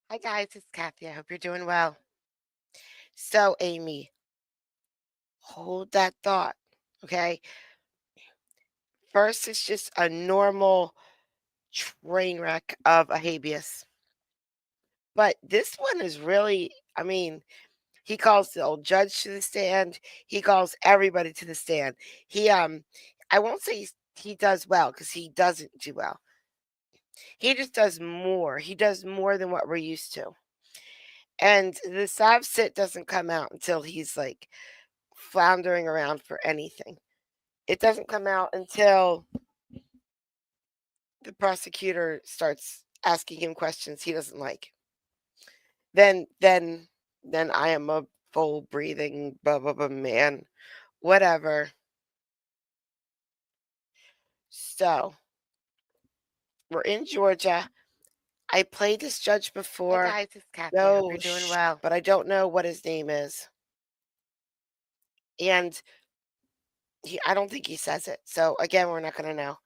Hi guys, it's Kathy. I hope you're doing well. So, Amy, hold that thought. Okay. First, it's just a normal train wreck of a habeas. But this one is really, he calls the old judge to the stand. He calls everybody to the stand. I won't say he does well because he doesn't do well. He just does more. He does more than what we're used to. And the Sav sit doesn't come out until he's like floundering around for anything. It doesn't come out until the prosecutor starts asking him questions he doesn't like. Then I am a full breathing blah blah blah man. Whatever. So we're in Georgia. I played this judge before. Hi guys, it's Kathy. I hope you're doing well. But I don't know what his name is. And I don't think he says it. So again, we're not going to know.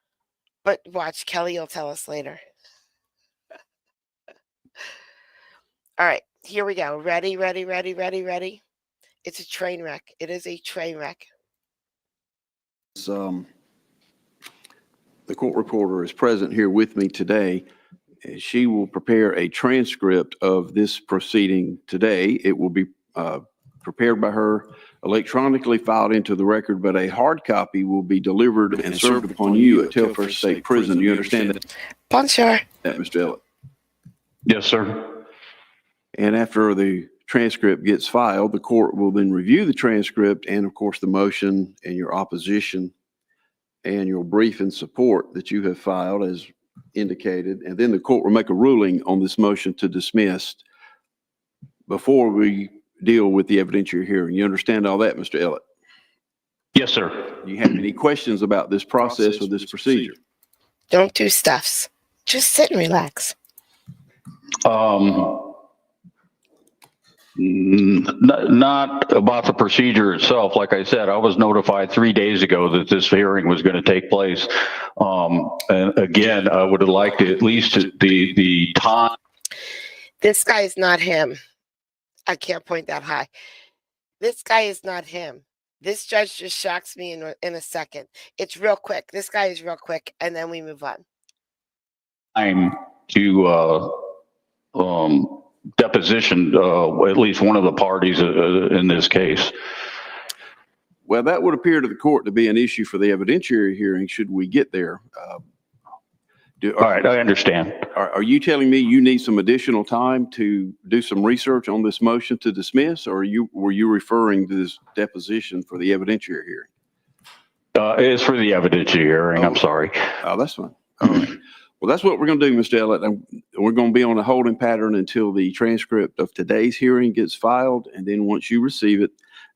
But watch, Kelly will tell us later. All right, here we go. Ready, ready, ready, ready, ready. It's a train wreck. It is a train wreck. The court reporter is present here with me today. She will prepare a transcript of this proceeding today. It will be prepared by her, electronically filed into the record, but a hard copy will be delivered and served upon you at Telfair State Prison. Do you understand that? Bonjour. Mr. Ellett? Yes, sir. And after the transcript gets filed, the court will then review the transcript and, of course, the motion and your opposition and your brief in support that you have filed as indicated. And then the court will make a ruling on this motion to dismiss before we deal with the evidentiary hearing. You understand all that, Mr. Ellett? Yes, sir. Do you have any questions about this process or this procedure? Don't do stuffs. Just sit and relax. Not about the procedure itself. Like I said, I was notified 3 days ago that this hearing was going to take place. And again, I would have liked at least the time. This guy is not him. I can't point that high. This guy is not him. This judge just shocks me in a second. It's real quick. This guy is real quick, and then we move on. Time to deposition at least one of the parties in this case. Well, that would appear to the court to be an issue for the evidentiary hearing should we get there. All right, I understand. Are you telling me you need some additional time to do some research on this motion to dismiss, or were you referring to this deposition for the evidentiary hearing? It's for the evidentiary hearing. I'm sorry. Oh, that's fine. All right. Well, that's what we're going to do, Mr. Ellett. We're going to be on a holding pattern until the transcript of today's hearing gets filed, and then once you receive it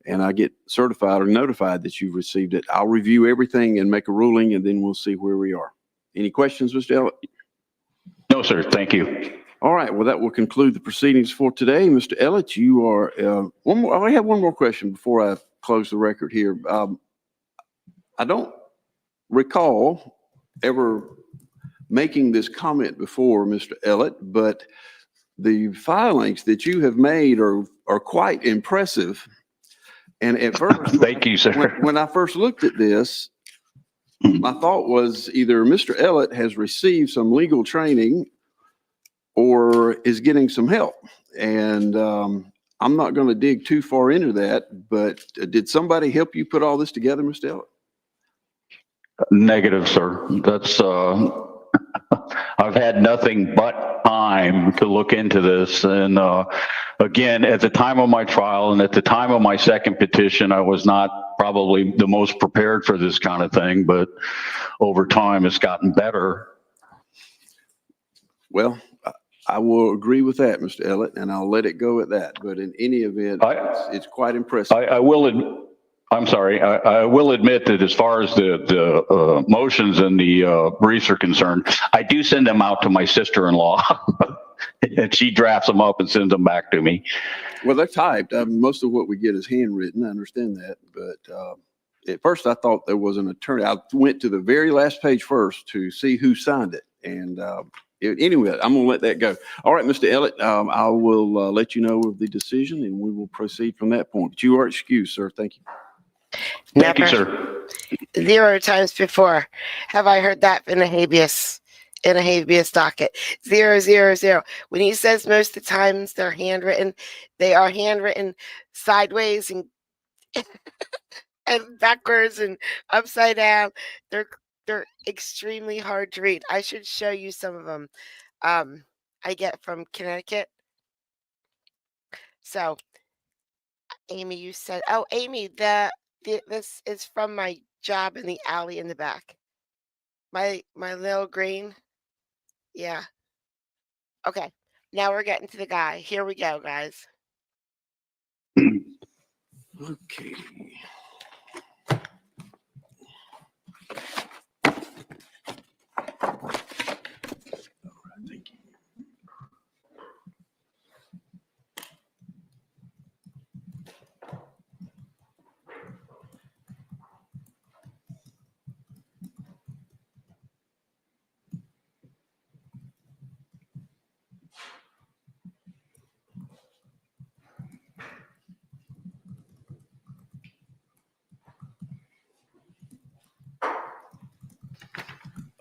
and I get certified or notified that you've received it, I'll review everything and make a ruling, and then we'll see where we are. Any questions, Mr. Ellett? No, sir. Thank you. All right. Well, that will conclude the proceedings for today. Mr. Ellett, you are one more. I have one more question before I close the record here. I don't recall ever making this comment before, Mr. Ellett, but the filings that you have made are quite impressive. And at first, thank you, sir. When I first looked at this, my thought was either Mr. Ellett has received some legal training or is getting some help. And I'm not going to dig too far into that, but did somebody help you put all this together, Mr. Ellett? Negative, sir. That's I've had nothing but time to look into this. And again, at the time of my trial and at the time of my second petition, I was not probably the most prepared for this kind of thing, but over time it's gotten better. Well, I will agree with that, Mr. Ellett, and I'll let it go at that. But in any event, it's quite impressive. I'm sorry. I will admit that as far as the motions and the briefs are concerned, I do send them out to my sister-in-law, and she drafts them up and sends them back to me. Well, they're typed. Most of what we get is handwritten. I understand that. But at first, I thought there was an attorney. I went to the very last page first to see who signed it. And Anyway, I'm going to let that go. All right, Mr. Ellett, I will let you know of the decision and we will proceed from that point. But you are excused, sir. Thank you. Thank you, Never. sir. 0 times before have I heard that in a habeas docket. 0, 0, 0. When he says most of the times they're handwritten, they are handwritten sideways and and backwards and upside down. They're extremely hard to read. I should show you some of them. I get from Connecticut. So, Amy, you said, oh, Amy, this is from my job in the alley in the back. My little green. Yeah. Okay. Now we're getting to the guy. Here we go, guys. Okay. Thank you.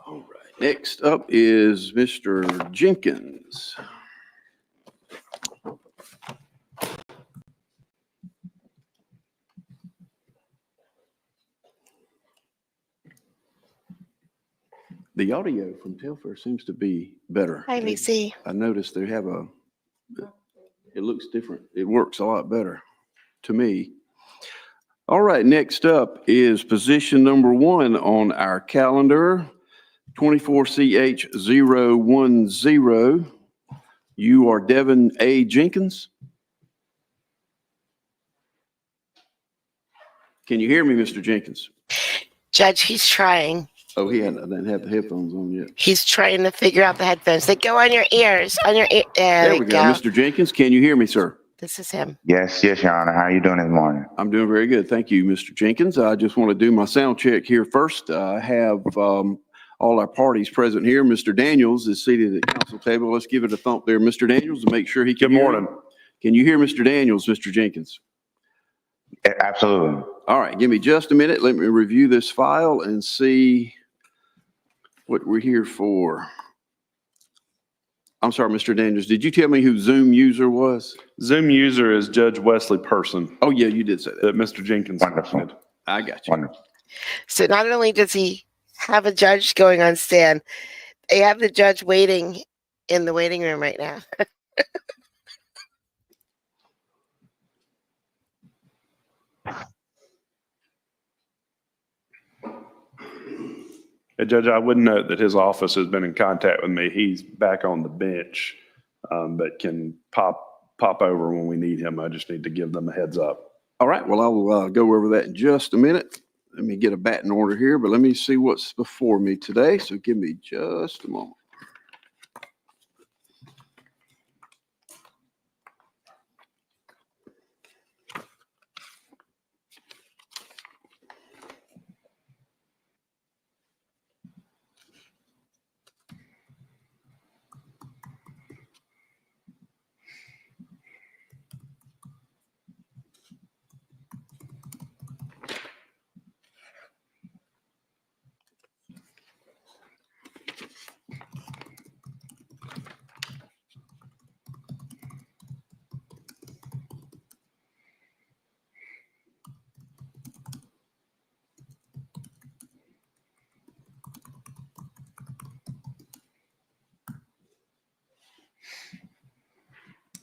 All right. Next up is Mr. Jenkins. The audio from Telfair seems to be better. Hi, Lucy. I noticed they have it looks different. It works a lot better to me. All right, next up is position number 1 on our calendar, 24CH010. You are Devin A. Jenkins. Can you hear me, Mr. Jenkins? Judge, he's trying. Oh, he doesn't have the headphones on yet. He's trying to figure out the headphones. They go on your ears. On your ear. There we go. Mr. Jenkins, can you hear me, sir? This is him. Yes, Your Honor. How are you doing this morning? I'm doing very good. Thank you, Mr. Jenkins. I just want to do my sound check here first. I have all our parties present here. Mr. Daniels is seated at the council table. Let's give it a thump there, Mr. Daniels, to make sure he can hear. Good morning. Can you hear Mr. Daniels, Mr. Jenkins? Absolutely. All right, give me just a minute. Let me review this file and see what we're here for. I'm sorry, Mr. Daniels, did you tell me who Zoom user was? Zoom user is Judge Wesley Person Oh, yeah, you did say that. that Mr. Jenkins. Wonderful. did. I got you. Wonderful. So not only does he have a judge going on stand, they have the judge waiting in the waiting room right now. Judge, I would note that his office has been in contact with me. He's back on the bench, but can pop over when we need him. I just need to give them a heads up. All right, well, I will go over that in just a minute. Let me get a batting order here, but let me see what's before me today. So give me just a moment.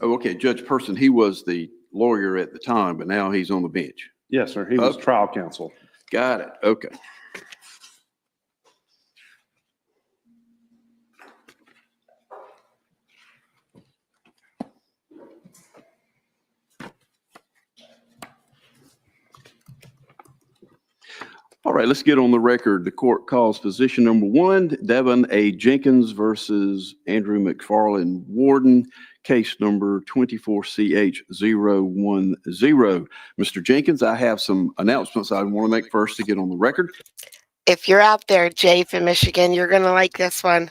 Oh, okay, Judge Person, he was the lawyer at the time, but now he's on the bench. Yes, sir. He was Okay. trial counsel. Got it, okay. All right, let's get on the record. The court calls position number 1, Devin A. Jenkins versus Andrew McFarland Warden, case number 24CH010. Mr. Jenkins, I have some announcements I want to make first to get on the record. If you're out there, Jay from Michigan, you're going to like this one.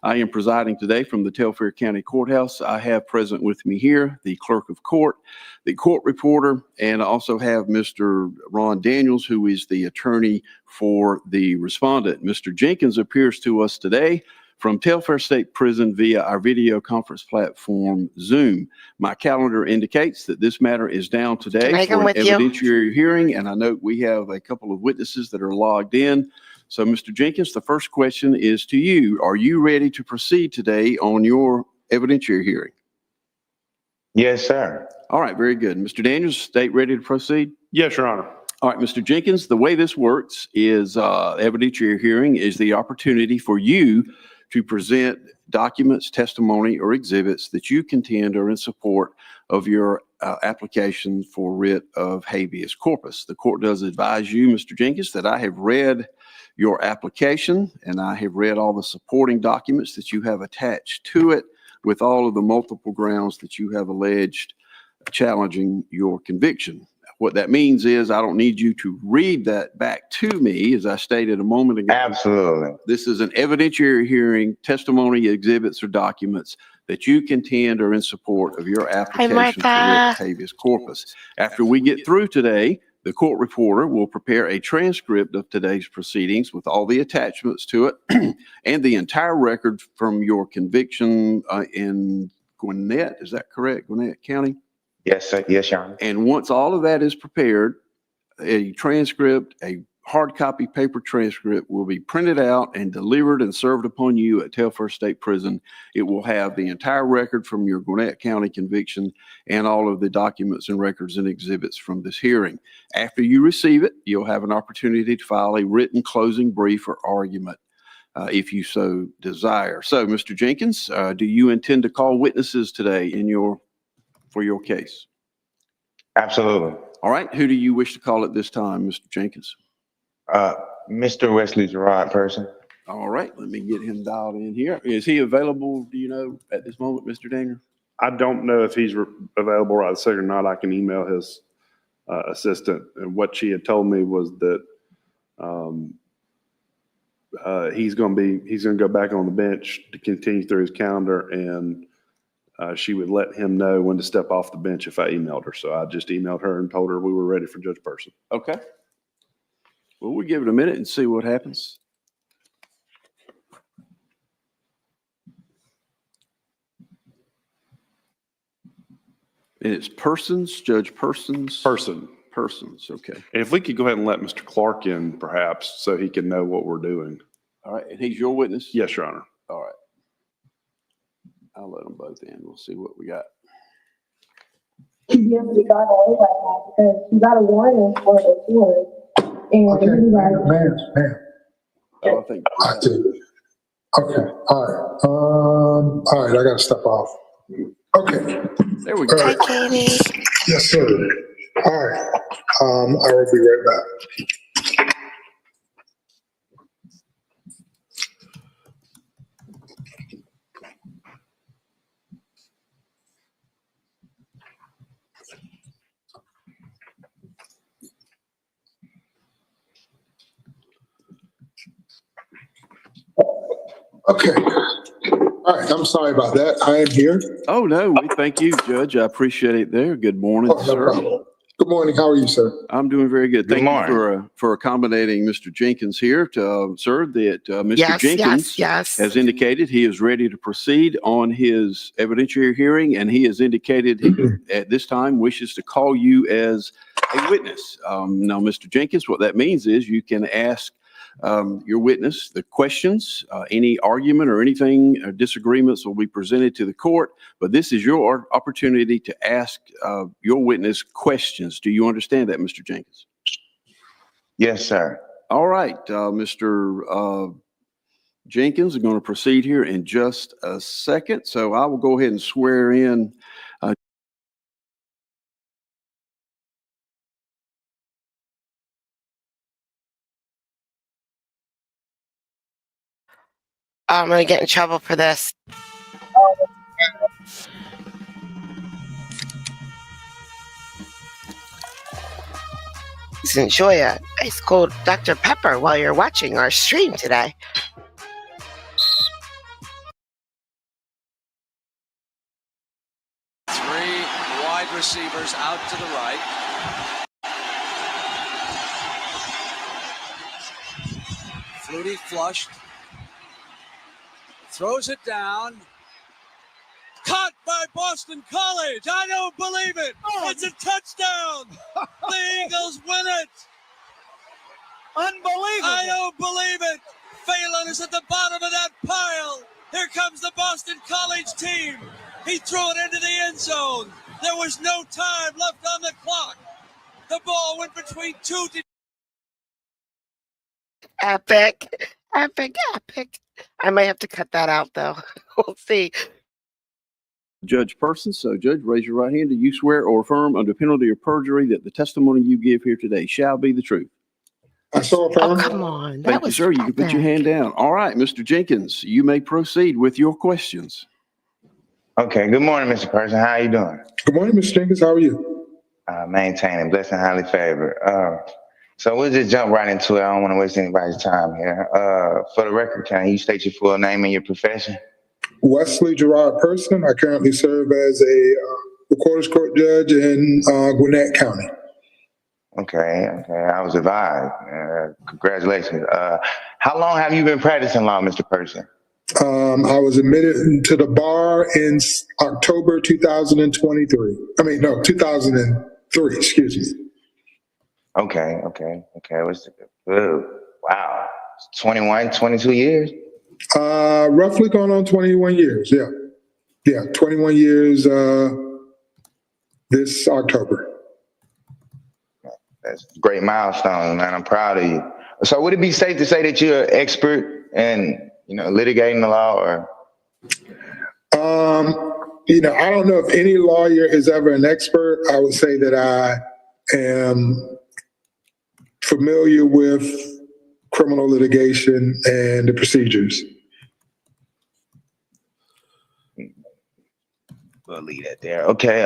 I am presiding today from the Telfair County Courthouse. I have present with me here the clerk of court, the court reporter, and I also have Mr. Ron Daniels, who is the attorney for the respondent. Mr. Jenkins appears to us today from Telfair State Prison via our video conference platform, Zoom. My calendar indicates that this matter is down today for an evidentiary hearing, and I note we have a couple of witnesses that are logged in. So, Mr. Jenkins, the first question is to you. Are you ready to proceed today on your evidentiary hearing? Yes, sir. All right, very good. Mr. Daniels, state ready to proceed? Yes, Your Honor. All right, Mr. Jenkins, the way this works is evidentiary hearing is the opportunity for you to present documents, testimony, or exhibits that you contend are in support of your application for writ of habeas corpus. The court does advise you, Mr. Jenkins, that I have read your application and I have read all the supporting documents that you have attached to it with all of the multiple grounds that you have alleged challenging your conviction. What that means is I don't need you to read that back to me, as I stated a moment ago. Absolutely. This is an evidentiary hearing, testimony, exhibits, or documents that you contend are in support of your application for writ of habeas corpus. After we get through today, the court reporter will prepare a transcript of today's proceedings with all the attachments to it and the entire record from your conviction in Gwinnett. Is that correct? Gwinnett County? Yes, sir. Yes, Your Honor. And once all of that is prepared, a transcript, a hard copy paper transcript will be printed out and delivered and served upon you at Telfair State Prison. It will have the entire record from your Gwinnett County conviction and all of the documents and records and exhibits from this hearing. After you receive it, you'll have an opportunity to file a written closing brief or argument if you so desire. So, Mr. Jenkins, do you intend to call witnesses today for your case? Absolutely. All right. Who do you wish to call at this time, Mr. Jenkins? Mr. Wesley Gerard person. All right. Let me get him dialed in here. Is he available, do you know, at this moment, Mr. Daniel? I don't know if he's available right this second or not. I can email his assistant. And what she had told me was that he's going to go back on the bench to continue through his calendar, and she would let him know when to step off the bench if I emailed her. So I just emailed her and told her we were ready for Judge Person. Okay. Well, we'll give it a minute and see what happens. And it's Persons, Judge Persons? Persons, okay. And if we could go ahead and let Mr. Clark in, perhaps, so he can know what we're doing. All right. And he's your witness? Yes, Your Honor. All right. I'll let them both in. We'll see what we got. She got away right now because she got a warning for the tour. Okay, ma'am. Oh, I think. I do. Okay, all right, I gotta step off. Okay. There we go. Hi, Katie. Yes, sir. All right, I will be right back. Okay. All right. I'm sorry about that. I am here. Oh, no. We thank you, Judge. I appreciate it there. Good morning, Oh, no sir. problem. Good morning. How are you, sir? I'm doing very good. Good Thank you morning. for accommodating Mr. Jenkins here, sir, that Mr. Jenkins Yes. has indicated he is ready to proceed on his evidentiary hearing, and he has indicated he at this time wishes to call you as a witness. Now, Mr. Jenkins, what that means is you can ask your witness the questions, any argument or anything or disagreements will be presented to the court, but this is your opportunity to ask your witness questions. Do you understand that, Mr. Jenkins? Yes, sir. All right, Mr. Jenkins is going to proceed here in just a second. So I will go ahead and swear in I'm going to get in trouble for this. Please enjoy a ice cold Dr. Pepper while you're watching our stream today. receivers out to the right. Flutie flushed. Throws it down. Caught by Boston College. I don't believe it. It's a touchdown. The Eagles win it. Unbelievable. I don't believe it. Phelan is at the bottom of that pile. Here comes the Boston College team. He threw it into the end zone. There was no time left on the clock. The ball went between two. Epic. Epic. I might have to cut that out, though. We'll see. Judge Person. So, Judge, raise your right hand. Do you swear or affirm under penalty of perjury that the testimony you give here today shall be the truth? I so Oh, affirm. come on. That Thank you, was sir. You can put your epic. hand down. All right, Mr. Jenkins, you may proceed with your questions. Okay, good morning, Mr. Person. How you doing? Good morning, Mr. Jenkins. How are you? Maintaining, blessed and highly favored. So we'll just jump right into it. I don't want to waste anybody's time here. For the record, can you state your full name and your profession? Wesley Gerard Person. I currently serve as a Recorder's Court judge in Gwinnett County. Okay. I was advised. Congratulations. How long have you been practicing law, Mr. Person? I was admitted to the bar in October 2023. 2003, excuse me. Okay. Wow. 21, 22 years? Roughly going on 21 years, yeah. Yeah, 21 years this October. That's a great milestone, man. I'm proud of you. So would it be safe to say that you're an expert in, litigating the law, or? I don't know if any lawyer is ever an expert. I would say that I am familiar with criminal litigation and the procedures. We'll leave that there. Okay.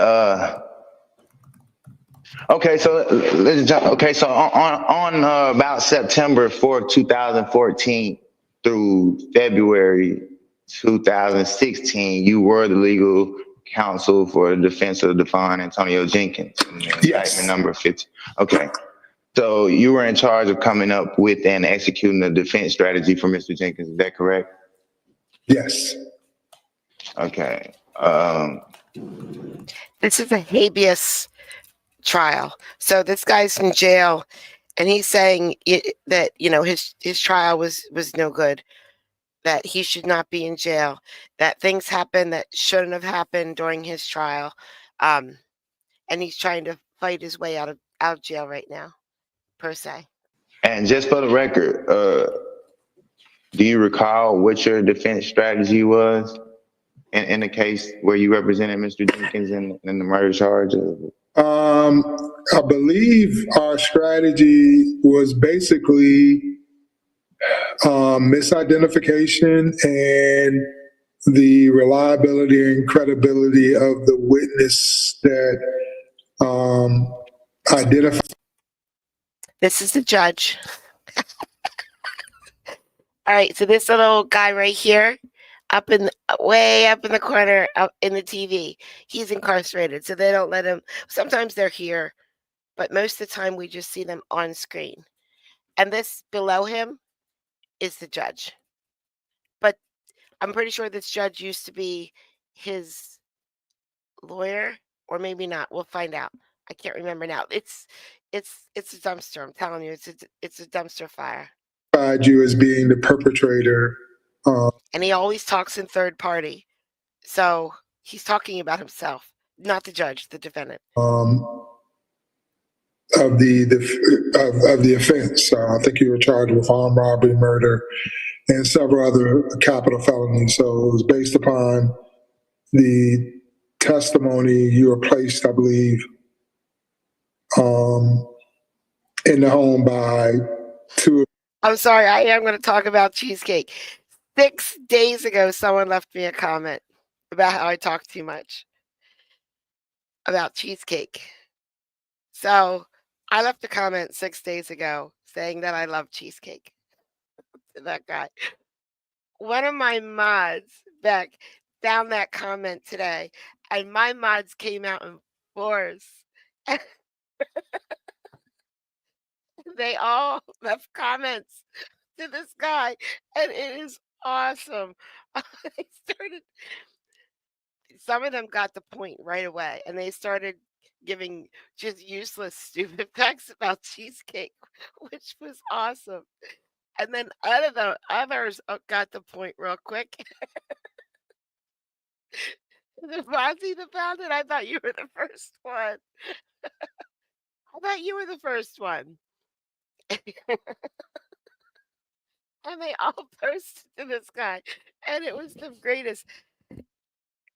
So let's jump. Okay. So on about September 4th, 2014 through February 2016, you were the legal counsel for the defense of Defon Antonio Jenkins. Yes. Indictment number 15. Okay. So you were in charge of coming up with and executing a defense strategy for Mr. Jenkins. Is that correct? Yes. Okay. This is a habeas trial. So this guy's in jail, and he's saying that his trial was no good, that he should not be in jail, that things happened that shouldn't have happened during his trial, and he's trying to fight his way out of jail right now, per se. And just for the record, do you recall what your defense strategy was in the case where you represented Mr. Jenkins in the murder charge? I believe our strategy was basically misidentification and the reliability and credibility of the witness that identified. This is the judge. All right, so this little guy right here, way up in the corner, up in the TV, he's incarcerated, so they don't let him. Sometimes they're here, but most of the time we just see them on screen. And this below him is the judge. But I'm pretty sure this judge used to be his lawyer, or maybe not. We'll find out. I can't remember now. It's a dumpster. I'm telling you, it's a dumpster fire. You as being the perpetrator. And he always talks in third party. So he's talking about himself, not the judge, the defendant. Of the offense. I think you were charged with armed robbery, murder, and several other capital felonies. So it was based upon the testimony you were placed, I believe, in the home by two. I'm sorry, I am going to talk about cheesecake. 6 days ago, someone left me a comment about how I talk too much about cheesecake. So I left a comment 6 days ago saying that I love cheesecake to that guy. One of my mods, Beck, found that comment today, and my mods came out in force. They all left comments to this guy, and it is awesome. They started some of them got the point right away, and they started giving just useless, stupid facts about cheesecake, which was awesome. And then others got the point real quick. The Fonzie that found it, I thought you were the first one. I thought you were the first one. And they all posted to this guy, and it was the greatest.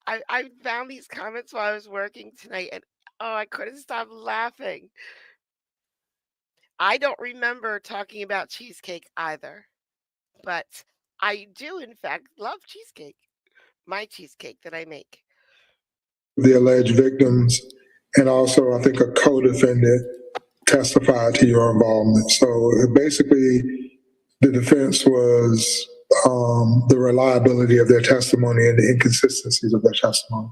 I found these comments while I was working tonight, and oh, I couldn't stop laughing. I don't remember talking about cheesecake either, but I do, in fact, love cheesecake. My cheesecake that I make. The alleged victims, and also I think a co-defendant testified to your involvement. So basically, the defense was the reliability of their testimony and the inconsistencies of their testimony.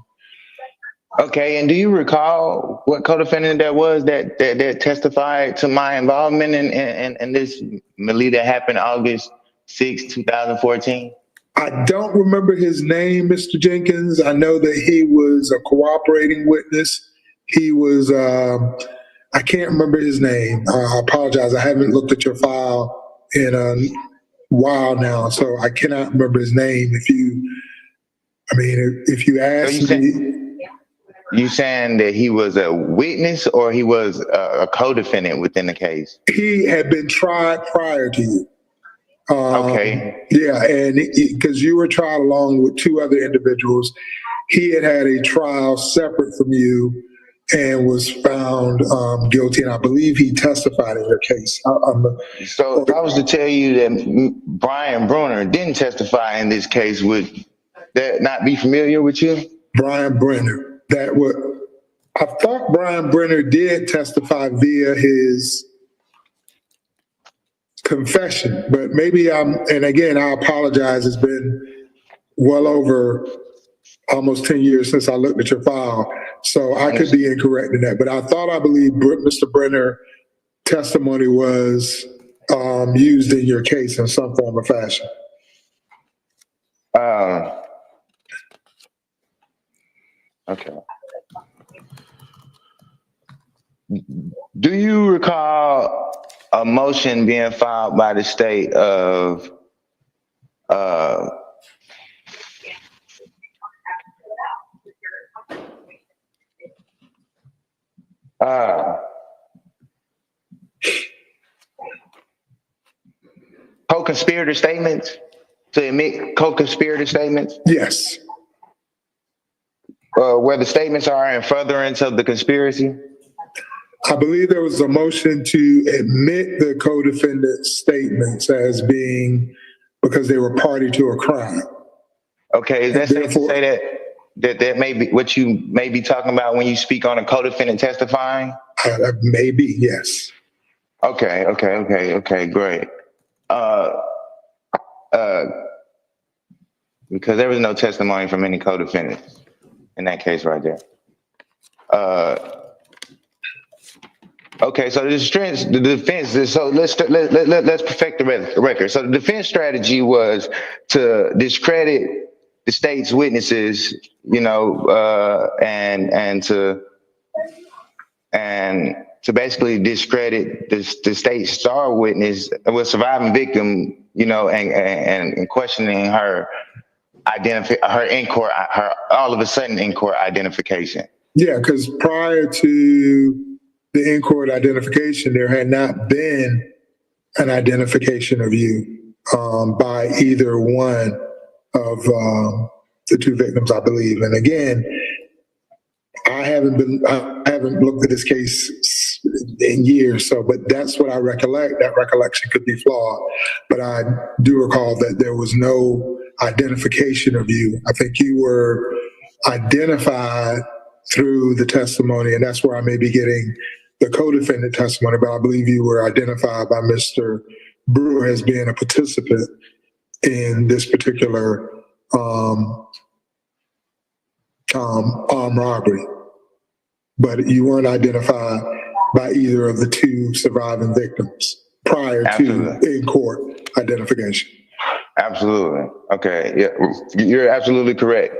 Okay, and do you recall what co-defendant that was that testified to my involvement in this melee that happened August 6, 2014? I don't remember his name, Mr. Jenkins. I know that he was a cooperating witness. He was, I can't remember his name. I apologize. I haven't looked at your file in a while now, so I cannot remember his name. If you ask me. You saying that he was a witness or he was a co-defendant within the case? He had been tried prior to you. Okay. Yeah, and because you were tried along with two other individuals, he had a trial separate from you and was found guilty, and I believe he testified in your case. So if I was to tell you that Brian Brunner didn't testify in this case, would that not be familiar with you? Brian Brenner. I thought Brian Brenner did testify via his confession, but maybe and again, I apologize. It's been well over almost 10 years since I looked at your file, so I could be incorrect in that. But I believe Mr. Brenner testimony was used in your case in some form or fashion. Okay. Do you recall a motion being filed by the state of co-conspirator statements, to admit co-conspirator statements? Yes. Where the statements are in furtherance of the conspiracy? I believe there was a motion to admit the co-defendant's statements as being because they were party to a crime. Okay, is that safe to say that may be what you may be talking about when you speak on a co-defendant testifying? Maybe, yes. Okay, great. Because there was no testimony from any co-defendants in that case right there. Okay, so the defense. So let's perfect the record. So the defense strategy was to discredit the state's witnesses, and to basically discredit the state's star witness, surviving victim, and questioning her all of a sudden in-court identification. Yeah, because prior to the in-court identification, there had not been an identification of you by either one of the two victims, I believe. And again, I haven't looked at this case in years, but that's what I recollect. That recollection could be flawed, but I do recall that there was no identification of you. I think you were identified through the testimony, and that's where I may be getting the co-defendant testimony, but I believe you were identified by Mr. Brewer as being a participant in this particular armed robbery. but you weren't identified by either of the two surviving victims prior Absolutely. to in-court identification. Absolutely. Okay. Yeah, you're absolutely correct.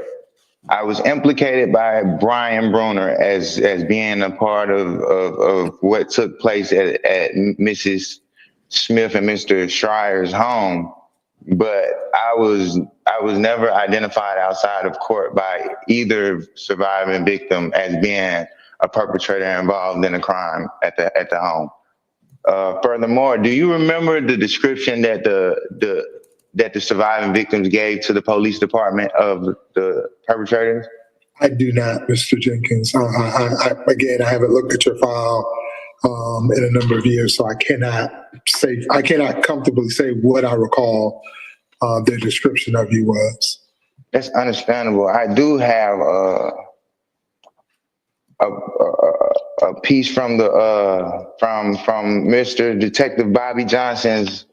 I was implicated by Brian Bruner as being a part of what took place at Mrs. Smith and Mr. Schreier's home, but I was never identified outside of court by either surviving victim as being a perpetrator involved in a crime at the home. Furthermore, do you remember the description that the surviving victims gave to the police department of the perpetrators? I do not, Mr. Jenkins. Again, I haven't looked at your file in a number of years, so I cannot comfortably say what I recall their description of you was. That's understandable. I do have a piece from from Mr. Detective Bobby Johnson's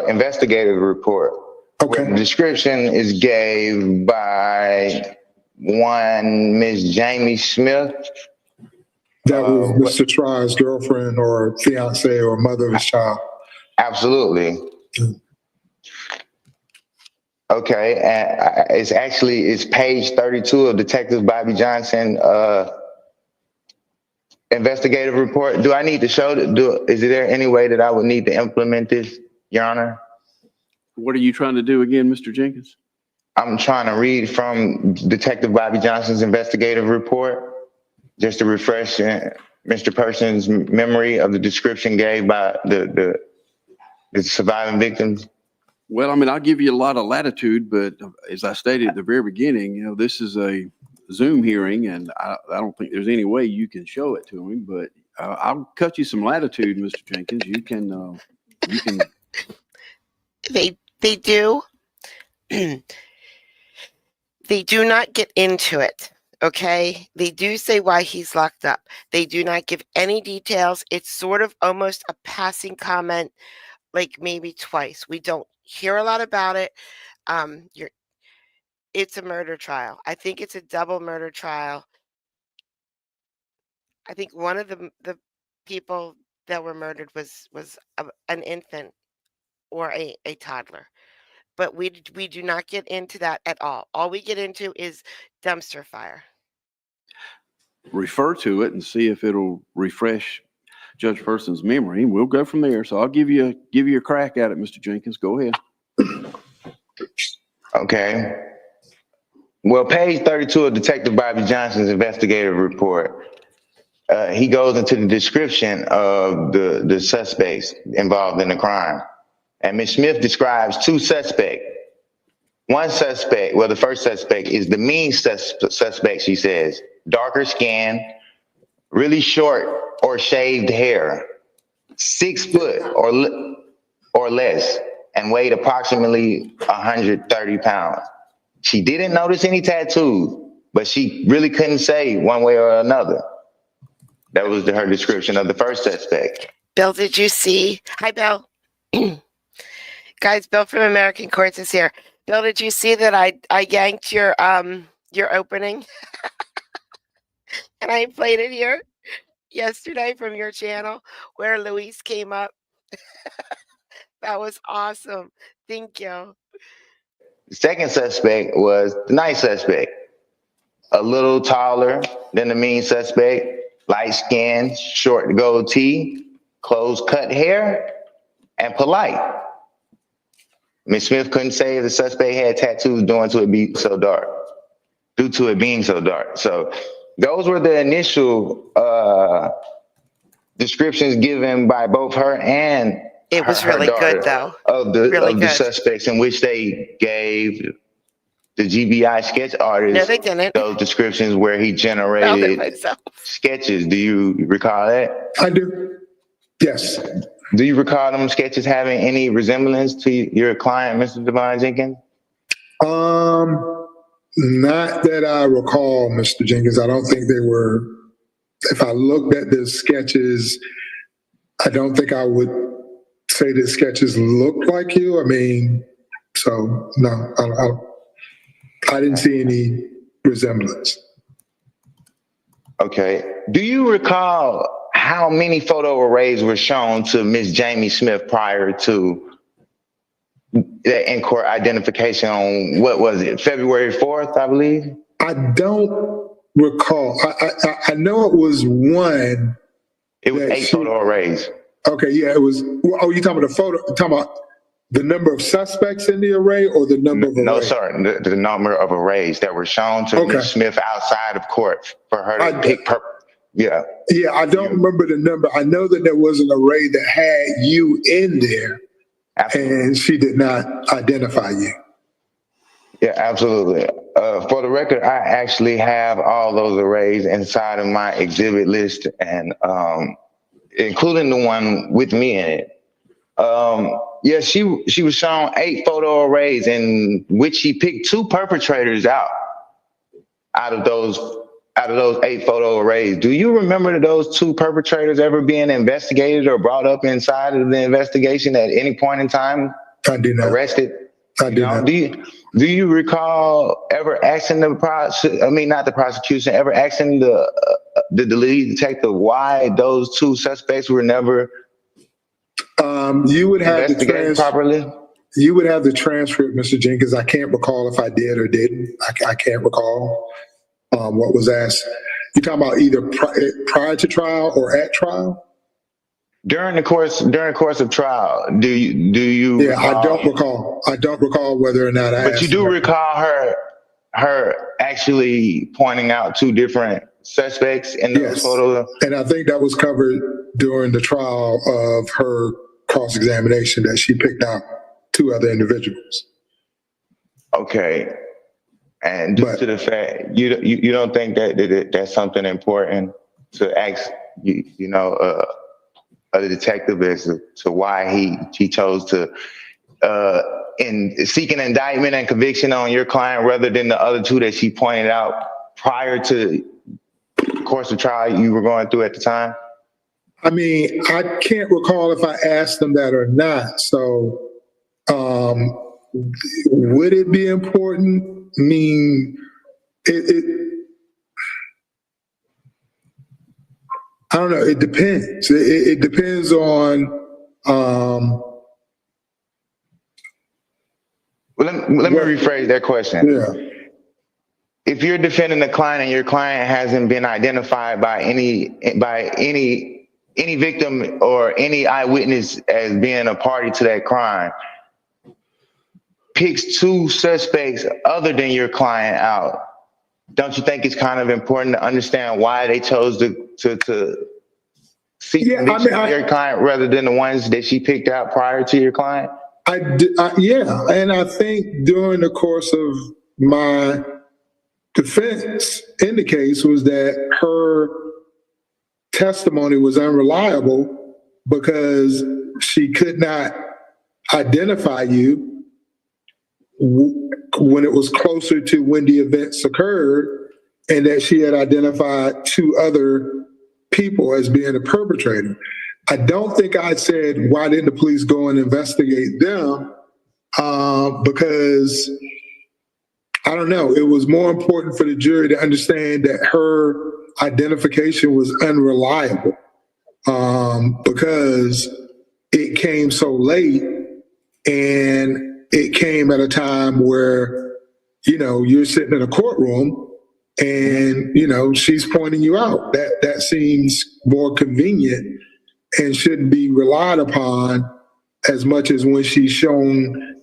investigative report. Okay. Where the description is gave by one Miss Jamie Smith. That was Mr. Schreier's girlfriend or fiance or mother of his child. Absolutely. Okay, and it's page 32 of Detective Bobby Johnson investigative report. Do I need to show is there any way that I would need to implement this, Your Honor? What are you trying to do again, Mr. Jenkins? I'm trying to read from Detective Bobby Johnson's investigative report, just to refresh Mr. Person's memory of the description gave by the surviving victims. Well, I mean, I'll give you a lot of latitude, but as I stated at the very beginning, this is a Zoom hearing, and I don't think there's any way you can show it to him, but I'll cut you some latitude, Mr. Jenkins. You can. They do. They do not get into it. Okay. They do say why he's locked up. They do not give any details. It's sort of almost a passing comment, like maybe twice. We don't hear a lot about it. It's a murder trial. I think it's a double murder trial. I think one of the people that were murdered was an infant or a toddler. But we do not get into that at all. All we get into is dumpster fire. Refer to it and see if it'll refresh Judge Person's memory. We'll go from there. So I'll give you a crack at it, Mr. Jenkins. Go ahead. Okay. Well, page 32 of Detective Bobby Johnson's investigative report, he goes into the description of the suspects involved in the crime. And Ms. Smith describes two suspects. One suspect, well, the first suspect is the mean suspect, she says. Darker skin, really short or shaved hair, 6 foot or less, and weighed approximately 130 pounds. She didn't notice any tattoos, but she really couldn't say one way or another. That was her description of the first suspect. Bill, did you see? Hi, Bill. Guys, Bill from American Courts is here. Bill, did you see that I yanked your opening? And I played it here yesterday from your channel where Luis came up. That was awesome. Thank you. The second suspect was the nice suspect. A little taller than the mean suspect, light skin, short goatee, close cut hair, and polite. Ms. Smith couldn't say if the suspect had tattoos due to it being so dark. So those were the initial descriptions given by both her and it was her really good, though. Of the suspects, in which they gave the GBI sketch artist no, they didn't. Those descriptions where he generated sketches. Do you recall that? I do. Yes. Do you recall them sketches having any resemblance to your client, Mr. Devon Jenkins? Not that I recall, Mr. Jenkins. I don't think they were. If I looked at the sketches, I don't think I would say the sketches looked like you. I mean, so no, I didn't see any resemblance. Okay. Do you recall how many photo arrays were shown to Miss Jamie Smith prior to the in-court identification on, what was it, February 4th, I believe? I don't recall. I know it was one. It was 8 photo arrays. Okay, yeah, it was. Oh, you talking about the photo? Talking about the number of suspects in the array or the number of arrays? No, sir. The number of arrays that were shown to Ms. Smith outside of court for her to pick. Yeah. Yeah, I don't remember the number. I know that there was an array that had you in there. Absolutely. And she did not identify you. Yeah, absolutely. For the record, I actually have all those arrays inside of my exhibit list, and including the one with me in it. Yeah, she was shown 8 photo arrays in which she picked 2 perpetrators out of those 8 photo arrays. Do you remember those 2 perpetrators ever being investigated or brought up inside of the investigation at any point in time? I do not. Arrested? I do not. Do you recall ever asking not the prosecution, ever asking the lead detective why those 2 suspects were never you would have investigated properly? You would have the transcript, Mr. Jenkins. I can't recall if I did or didn't. I can't recall what was asked. You talking about either prior to trial or at trial? During the course of trial, do you? Yeah, I don't recall whether or not I asked. But you do recall her actually pointing out 2 different suspects in those photos? And I think that was covered during the trial of her cross-examination, that she picked out 2 other individuals. Okay. And due to the fact, you don't think that that's something important to ask, a detective as to why he chose to seek an indictment and conviction on your client rather than the other 2 that she pointed out prior to the course of trial you were going through at the time? I mean, I can't recall if I asked them that or not. So, would it be important? I mean, I don't know. It depends. It depends on. Well, let me rephrase that question. Yeah. If you're defending a client and your client hasn't been identified by any victim or any eyewitness as being a party to that crime, picks 2 suspects other than your client out, don't you think it's kind of important to understand why they chose to seek conviction of your client rather than the ones that she picked out prior to your client? Yeah, and I think during the course of my defense in the case was that her testimony was unreliable because she could not identify you when it was closer to when the events occurred, and that she had identified 2 other people as being the perpetrator. I don't think I said, why didn't the police go and investigate them? Because I don't know, it was more important for the jury to understand that her identification was unreliable because it came so late, and it came at a time where, you're sitting in a courtroom and, she's pointing you out. That seems more convenient and shouldn't be relied upon as much as when she's shown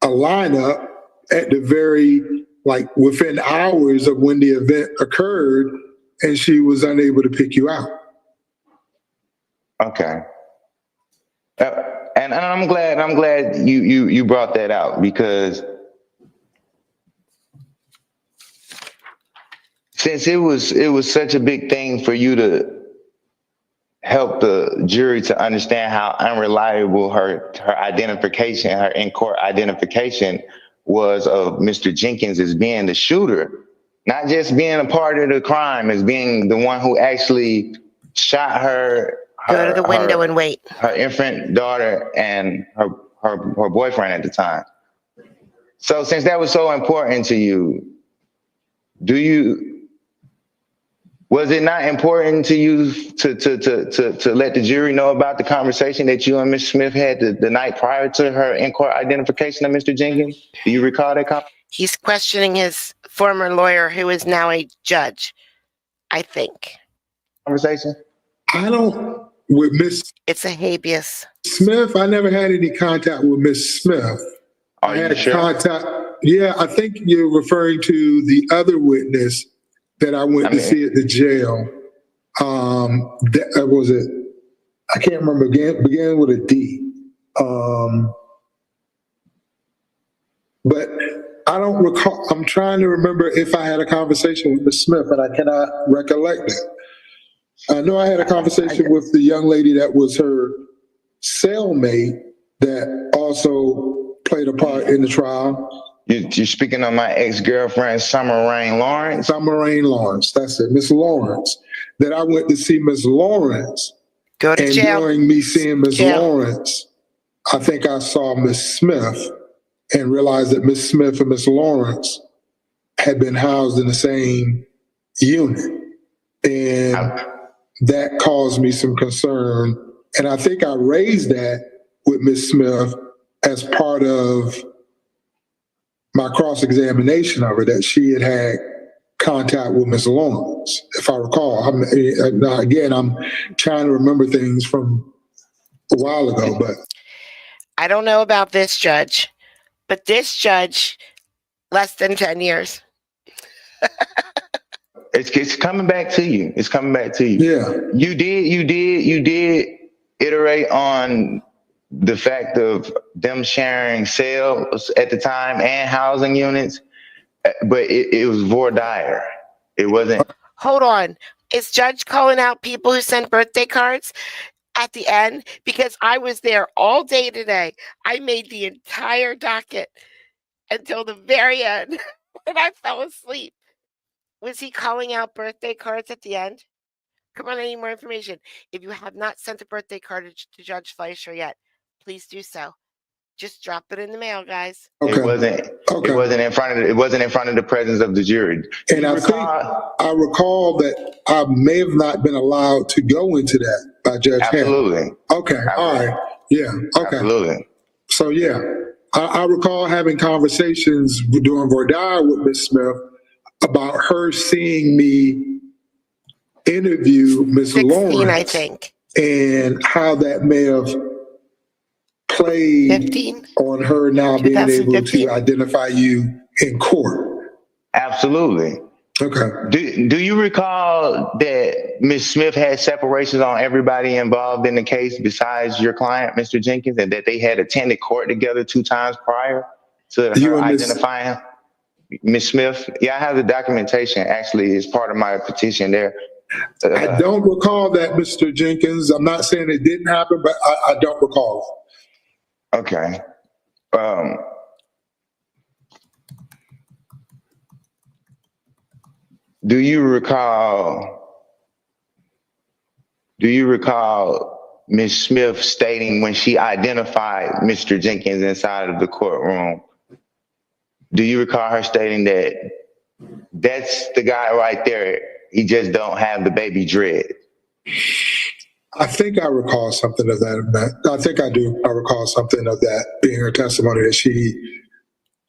a lineup at the very, within hours of when the event occurred, and she was unable to pick you out. Okay. And I'm glad you brought that out, because since it was such a big thing for you to help the jury to understand how unreliable her identification, her in-court identification was of Mr. Jenkins as being the shooter, not just being a part of the crime, as being the one who actually shot her. Go to the window and wait. Her infant daughter and her boyfriend at the time. So since that was so important to you, do Was it not important to you to let the jury know about the conversation that you and Ms. Smith had the night prior to her in-court identification of Mr. Jenkins? Do you recall that conversation? He's questioning his former lawyer, who is now a judge, I think. I don't, with Miss It's a habeas. Smith, I never had any contact with Miss Smith. Are you sure? Contact. Yeah, I think you're referring to the other witness that I went to see at the jail. That was it. I can't remember. Began with a D. But I don't recall. I'm trying to remember if I had a conversation with Ms. Smith, and I cannot recollect it. I know I had a conversation with the young lady that was her cellmate that also played a part in the trial. You're speaking on my ex-girlfriend, Summer Rain Lawrence? Summer Rain Lawrence, that's it, Miss Lawrence. That I went to see Miss Lawrence. Go to jail. During me seeing Miss Lawrence, I think I saw Miss Smith and realized that Miss Smith and Miss Lawrence had been housed in the same unit. And that caused me some concern. And I think I raised that with Miss Smith as part of my cross-examination of her, that she had contact with Miss Lawrence, if I recall. Now again, I'm trying to remember things from a while ago, but. I don't know about this judge, but this judge, less than 10 years. It's coming back to you. It's coming back to you. Yeah. You did iterate on the fact of them sharing cells at the time and housing units, but it was voir dire. It wasn't. Hold on. Is Judge calling out people who sent birthday cards at the end? Because I was there all day today. I made the entire docket until the very end when I fell asleep. Was he calling out birthday cards at the end? Come on, I need more information. If you have not sent a birthday card to Judge Fleischer yet, please do so. Just drop it in the mail, guys. Okay. It wasn't in front of the presence of the jury. And I recall that I may have not been allowed to go into that by Judge Absolutely. Hammond. Okay. Absolutely. All right. Yeah. Okay. Absolutely. So yeah, I recall having conversations during voir dire with Ms. Smith about her seeing me interview Ms. 16, Lawrence, I think, and how that may have played 15? On her now being able to identify you in court. Absolutely. Okay. Do you recall that Ms. Smith had separations on everybody involved in the case besides your client, Mr. Jenkins, and that they had attended court together 2 times prior to her identifying Ms. Smith? Yeah, I have the documentation actually as part of my petition there. I don't recall that, Mr. Jenkins. I'm not saying it didn't happen, but I don't recall it. Okay. Do you recall Ms. Smith stating when she identified Mr. Jenkins inside of the courtroom, do you recall her stating that that's the guy right there, he just don't have the baby dread? I think I recall something of that. I think I do. I recall something of that being her testimony, that she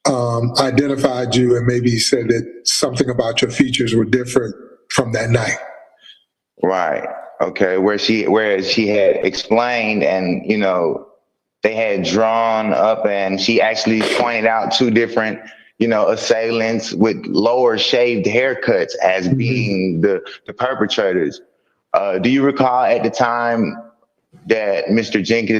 identified you and maybe said that something about your features were different from that night. Right. Okay. Whereas she had explained, and they had drawn up, and she actually pointed out 2 different assailants with lower shaved haircuts as being the perpetrators. Do you recall at the time that Mr. Jenkins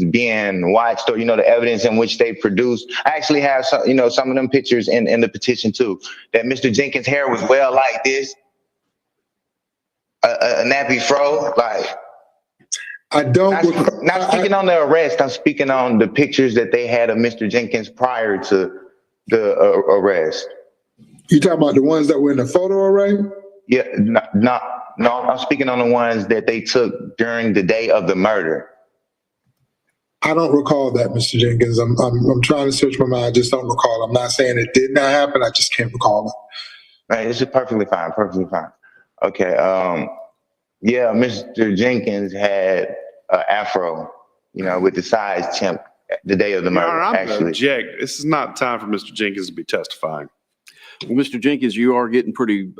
being watched, or the evidence in which they produced? I actually have some of them pictures in the petition too, that Mr. Jenkins' hair was well like this, a nappy fro, like. I don't. Not speaking on the arrest. I'm speaking on the pictures that they had of Mr. Jenkins prior to the arrest. You talking about the ones that were in the photo array? Yeah, no. I'm speaking on the ones that they took during the day of the murder. I don't recall that, Mr. Jenkins. I'm trying to search my mind. I just don't recall. I'm not saying it did not happen. I just can't recall it. Right, this is perfectly fine, perfectly fine. Okay, yeah, Mr. Jenkins had an afro, with the size chimp the day of the Your murder, Honor, I'm going to actually. object. This is not time for Mr. Jenkins to be testifying. Well, Mr. Jenkins, you are getting pretty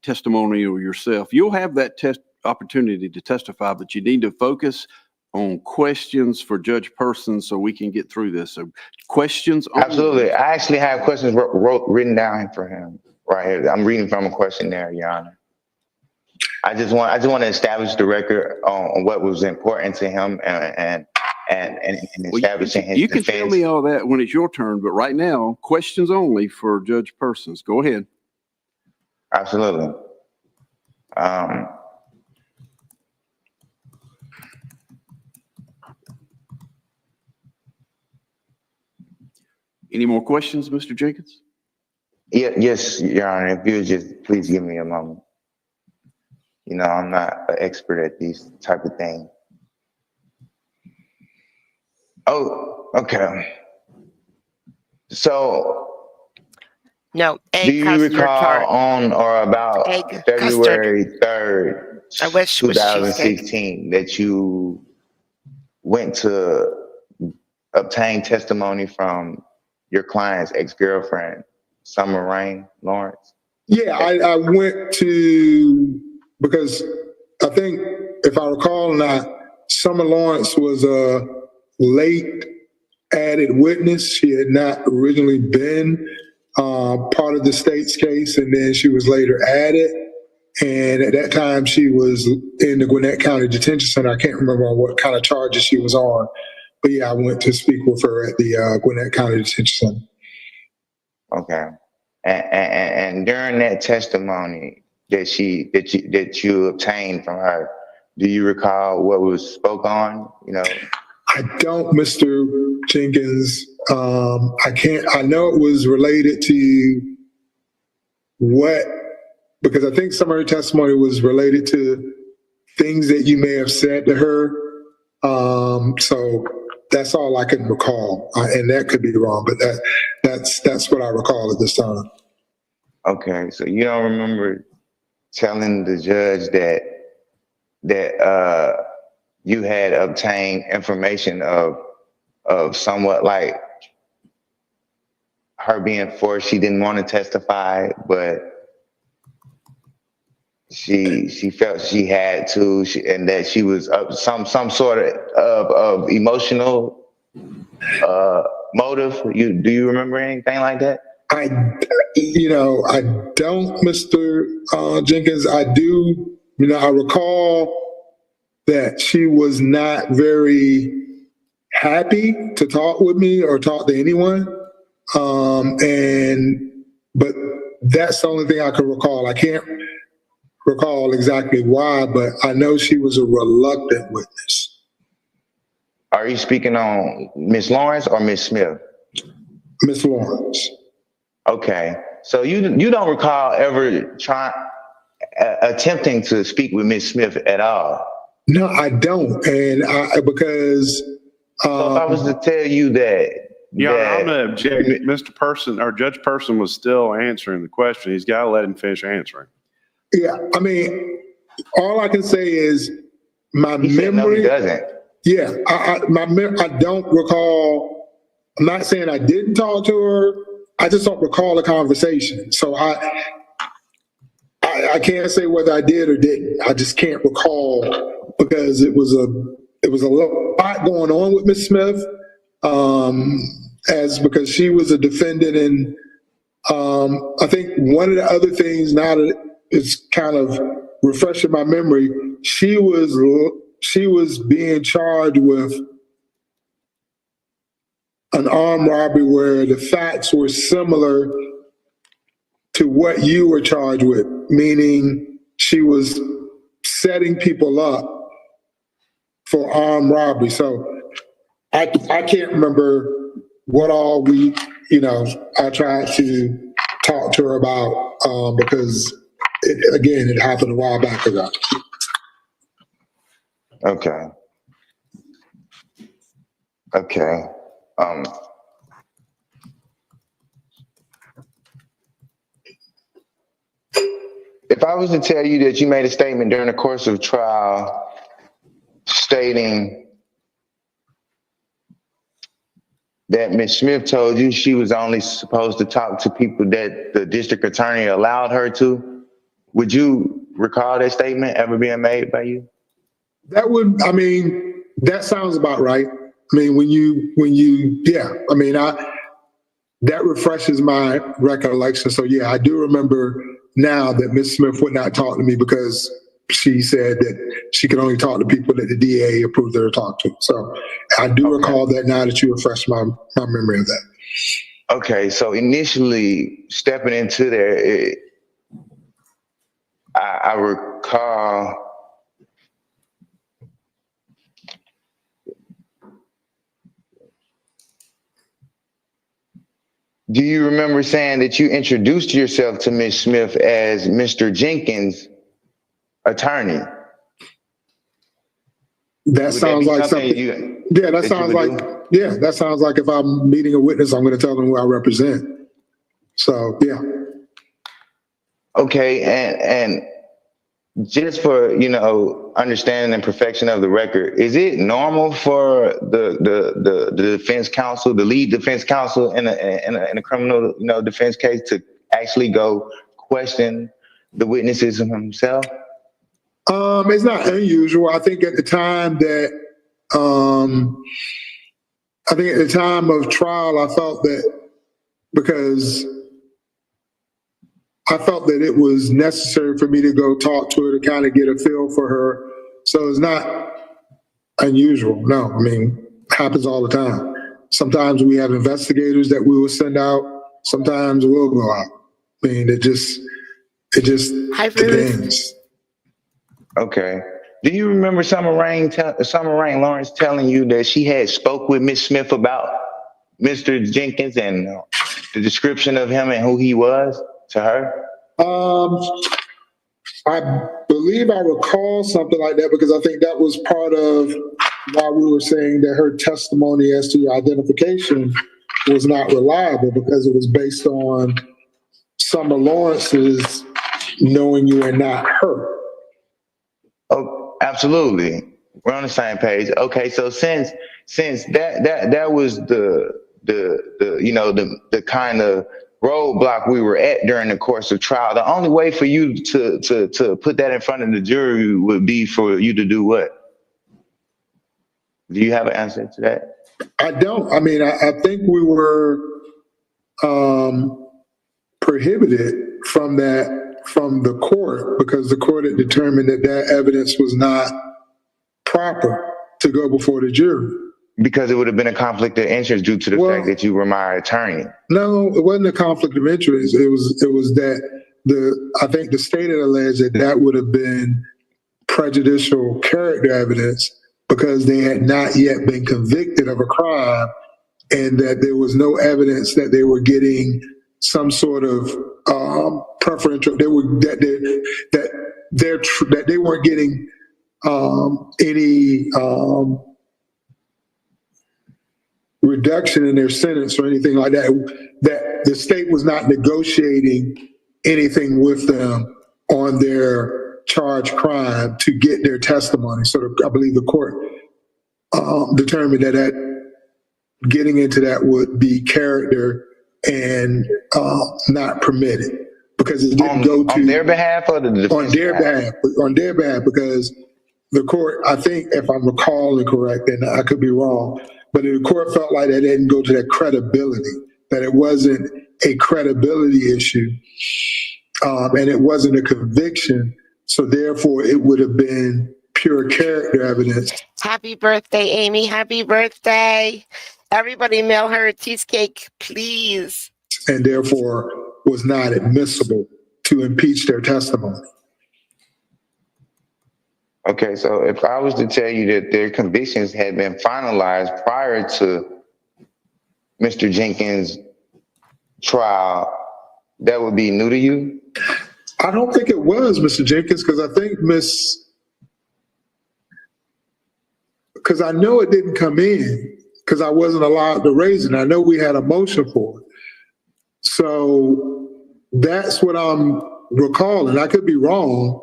testimonial yourself. You'll have that opportunity to testify, but you need to focus on questions for Judge Person so we can get through this. So questions only. Absolutely. I actually have questions written down for him right here. I'm reading from a questionnaire, Your Honor. I just want to establish the record on what was important to him and establishing his You can defense. tell me all that when it's your turn, but right now, questions only for Judge Persons. Go ahead. Absolutely. Any more questions, Mr. Jenkins? Yeah, yes, Your Honor. If you would just please give me a moment. I'm not an expert at these type of things. Oh, okay. So, No, do egg you custard recall tart. on or about Egg February 3rd, I wish it was cheesecake. 2016, that you went to obtain testimony from your client's ex-girlfriend, Summer Rain Lawrence? Yeah, I went to, because I think, if I recall not, Summer Lawrence was a late added witness. She had not originally been part of the state's case, and then she was later added. And at that time, she was in the Gwinnett County Detention Center. I can't remember what kind of charges she was on. But yeah, I went to speak with her at the Gwinnett County Detention Center. Okay. And during that testimony that you obtained from her, do you recall what was spoke on? I don't, Mr. Jenkins. I can't. I know it was related to because I think some of her testimony was related to things that you may have said to her. So that's all I can recall, and that could be wrong, but that's what I recall at this time. Okay, so you don't remember telling the judge that you had obtained information of somewhat like her being forced. She didn't want to testify, but she felt she had to, and that she was some sort of emotional motive. Do you remember anything like that? I don't, Mr. Jenkins. I do. I recall that she was not very happy to talk with me or talk to anyone. But that's the only thing I can recall. I can't recall exactly why, but I know she was a reluctant witness. Are you speaking on Miss Lawrence or Miss Smith? Miss Lawrence. Okay, so you don't recall ever attempting to speak with Miss Smith at all? No, I don't, and because. So if I was to tell you that. Yeah, I'm going to object. Mr. Person or Judge Person was still answering the question. He's got to let him finish answering. Yeah, I mean, all I can say is my He memory. said no, he doesn't. Yeah, I don't recall. I'm not saying I didn't talk to her. I just don't recall the conversation. So I can't say whether I did or didn't. I just can't recall because it was a lot going on with Miss Smith, because she was a defendant, and I think one of the other things, now that it's kind of refreshing my memory, she was being charged with an armed robbery where the facts were similar to what you were charged with, meaning she was setting people up for armed robbery. So I can't remember what all I tried to talk to her about because it happened a while back ago. Okay. if I was to tell you that you made a statement during the course of trial stating that Ms. Smith told you she was only supposed to talk to people that the district attorney allowed her to, would you recall that statement ever being made by you? That sounds about right. I mean, that refreshes my recollection. So yeah, I do remember now that Ms. Smith would not talk to me because she said that she could only talk to people that the DA approved her to talk to. So I do recall that now that you refresh my memory of that. Okay, so initially stepping into there, I recall do you remember saying that you introduced yourself to Ms. Smith as Mr. Jenkins' attorney? That sounds like something. That sounds like if I'm meeting a witness, I'm going to tell them who I represent. So, yeah. Okay, and just for, understanding and perfection of the record, is it normal for the defense counsel, the lead defense counsel in a criminal, defense case to actually go question the witnesses himself? It's not unusual. I think at the time of trial, I felt that it was necessary for me to go talk to her to kind of get a feel for her. So it's not unusual. No, it happens all the time. Sometimes we have investigators that we will send out. Sometimes we'll go out. It just depends. Okay. Do you remember Summer Rain Lawrence telling you that she had spoke with Ms. Smith about Mr. Jenkins and the description of him and who he was to her? I believe I recall something like that because I think that was part of why we were saying that her testimony as to your identification was not reliable because it was based on Summer Lawrence's knowing you and not her. Oh, absolutely. We're on the same page. Okay, so since that was the kind of roadblock we were at during the course of trial, the only way for you to put that in front of the jury would be for you to do what? Do you have an answer to that? I don't. I think we were prohibited from the court because the court had determined that evidence was not proper to go before the jury. Because it would have been a conflict of interest due to the fact that you were my attorney. No, it wasn't a conflict of interest. It was that I think the state had alleged that would have been prejudicial character evidence because they had not yet been convicted of a crime and that there was no evidence that they were getting some sort of preferential. That they weren't getting any reduction in their sentence or anything like that. That the state was not negotiating anything with them on their charged crime to get their testimony. So I believe the court determined that getting into that would be character and not permitted because it didn't go to on their behalf or the defense on their behalf because the court, I think if I'm recalling correct, and I could be wrong, but the court felt like that didn't go to that credibility, that it wasn't a credibility issue and it wasn't a conviction. So therefore it would have been pure character evidence. Happy birthday, Amy. Happy birthday. Everybody mail her a cheesecake, please. And therefore was not admissible to impeach their testimony. Okay, so if I was to tell you that their convictions had been finalized prior to Mr. Jenkins' trial, that would be new to you? I don't think it was Mr. Jenkins because I think because I know it didn't come in because I wasn't allowed to raise it. I know we had a motion for it. So that's what I'm recall, and I could be wrong,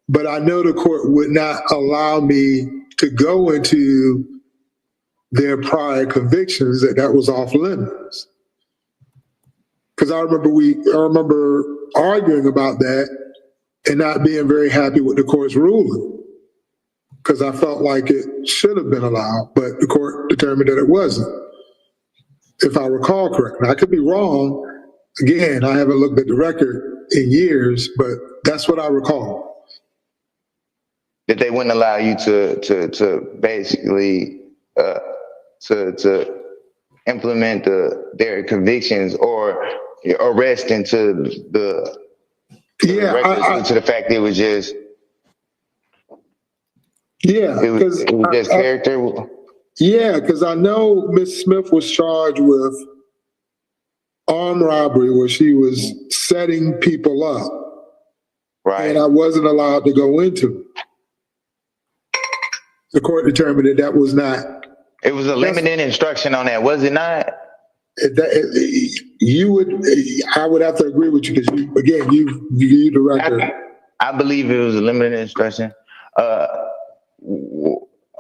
but I know the court would not allow me to go into their prior convictions, that was off limits. Because I remember arguing about that and not being very happy with the court's ruling, because I felt like it should have been allowed, but the court determined that it wasn't, if I recall correctly. I could be wrong. Again, I haven't looked at the record in years, but that's what I recall. That they wouldn't allow you to basically to implement their convictions or arrest into the record to the fact it was just it was just character. Yeah, because I know Miss Smith was charged with armed robbery where she was setting people up. Right. And I wasn't allowed to go into it. The court determined that was not. It was a limited instruction on that, was it not? I would have to agree with you because you viewed the record. I believe it was a limited instruction.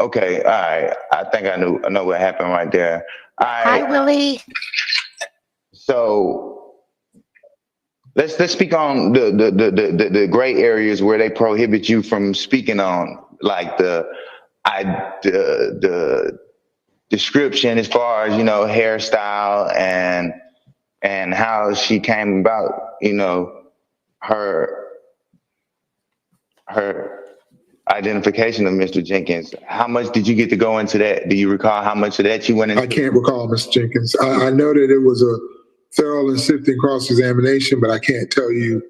Okay, all right. I think I know what happened right there. Hi, Willie. So let's speak on the gray areas where they prohibit you from speaking on, like the description as far as, hairstyle and how she came about, her identification of Mr. Jenkins. How much did you get to go into that? Do you recall how much of that you went into? I can't recall, Mr. Jenkins. I know that it was a thorough and sifting cross-examination, but I can't tell you.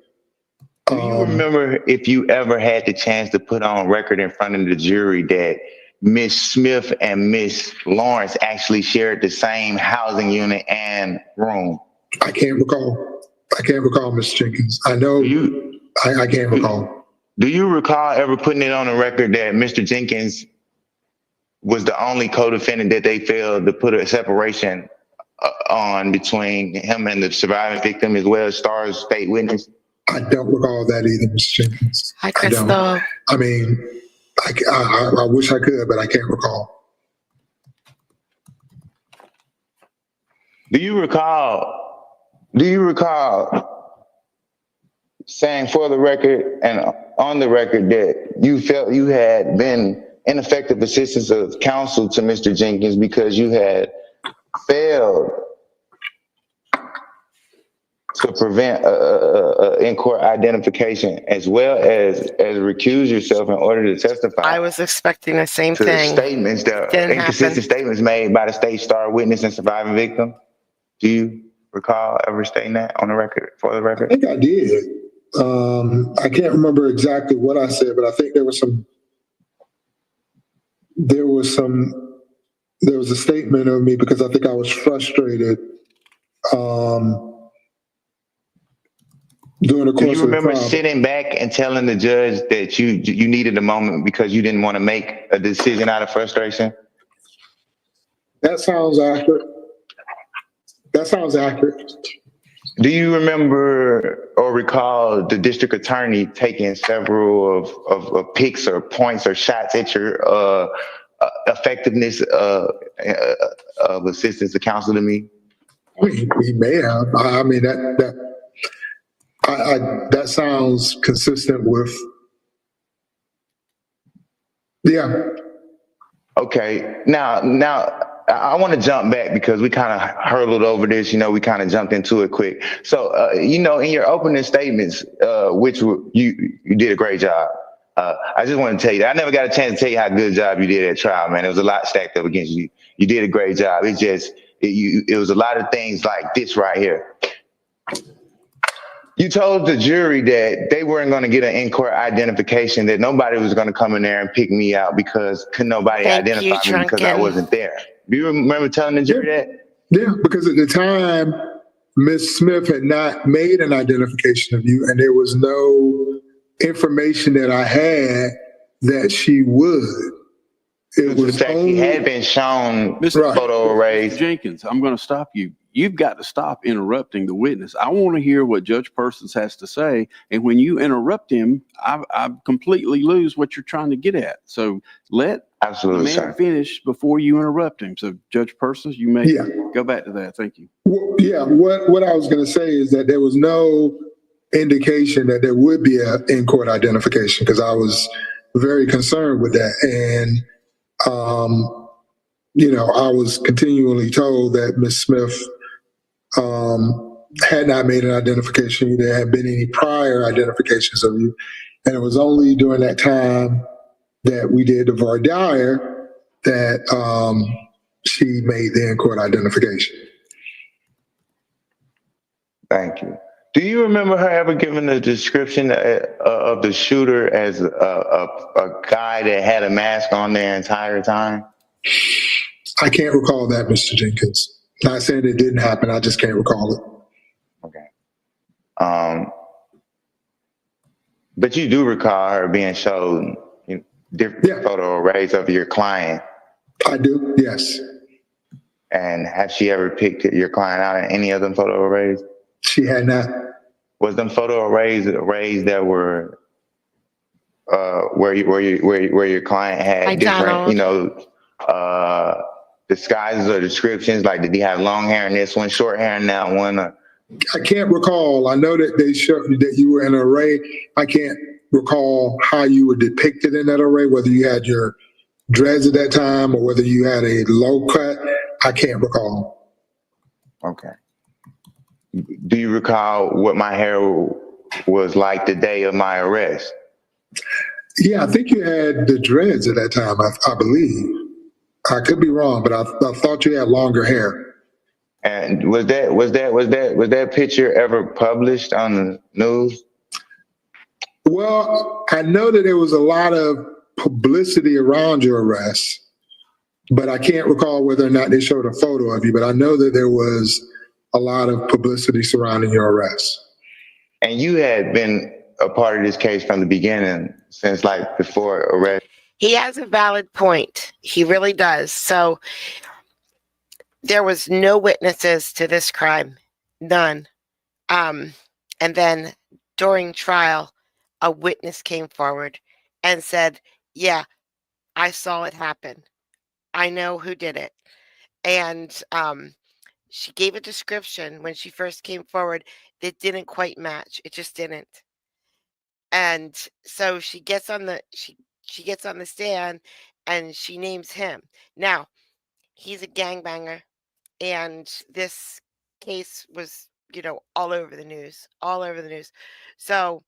Do you remember if you ever had the chance to put on record in front of the jury that Miss Smith and Miss Lawrence actually shared the same housing unit and room? I can't recall. Mr. Jenkins. I know I can't recall. Do you recall ever putting it on the record that Mr. Jenkins was the only co-defendant that they failed to put a separation on between him and the surviving victim as well as Starr's state witness? I don't recall that either, Mr. Jenkins. Hi, Crystal. I mean, I wish I could, but I can't recall. Do you recall saying for the record and on the record that you felt you had been ineffective assistance of counsel to Mr. Jenkins because you had failed to prevent in-court identification as well as recuse yourself in order to testify? I was expecting the same to thing. Statements that inconsistent statements made by the state star witness and surviving victim. Do you recall ever stating that on the record, for the record? I think I did. I can't remember exactly what I said, but I think there was a statement of me because I think I was frustrated during the course of the trial. Do you remember sitting back and telling the judge that you needed a moment because you didn't want to make a decision out of frustration? That sounds accurate. Do you remember or recall the district attorney taking several of picks or points or shots at your effectiveness of assistance to counsel to me? He may have. I mean, that sounds consistent with. Yeah. Okay. Now I want to jump back because we kind of hurtled over this. We kind of jumped into it quick. So, in your opening statements, which you did a great job. I just want to tell you that I never got a chance to tell you how good a job you did at trial, man. It was a lot stacked up against you. You did a great job. It was a lot of things like this right here. You told the jury that they weren't going to get an in-court identification, that nobody was going to come in there and pick me out because couldn't nobody identify me because I wasn't there. Do you remember telling the jury that? Yeah, because at the time, Ms. Smith had not made an identification of you, and there was no information that I had that she would. It was the fact he had been shown Mr. photo arrays. Jenkins, I'm going to stop you. you've got to stop interrupting the witness. I want to hear what Judge Persons has to say. And when you interrupt him, I completely lose what you're trying to get at. So let Absolutely, the man finish before you interrupt him. So Judge Persons, you may go back to that. Thank you. Well, yeah, what I was going to say is that there was no indication that there would be an in-court identification, because I was very concerned with that. And, I was continually told that Ms. Smith had not made an identification. There had been any prior identifications of you. And it was only during that time that we did the voir dire that she made the in-court identification. Thank you. Do you remember her ever giving a description of the shooter as a guy that had a mask on the entire time? I can't recall that, Mr. Jenkins. Not saying it didn't happen. I just can't recall it. Okay. But you do recall her being shown different photo arrays of your client? I do, yes. And has she ever picked your client out in any of them photo arrays? She had not. Was them photo arrays that were where your client had different, disguises or descriptions? Like, did he have long hair in this one, short hair in that one? I can't recall. I know that they showed that you were in an array. I can't recall how you were depicted in that array, whether you had your dreads at that time or whether you had a low cut. I can't recall. Okay. Do you recall what my hair was like the day of my arrest? Yeah, I think you had the dreads at that time, I believe. I could be wrong, but I thought you had longer hair. And was that picture ever published on the news? Well, I know that there was a lot of publicity around your arrest, but I can't recall whether or not they showed a photo of you. But I know that there was a lot of publicity surrounding your arrest. And you had been a part of this case from the beginning, since like before arrest. He has a valid point. He really does. So there was no witnesses to this crime, none. And then during trial, a witness came forward and said, yeah, I saw it happen. I know who did it. And she gave a description when she first came forward that didn't quite match. It just didn't. And so she gets on the she gets on the stand and she names him. Now, he's a gangbanger, and this case was, all over the news, all over the news. So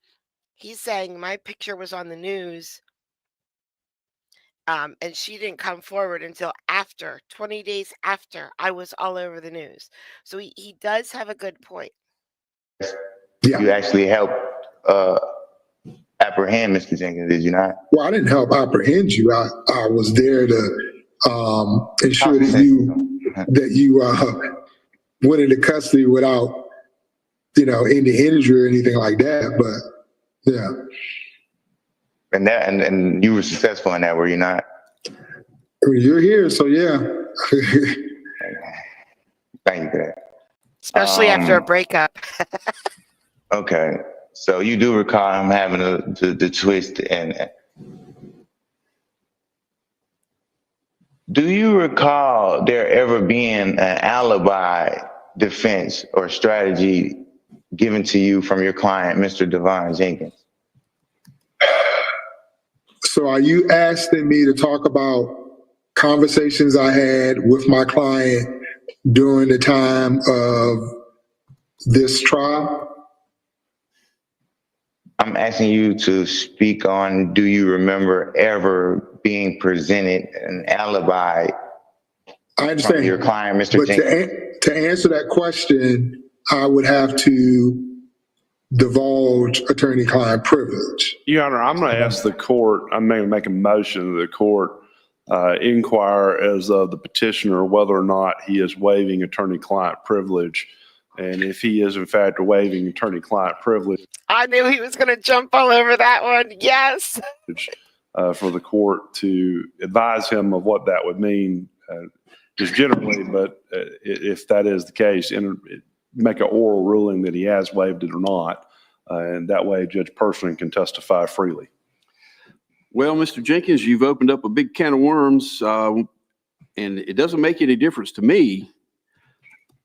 he's saying my picture was on the news, and she didn't come forward until after, 20 days after I was all over the news. So he does have a good point. Yeah. You actually helped apprehend Mr. Jenkins, did you not? Well, I didn't help apprehend you. I was there to ensure that you went into custody without, any injury or anything like that. But yeah. And you were successful in that, were you not? I mean, you're here, so yeah. Thank you for that. Especially after a breakup. Okay. So you do recall him having the twist and do you recall there ever being an alibi defense or strategy given to you from your client, Mr. Devon Jenkins? So are you asking me to talk about conversations I had with my client during the time of this trial? I'm asking you to speak on, do you remember ever being presented an alibi I understand. from your client, Mr. Jenkins? To answer that question, I would have to divulge attorney-client privilege. Your Honor, I'm going to ask the court, I'm going to make a motion that the court inquire as the petitioner whether or not he is waiving attorney-client privilege. And if he is, in fact, waiving attorney-client privilege. I knew he was going to jump all over that one. Yes. For the court to advise him of what that would mean. just generally, but if that is the case, make an oral ruling that he has waived it or not. And that way Judge Person can testify freely. Well, Mr. Jenkins, you've opened up a big can of worms, and it doesn't make any difference to me.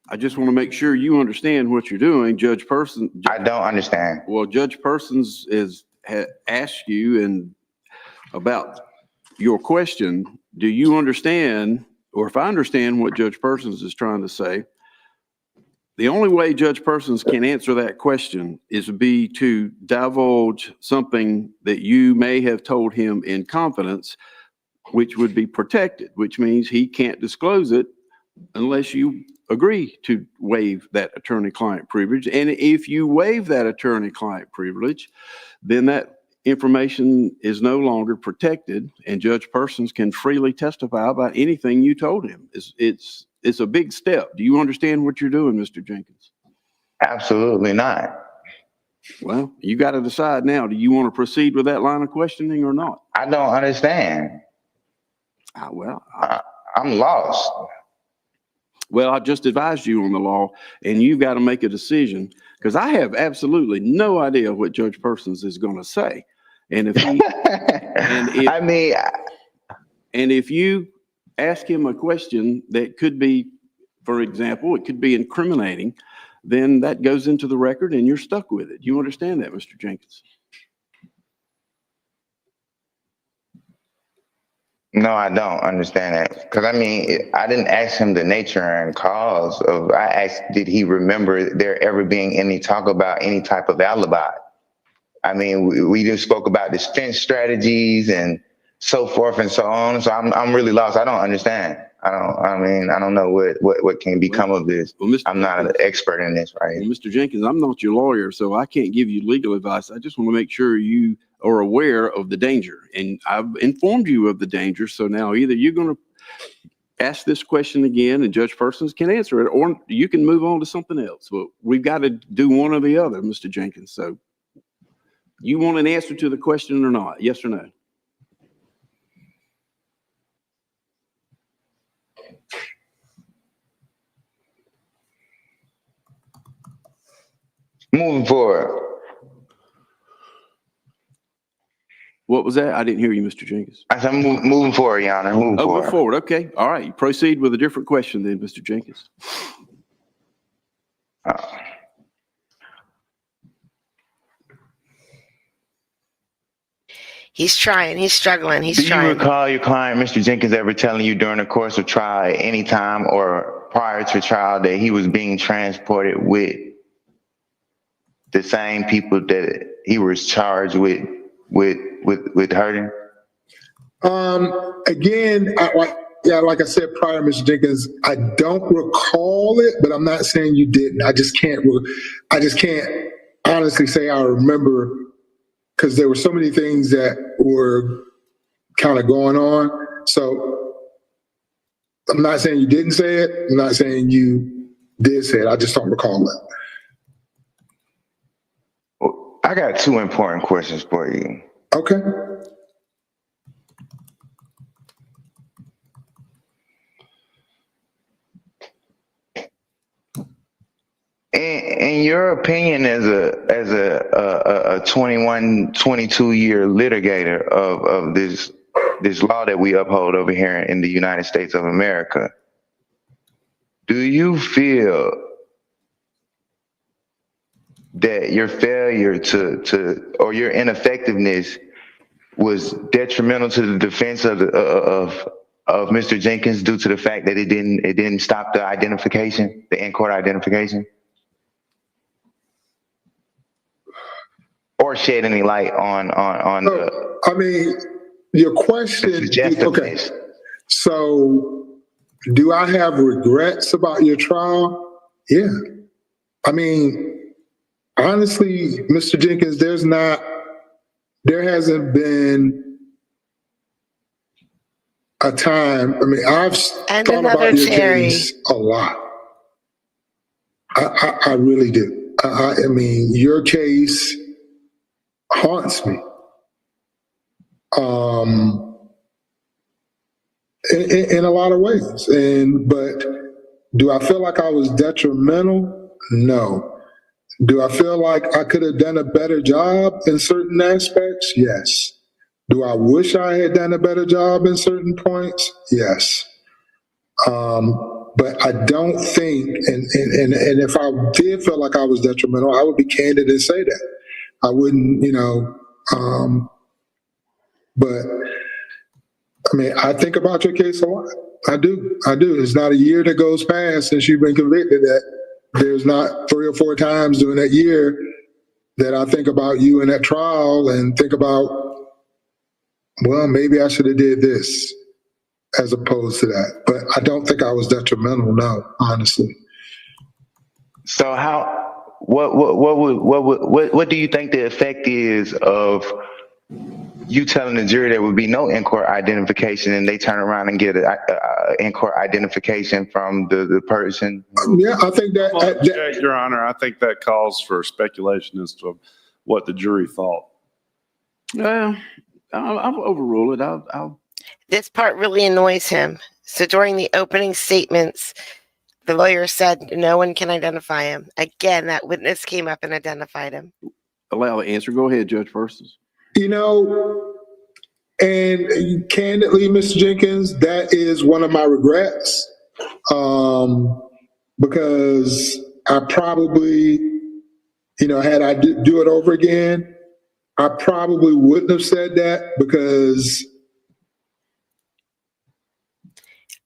I just want to make sure you understand what you're doing. Judge Person. I don't understand. Well, Judge Persons has asked you about your question. Do you understand, or if I understand what Judge Persons is trying to say, the only way Judge Persons can answer that question is to divulge something that you may have told him in confidence, which would be protected, which means he can't disclose it unless you agree to waive that attorney-client privilege. And if you waive that attorney-client privilege, then that information is no longer protected, and Judge Persons can freely testify about anything you told him. It's a big step. Do you understand what you're doing, Mr. Jenkins? Absolutely not. Well, you got to decide now. Do you want to proceed with that line of questioning or not? I don't understand. I'm lost. Well, I just advised you on the law, and you've got to make a decision, because I have absolutely no idea what Judge Persons is going to say. And if he, and if you ask him a question that could be, for example, it could be incriminating, then that goes into the record and you're stuck with it. You understand that, Mr. Jenkins? No, I don't understand that. Because I didn't ask him the nature and cause of, I asked, did he remember there ever being any talk about any type of alibi? We just spoke about defense strategies and so forth and so on. So I'm really lost. I don't understand. I don't know what can become of this. Well, I'm not an expert in this, right? Well, Mr. Jenkins, I'm not your lawyer, so I can't give you legal advice. I just want to make sure you are aware of the danger, and I've informed you of the danger. So now either you're going to ask this question again and Judge Persons can answer it, or you can move on to something else. Well, we've got to do one or the other, Mr. Jenkins. So you want an answer to the question or not? Yes or no? Moving forward. What was that? I didn't hear you, Mr. Jenkins. I said moving forward, Your Honor. Moving forward. Move forward. Okay. All right. Proceed with a different question then, Mr. Jenkins. He's trying. He's struggling. He's Do trying. you recall your client, Mr. Jenkins, ever telling you during the course of trial at any time or prior to trial that he was being transported with the same people that he was charged with hurting? Again, like I said prior, Mr. Jenkins, I don't recall it, but I'm not saying you didn't. I just can't honestly say I remember, because there were so many things that were kind of going on. So I'm not saying you didn't say it. I'm not saying you did say it. I just don't recall it. Well, I got two important questions for you. Okay. In your opinion, as a 21, 22 year litigator of this law that we uphold over here in the United States of America, do you feel that your failure or your ineffectiveness was detrimental to the defense of Mr. Jenkins due to the fact that it didn't stop the identification, the in-court identification? Or shed any light on your question. Okay. So, do I have regrets about your trial? Yeah. Honestly, Mr. Jenkins, there hasn't been a time. I've thought about your case a lot. I really do. Your case haunts me. in a lot of ways. But do I feel like I was detrimental? No. Do I feel like I could have done a better job in certain aspects? Yes. Do I wish I had done a better job in certain points? Yes. But I don't think, and if I did feel like I was detrimental, I would be candid and say that. I wouldn't, but I mean, I think about your case a lot. I do. It's not a year that goes past since you've been convicted that there's not 3 or 4 times during that year that I think about you in that trial and think about, well, maybe I should have did this as opposed to that. But I don't think I was detrimental, no, honestly. So what do you think the effect is of you telling the jury there would be no in-court identification and they turn around and get an in-court identification from the person? Yeah, I think that, Your Honor, I think that calls for speculation as to what the jury thought. I'll overrule it. I'll. This part really annoys him. So during the opening statements, the lawyer said no one can identify him. Again, that witness came up and identified him. Allow the answer. Go ahead, Judge Versus. And candidly, Mr. Jenkins, that is one of my regrets, because I probably, had I do it over again, I probably wouldn't have said that because.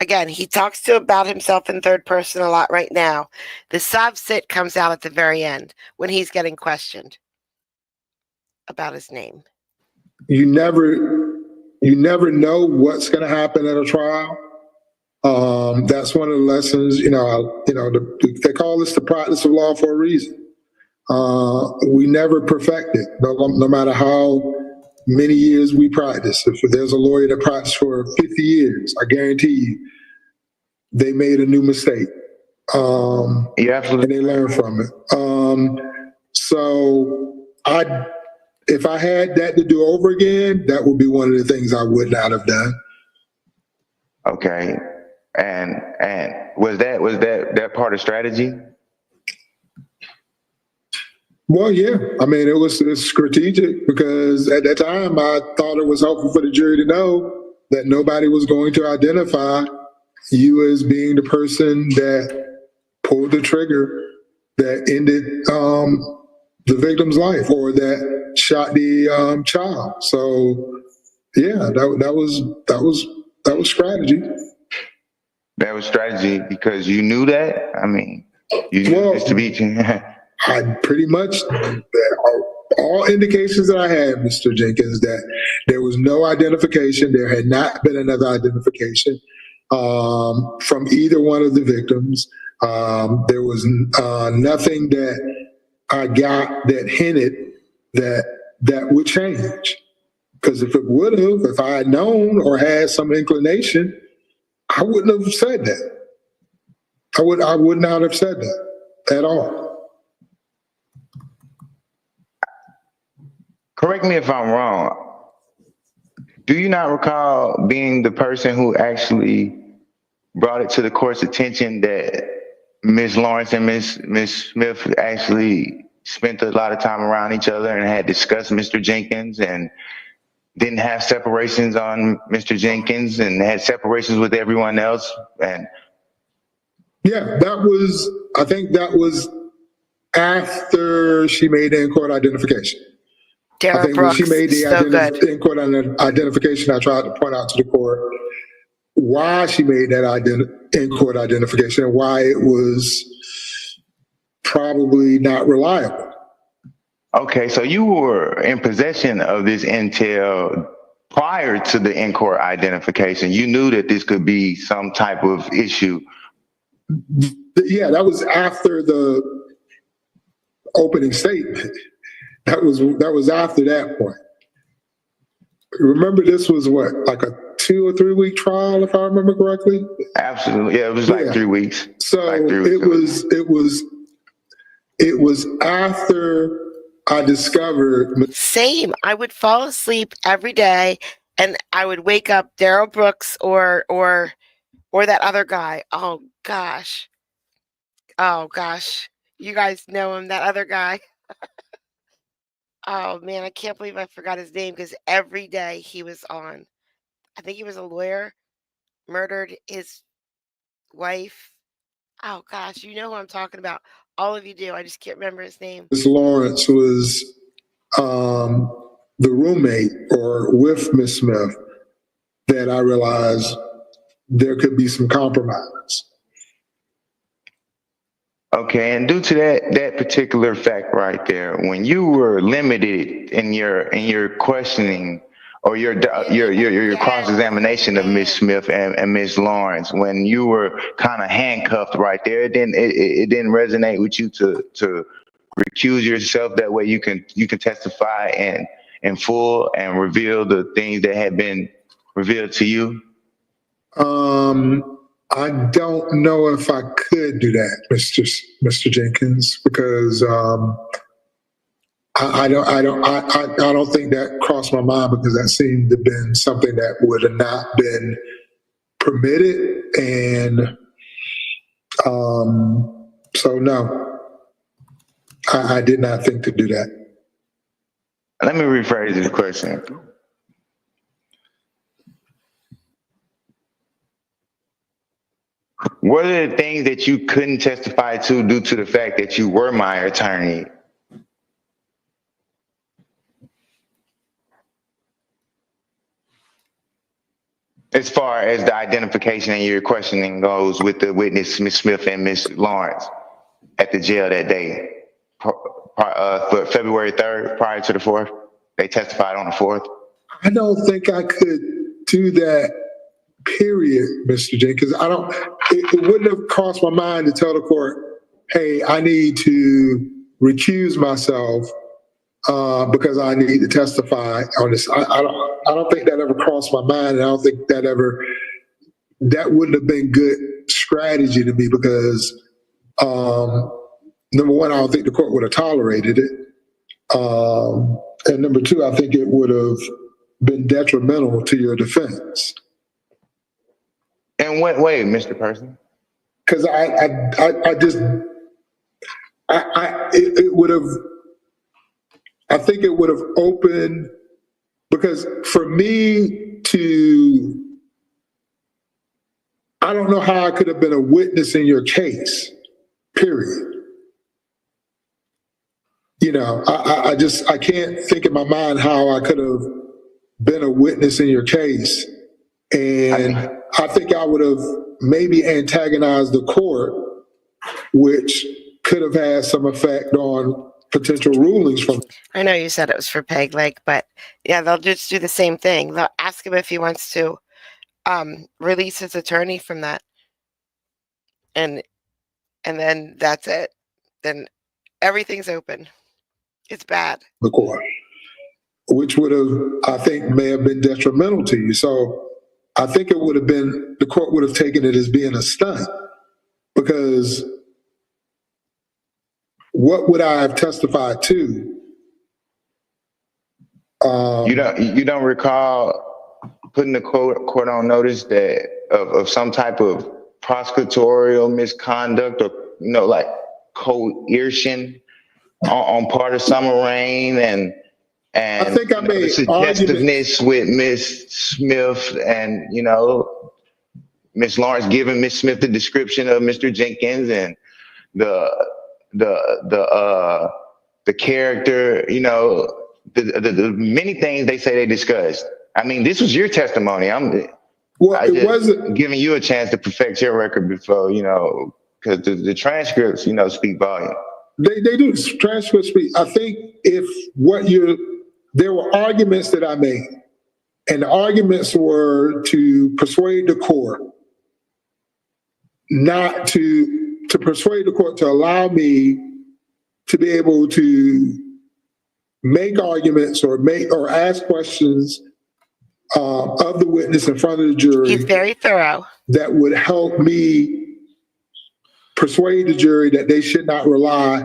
Again, he talks about himself in third person a lot right now. The sob sit comes out at the very end when he's getting questioned about his name. You never know what's going to happen at a trial. That's one of the lessons, they call this the practice of law for a reason. We never perfect it, no matter how many years we practice. If there's a lawyer that practiced for 50 years, I guarantee you, they made a new mistake. Yeah, absolutely. And they learn from it. So if I had that to do over again, that would be one of the things I would not have done. Okay. And was that part of strategy? Well, yeah. I mean, it was strategic because at that time I thought it was helpful for the jury to know that nobody was going to identify you as being the person that pulled the trigger that ended the victim's life or that shot the child. So yeah, that was strategy. That was strategy because you knew that. I mean, you knew this to be. I pretty much all indications that I had, Mr. Jenkins, that there was no identification. There had not been another identification from either one of the victims. There was nothing that I got that hinted that would change. Because if it would have, if I had known or had some inclination, I wouldn't have said that. I would not have said that at all. Correct me if I'm wrong. Do you not recall being the person who actually brought it to the court's attention that Ms. Lawrence and Ms. Smith actually spent a lot of time around each other and had discussed Mr. Jenkins and didn't have separations on Mr. Jenkins and had separations with everyone else? And yeah, I think that was after she made the in-court identification. Darren I think Brooks, when she made the in-court identification, I tried to point out to the court why she made that in-court identification and why it was probably not reliable. Okay, so you were in possession of this intel prior to the in-court identification. You knew that this could be some type of issue. Yeah, that was after the opening statement. That was after that point. Remember, this was what, like a 2 or 3 week trial, if I remember correctly? Absolutely, yeah, it was like 3 weeks. So like 3 weeks. it was after I discovered. Same. I would fall asleep every day and I would wake up Daryl Brooks or that other guy. Oh gosh, you guys know him, that other guy. Oh man, I can't believe I forgot his name because every day he was on. I think he was a lawyer, murdered his wife. Oh gosh, you know who I'm talking about. All of you do. I just can't remember his name. Ms. Lawrence was the roommate or with Ms. Smith that I realized there could be some compromise. Okay, and due to that particular fact right there, when you were limited in your questioning or your cross-examination of Ms. Smith and Ms. Lawrence, when you were kind of handcuffed right there, it didn't resonate with you to recuse yourself. That way you can testify in full and reveal the things that had been revealed to you. I don't know if I could do that, Mr. Jenkins, because I don't think that crossed my mind, because that seemed to have been something that would have not been permitted, and so no, I did not think to do that. Let me rephrase this question. What are the things that you couldn't testify to due to the fact that you were my attorney? As far as the identification and your questioning goes with the witness, Ms. Smith and Ms. Lawrence, at the jail that day, for February 3rd, prior to the 4th, they testified on the 4th. I don't think I could do that, period, Mr. Jenkins. It wouldn't have crossed my mind to tell the court, hey, I need to recuse myself because I need to testify on this. I don't think that ever crossed my mind, and I don't think that wouldn't have been good strategy to me, because number one, I don't think the court would have tolerated it. And number two, I think it would have been detrimental to your defense. In what way, Mr. Person? Because it would have, I think it would have opened, because for me I don't know how I could have been a witness in your case, period. You know, I can't think in my mind how I could have been a witness in your case. And I think I would have maybe antagonized the court, which could have had some effect on potential rulings from. I know you said it was for peg leg, but yeah, they'll just do the same thing. They'll ask him if he wants to release his attorney from that. And then that's it. Then everything's open. It's bad. The court, which would have, I think, may have been detrimental to you. So I think it would have been, the court would have taken it as being a stunt, because what would I have testified to? You don't recall putting the court on notice that of some type of prosecutorial misconduct, or like coercion on part of Summer Rain, and I think I made suggestiveness with Ms. Smith and Ms. Lawrence giving Ms. Smith the description of Mr. Jenkins and the character, the many things they say they discussed. I mean, this was your testimony. I wasn't giving you a chance to perfect your record before, because the transcripts, speak volume. They do. Transcripts speak. I think there were arguments that I made, and the arguments were to persuade the court to persuade the court to allow me to be able to make arguments or ask questions of the witness in front of the jury. He's very thorough. That would help me persuade the jury that they should not rely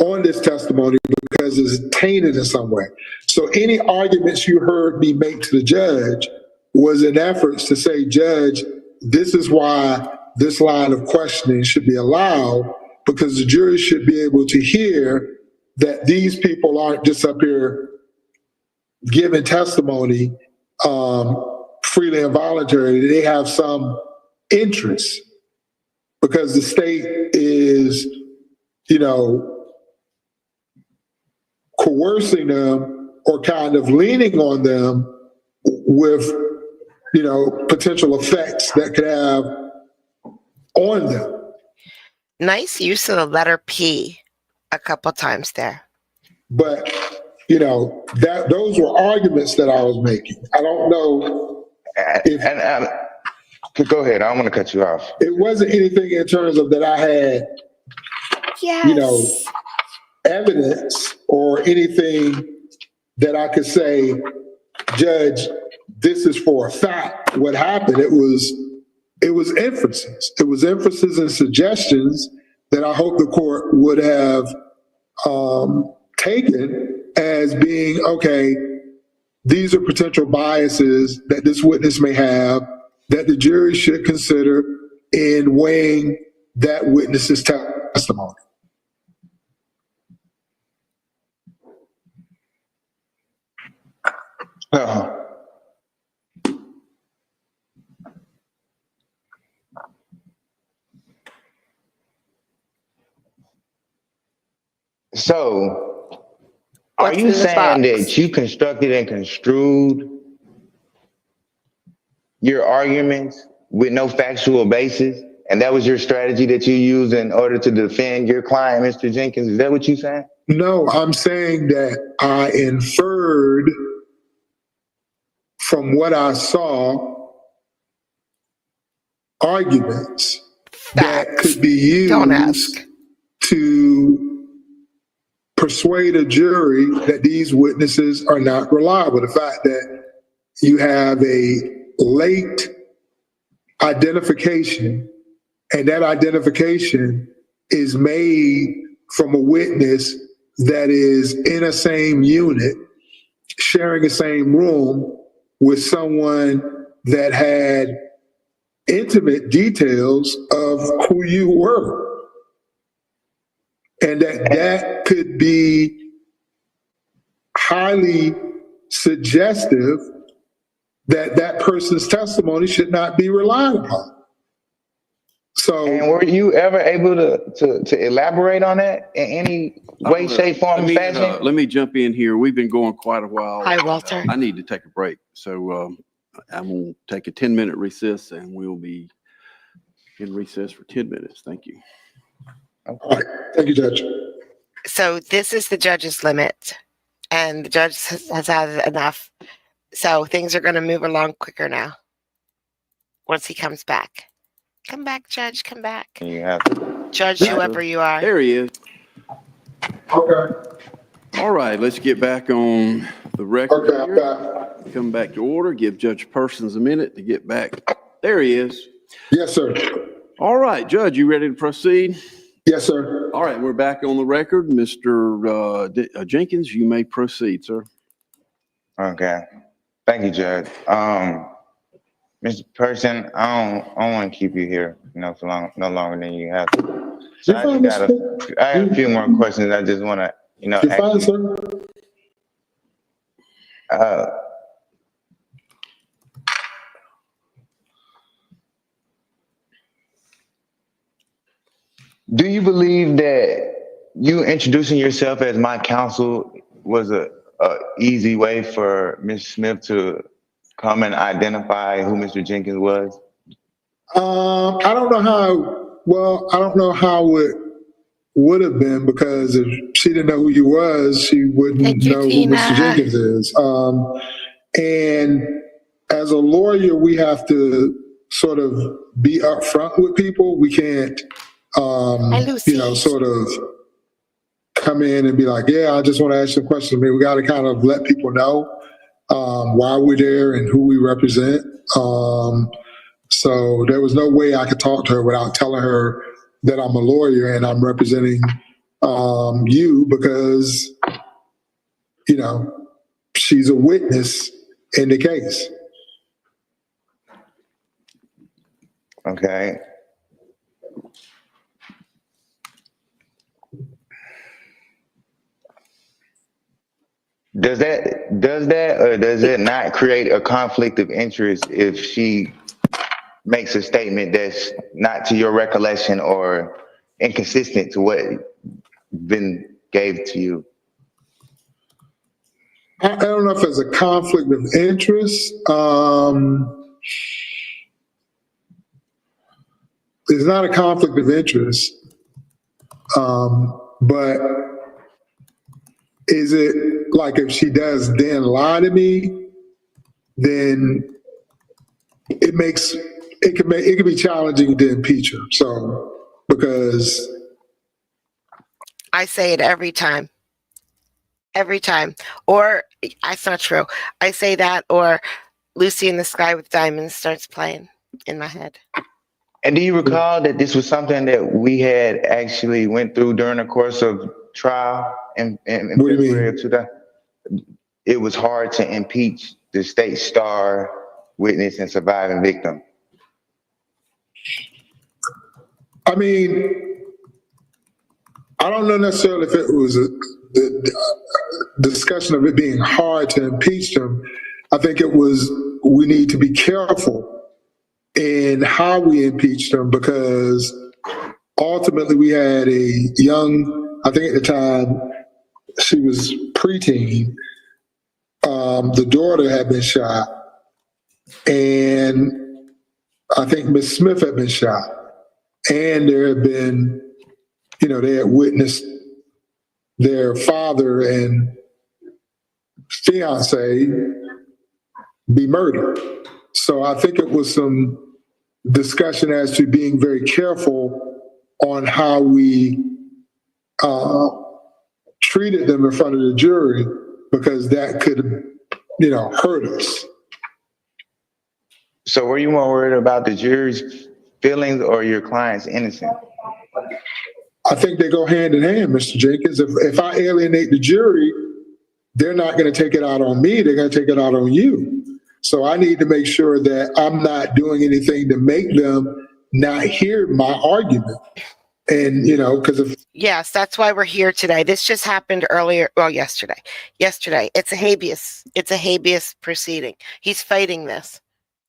on this testimony because it's tainted in some way. So any arguments you heard me make to the judge was in efforts to say, Judge, this is why this line of questioning should be allowed, because the jury should be able to hear that these people aren't just up here giving testimony freely and voluntarily. They have some interest because the state is, coercing them or kind of leaning on them with, potential effects that could have on them. Nice use of the letter P a couple times there. But, those were arguments that I was making. I don't know if... Go ahead. I don't want to cut you off. It wasn't anything in terms of that I had, evidence or anything that I could say, Judge, this is for a fact what happened. It was inferences. It was inferences and suggestions that I hope the court would have taken as being, okay, these are potential biases that this witness may have that the jury should consider in weighing that witness's testimony. So, are you saying that you constructed and construed your arguments with no factual basis, and that was your strategy that you used in order to defend your client, Mr. Jenkins? Is that what you're saying? No, I'm saying that I inferred from what I saw arguments that could be used to persuade a jury that these witnesses are not reliable. The fact that you have a late identification, and that identification is made from a witness that is in a same unit, sharing the same room with someone that had intimate details of who you were. And that could be highly suggestive that that person's testimony should not be relied upon. So, and were you ever able to elaborate on that in any way, shape, form, or fashion? Let me jump in here. We've been going quite a while. Hi, Walter. I need to take a break. So I'm going to take a 10-minute recess, and we'll be in recess for 10 minutes. Thank you. All right. Thank you, Judge. So this is the judge's limit, and the judge has had enough. So things are going to move along quicker now once he comes back. Come back, Judge. Come back. Yeah. Judge, whoever you are. There he is. Okay. All right, let's get back on the record. Okay, I'm back. Come back to order. Give Judge Persons a minute to get back. There he is. Yes, sir. All right, Judge, you ready to proceed? Yes, sir. All right, we're back on the record. Mr. Jenkins, you may proceed, sir. Okay. Thank you, Judge. Mr. Person, I don't want to keep you here, for no longer than you have to. So I have a few more questions. I just want to, You're fine, sir. Do you believe that you introducing yourself as my counsel was a easy way for Ms. Smith to come and identify who Mr. Jenkins was? I don't know how it would have been, because if she didn't know who you was, she wouldn't know who Mr. Jenkins is. And as a lawyer, we have to sort of be upfront with people. We can't, sort of come in and be like, yeah, I just want to ask you a question. I mean, we got to kind of let people know why we're there and who we represent. So there was no way I could talk to her without telling her that I'm a lawyer and I'm representing you because, you know, she's a witness in the case. Okay. Does it not create a conflict of interest if she makes a statement that's not to your recollection or inconsistent to what been gave to you? I don't know if there's a conflict of interest. There's not a conflict of interest, but is it like if she does then lie to me, then it can be challenging to impeach her. So because I say it every time. Every time. Or that's not true. I say that, or Lucy in the Sky with Diamonds starts playing in my head. And do you recall that this was something that we had actually went through during the course of trial in What do you February mean? of 2000? It was hard to impeach the state star witness and surviving victim. I mean, I don't know necessarily if it was the discussion of it being hard to impeach them. I think it was, we need to be careful in how we impeach them, because ultimately we had a young, I think at the time she was preteen, the daughter had been shot, and I think Miss Smith had been shot, and there had been, you know, they had witnessed their father and fiance be murdered. So I think it was some discussion as to being very careful on how we treated them in front of the jury, because that could, you know, hurt us. So were you more worried about the jury's feelings or your client's innocence? I think they go hand in hand, Mr. Jenkins. If I alienate the jury, they're not going to take it out on me. They're going to take it out on you. So I need to make sure that I'm not doing anything to make them not hear my argument. And, you know, because if Yes, that's why we're here today. This just happened earlier, well, yesterday. It's a habeas proceeding. He's fighting this.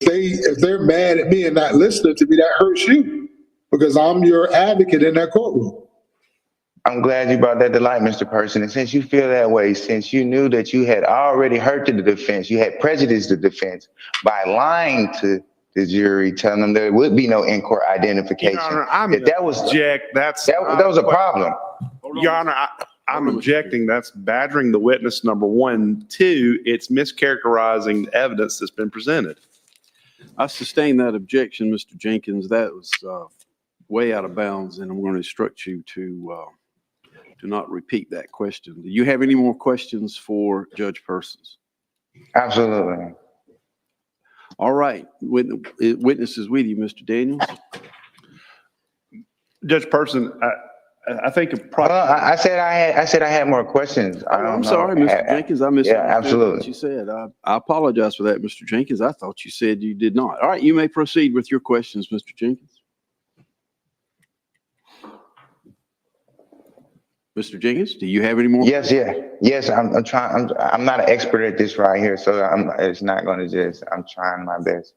if they're mad at me and not listening to me, that hurts you, because I'm your advocate in that courtroom. I'm glad you brought that to light, Mr. Person. And since you feel that way, since you knew that you had already hurt the defense, you had prejudiced the defense by lying to the jury, telling them there would be no in-court identification. Your Honor, that was a problem. Your Honor, I'm objecting. That's badgering the witness, number one. Two, it's mischaracterizing the evidence that's been presented. I sustain that objection, Mr. Jenkins. That was way out of bounds, and I'm going to instruct you to not repeat that question. Do you have any more questions for Judge Persons? Absolutely. All right. Witness is with you, Mr. Daniels. Judge Person, I think I said I had more questions. I'm sorry, Mr. Jenkins. I misunderstood what you said. I apologize for that, Mr. Jenkins. I thought you said you did not. All right, you may proceed with your questions, Mr. Jenkins. Mr. Jenkins, do you have any more? Yes. I'm trying. I'm not an expert at this right here, so it's not going to just. I'm trying my best.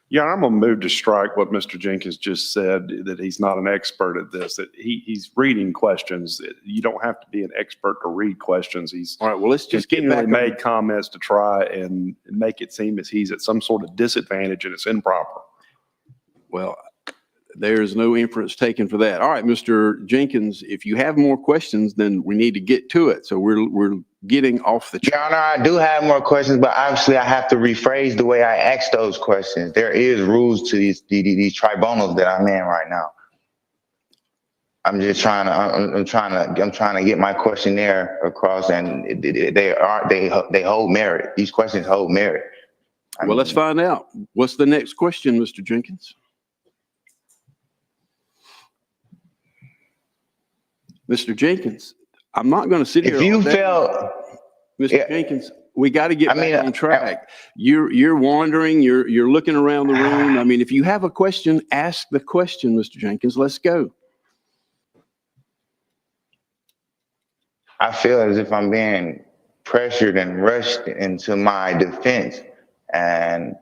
Yeah, I'm going to move to strike what Mr. Jenkins just said, that he's not an expert at this, that he's reading questions. You don't have to be an expert to read questions. He's all right. Well, let's just get back. Made comments to try and make it seem as he's at some sort of disadvantage, and it's improper. Well, there's no inference taken for that. All right, Mr. Jenkins, if you have more questions, then we need to get to it. So we're getting off the Your Honor, I do have more questions, but obviously I have to rephrase the way I ask those questions. There is rules to these tribunals that I'm in right now. I'm just trying to get my questionnaire across, and they hold merit. These questions hold merit. Well, let's find out. What's the next question, Mr. Jenkins? Mr. Jenkins, I'm not going to sit here If you all day. felt, Mr. yeah, Jenkins, we got to get I back mean, on track. You're wandering. You're looking around the room. I mean, if you have a question, ask the question, Mr. Jenkins. Let's go. I feel as if I'm being pressured and rushed into my defense. And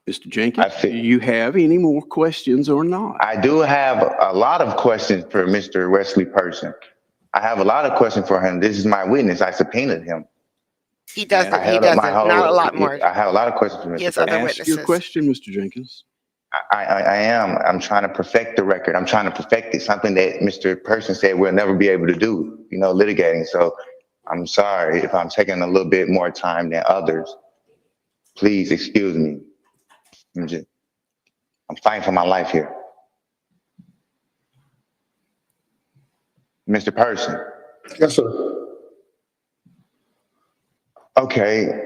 Mr. Jenkins, do you have any more questions or not? I do have a lot of questions for Mr. Wesley Person. I have a lot of questions for him. This is my witness. I subpoenaed him. He doesn't. I He held up my doesn't. Not a whole. lot more. I have a lot of questions for Mr. He has Person. other Ask witnesses. your question, Mr. Jenkins. I am. I'm trying to perfect the record. I'm trying to perfect it. Something that Mr. Person said we'll never be able to do, litigating. So I'm sorry if I'm taking a little bit more time than others. Please excuse me. I'm fighting for my life here. Mr. Person. Yes, sir. Okay.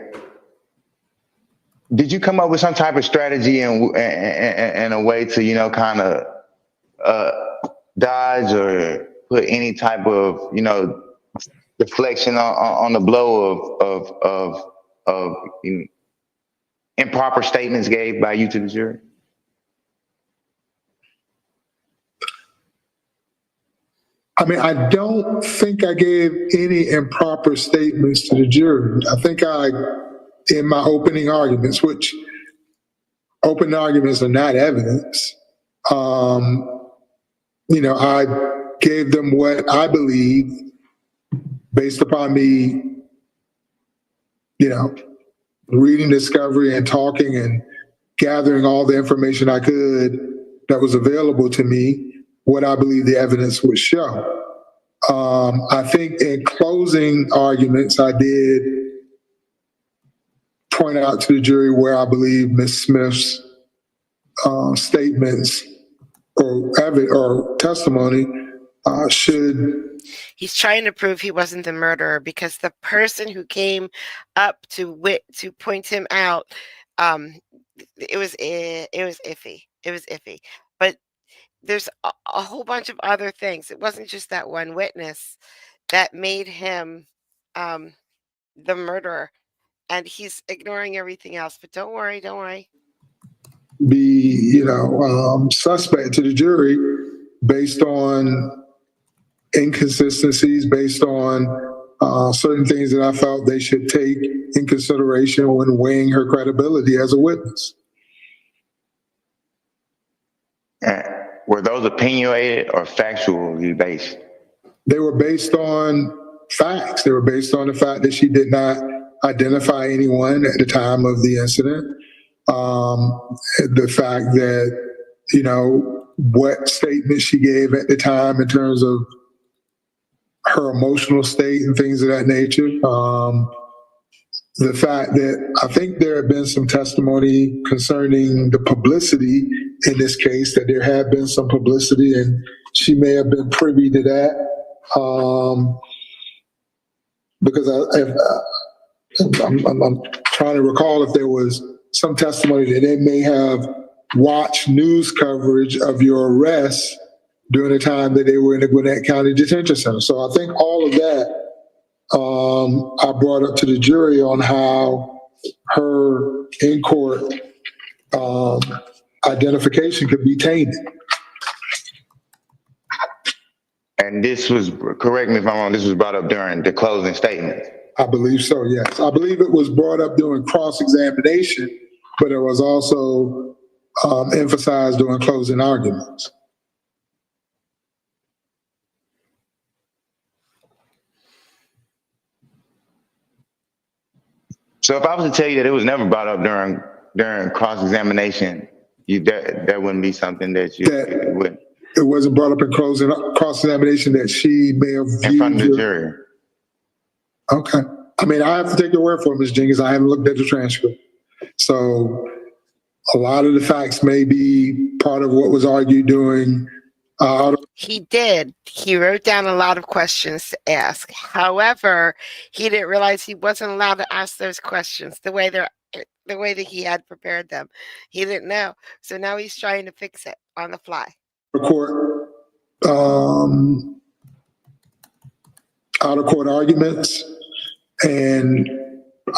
Did you come up with some type of strategy and a way to, kind of dodge or put any type of, deflection on the blow of improper statements gave by you to the jury? I mean, I don't think I gave any improper statements to the jury. I think in my opening arguments, which open arguments are not evidence, I gave them what I believe based upon me, reading discovery and talking and gathering all the information I could that was available to me, what I believe the evidence would show. I think in closing arguments, I did point out to the jury where I believe Ms. Smith's statements or testimony should. He's trying to prove he wasn't the murderer because the person who came up to point him out, it was iffy. It was iffy. But there's a whole bunch of other things. It wasn't just that one witness that made him the murderer, and he's ignoring everything else. But don't worry. Be, suspect to the jury based on inconsistencies, based on certain things that I felt they should take in consideration when weighing her credibility as a witness. Were those opinionated or factually based? They were based on facts. They were based on the fact that she did not identify anyone at the time of the incident. The fact that, what statement she gave at the time in terms of her emotional state and things of that nature. The fact that I think there had been some testimony concerning the publicity in this case, that there had been some publicity and she may have been privy to that. Because I'm trying to recall if there was some testimony that they may have watched news coverage of your arrest during the time that they were in the Gwinnett County Detention Center. So I think all of that I brought up to the jury on how her in-court identification could be tainted. And this was, correct me if I'm wrong, this was brought up during the closing statement? I believe so, yes. I believe it was brought up during cross-examination, but it was also emphasized during closing arguments. So if I was to tell you that it was never brought up during cross-examination, that wouldn't be something that you would. It wasn't brought up in closing cross-examination that she may have viewed in front of the jury. Okay. I mean, I have to take your word for it, Ms. Jenkins. I haven't looked at the transcript. So a lot of the facts may be part of what was argued during. He did. He wrote down a lot of questions to ask. However, he didn't realize he wasn't allowed to ask those questions the way that he had prepared them. He didn't know. So now he's trying to fix it on the fly. The court out of court arguments, and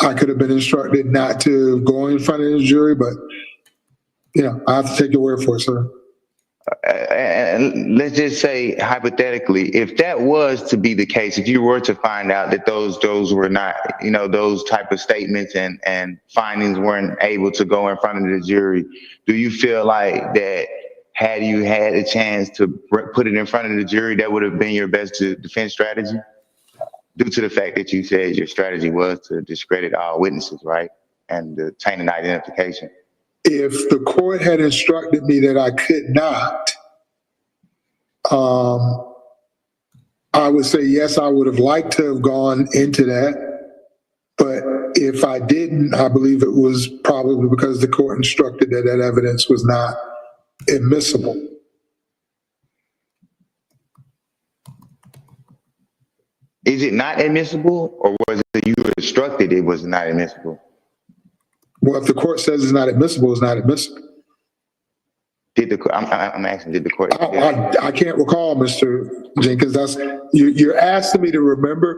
I could have been instructed not to go in front of the jury, but I have to take your word for it, sir. And let's just say hypothetically, if that was to be the case, if you were to find out that those were not, those type of statements and findings weren't able to go in front of the jury, do you feel like that had you had a chance to put it in front of the jury, that would have been your best defense strategy? Due to the fact that you said your strategy was to discredit all witnesses, right? And the tainted identification. If the court had instructed me that I could not, I would say yes, I would have liked to have gone into that. But if I didn't, I believe it was probably because the court instructed that that evidence was not admissible. Is it not admissible, or was it you were instructed it was not admissible? Well, if the court says it's not admissible, it's not admissible. I'm asking, did the court? I can't recall, Mr. Jenkins. You're asking me to remember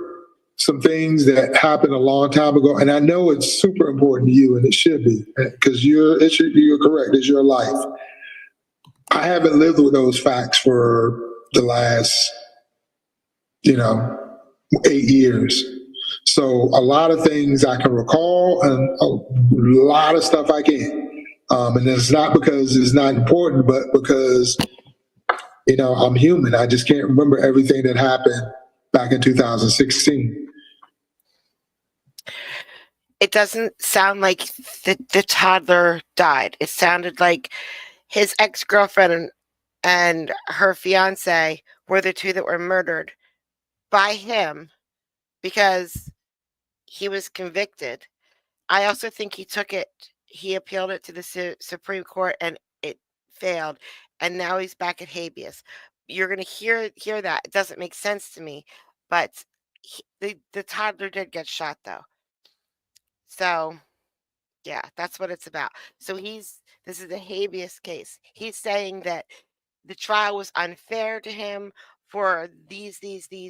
some things that happened a long time ago, and I know it's super important to you, and it should be, because you're correct. It's your life. I haven't lived with those facts for the last, 8 years. So a lot of things I can recall, and a lot of stuff I can't. And it's not because it's not important, but because, I'm human. I just can't remember everything that happened back in 2016. It doesn't sound like the toddler died. It sounded like his ex-girlfriend and her fiance were the two that were murdered by him because he was convicted. I also think he appealed it to the Supreme Court and it failed. And now he's back at habeas. You're going to hear that. It doesn't make sense to me, but the toddler did get shot though. So yeah, that's what it's about. So this is a habeas case. He's saying that the trial was unfair to him for these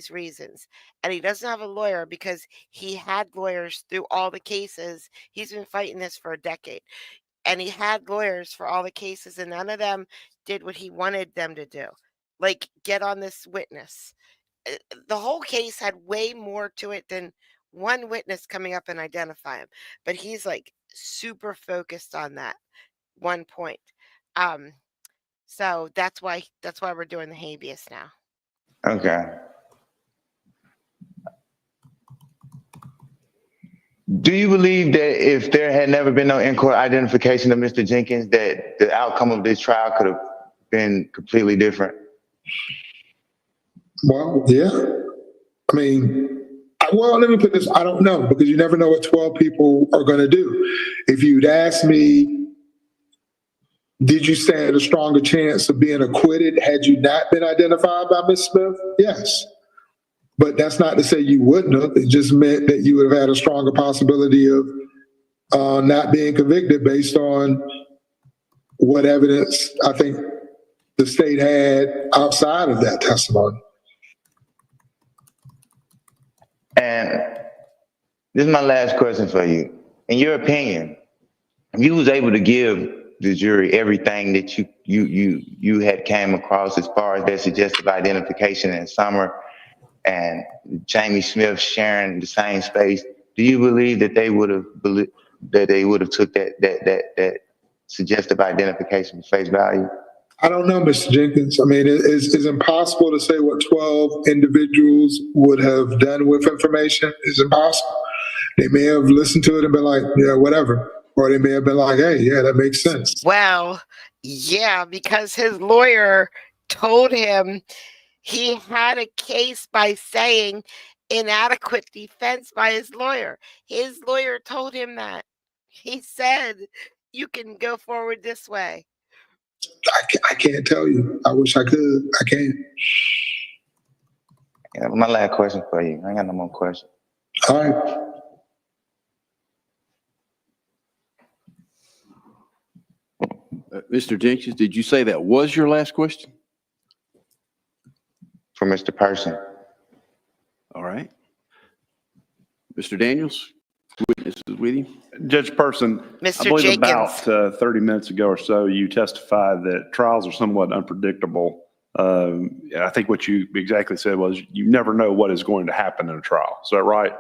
reasons. And he doesn't have a lawyer because he had lawyers through all the cases. He's been fighting this for a decade. And he had lawyers for all the cases, and none of them did what he wanted them to do. Like, get on this witness. The whole case had way more to it than one witness coming up and identify him. But he's like super focused on that one point. So that's why we're doing the habeas now. Okay. Do you believe that if there had never been no in-court identification of Mr. Jenkins, that the outcome of this trial could have been completely different? Well, yeah. I mean, let me put this. I don't know, because you never know what 12 people are going to do. If you'd asked me, did you stand a stronger chance of being acquitted had you not been identified by Ms. Smith? Yes. But that's not to say you wouldn't have. It just meant that you would have had a stronger possibility of not being convicted based on what evidence I think the state had outside of that testimony. And this is my last question for you. In your opinion, if you was able to give the jury everything that you had came across as far as their suggestive identification in Summer and Jamie Smith sharing the same space, do you believe that they would have took that suggestive identification face value? I don't know, Mr. Jenkins. I mean, it's impossible to say what 12 individuals would have done with information. It's impossible. They may have listened to it and been like, yeah, whatever. Or they may have been like, hey, yeah, that makes sense. Well, yeah, because his lawyer told him he had a case by saying inadequate defense by his lawyer. His lawyer told him that. He said, you can go forward this way. I can't tell you. I wish I could. I can't. Yeah, my last question for you. I ain't got no more questions. All right. Mr. Jenkins, did you say that was your last question? for Mr. Person. All right. Mr. Daniels, witnesses with you. Judge Person, I Mr. believe Jenkins. about 30 minutes ago or so, you testified that trials are somewhat unpredictable. I think what you exactly said was you never know what is going to happen in a trial. Is that right?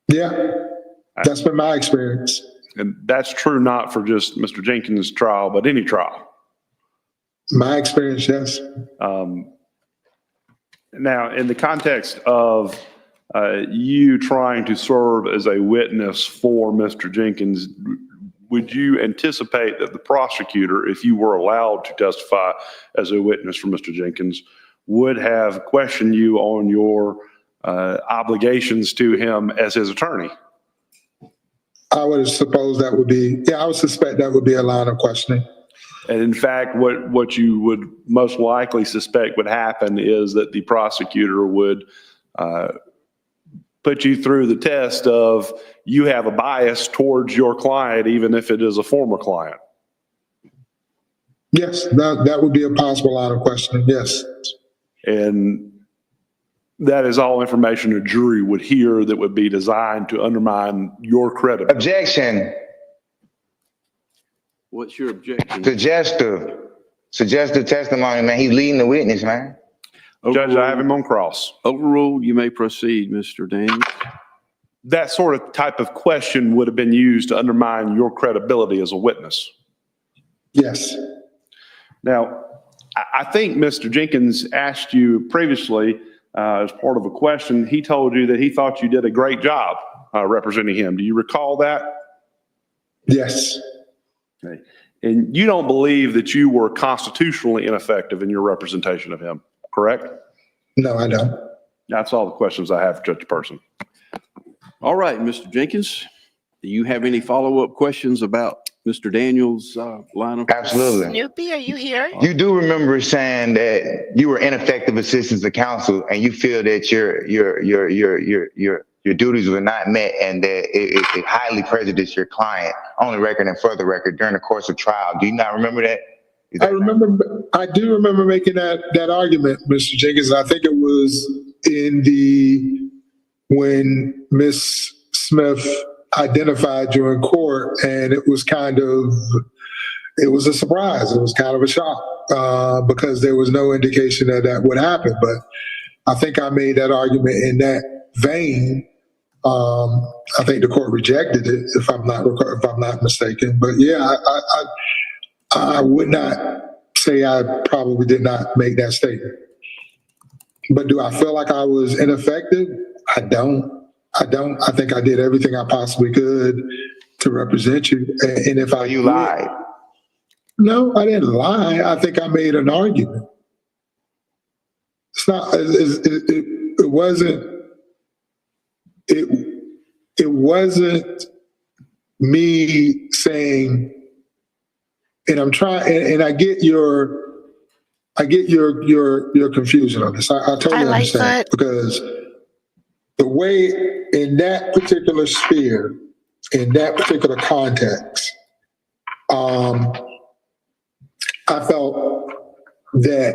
Yeah, that's been my experience. And that's true not for just Mr. Jenkins' trial, but any trial. My experience, yes. Now, in the context of you trying to serve as a witness for Mr. Jenkins, would you anticipate that the prosecutor, if you were allowed to testify as a witness for Mr. Jenkins, would have questioned you on your obligations to him as his attorney? I would suppose that would be, I would suspect that would be a line of questioning. And in fact, what you would most likely suspect would happen is that the prosecutor would put you through the test of you have a bias towards your client, even if it is a former client. Yes, that would be a possible line of questioning, yes. And that is all information a jury would hear that would be designed to undermine your credibility. Objection. What's your objection? Suggestive testimony, man. He's leading the witness, man. Judge, I have him on cross. Overruled. You may proceed, Mr. Daniels. That sort of type of question would have been used to undermine your credibility as a witness. Yes. Now, I think Mr. Jenkins asked you previously as part of a question, he told you that he thought you did a great job representing him. Do you recall that? Yes. Okay. And you don't believe that you were constitutionally ineffective in your representation of him, correct? No, I don't. That's all the questions I have for Judge Person. All right, Mr. Jenkins, do you have any follow-up questions about Mr. Daniels' line of? Absolutely. Snoopy, are you here? You do remember saying that you were ineffective assistance of counsel, and you feel that your duties were not met, and that it highly prejudiced your client on the record and for the record during the course of trial. Do you not remember that? I do remember making that argument, Mr. Jenkins. I think it was when Ms. Smith identified you in court, and it was a surprise. It was kind of a shock because there was no indication that would happen. But I think I made that argument in that vein. I think the court rejected it, if I'm not mistaken. But yeah, I would not say I probably did not make that statement. But do I feel like I was ineffective? I don't. I think I did everything I possibly could to represent you. And if you lied. No, I didn't lie. I think I made an argument. It wasn't me saying, and I'm trying, and I get your confusion on this. I totally understand, because the way in that particular sphere, in that particular context, I felt that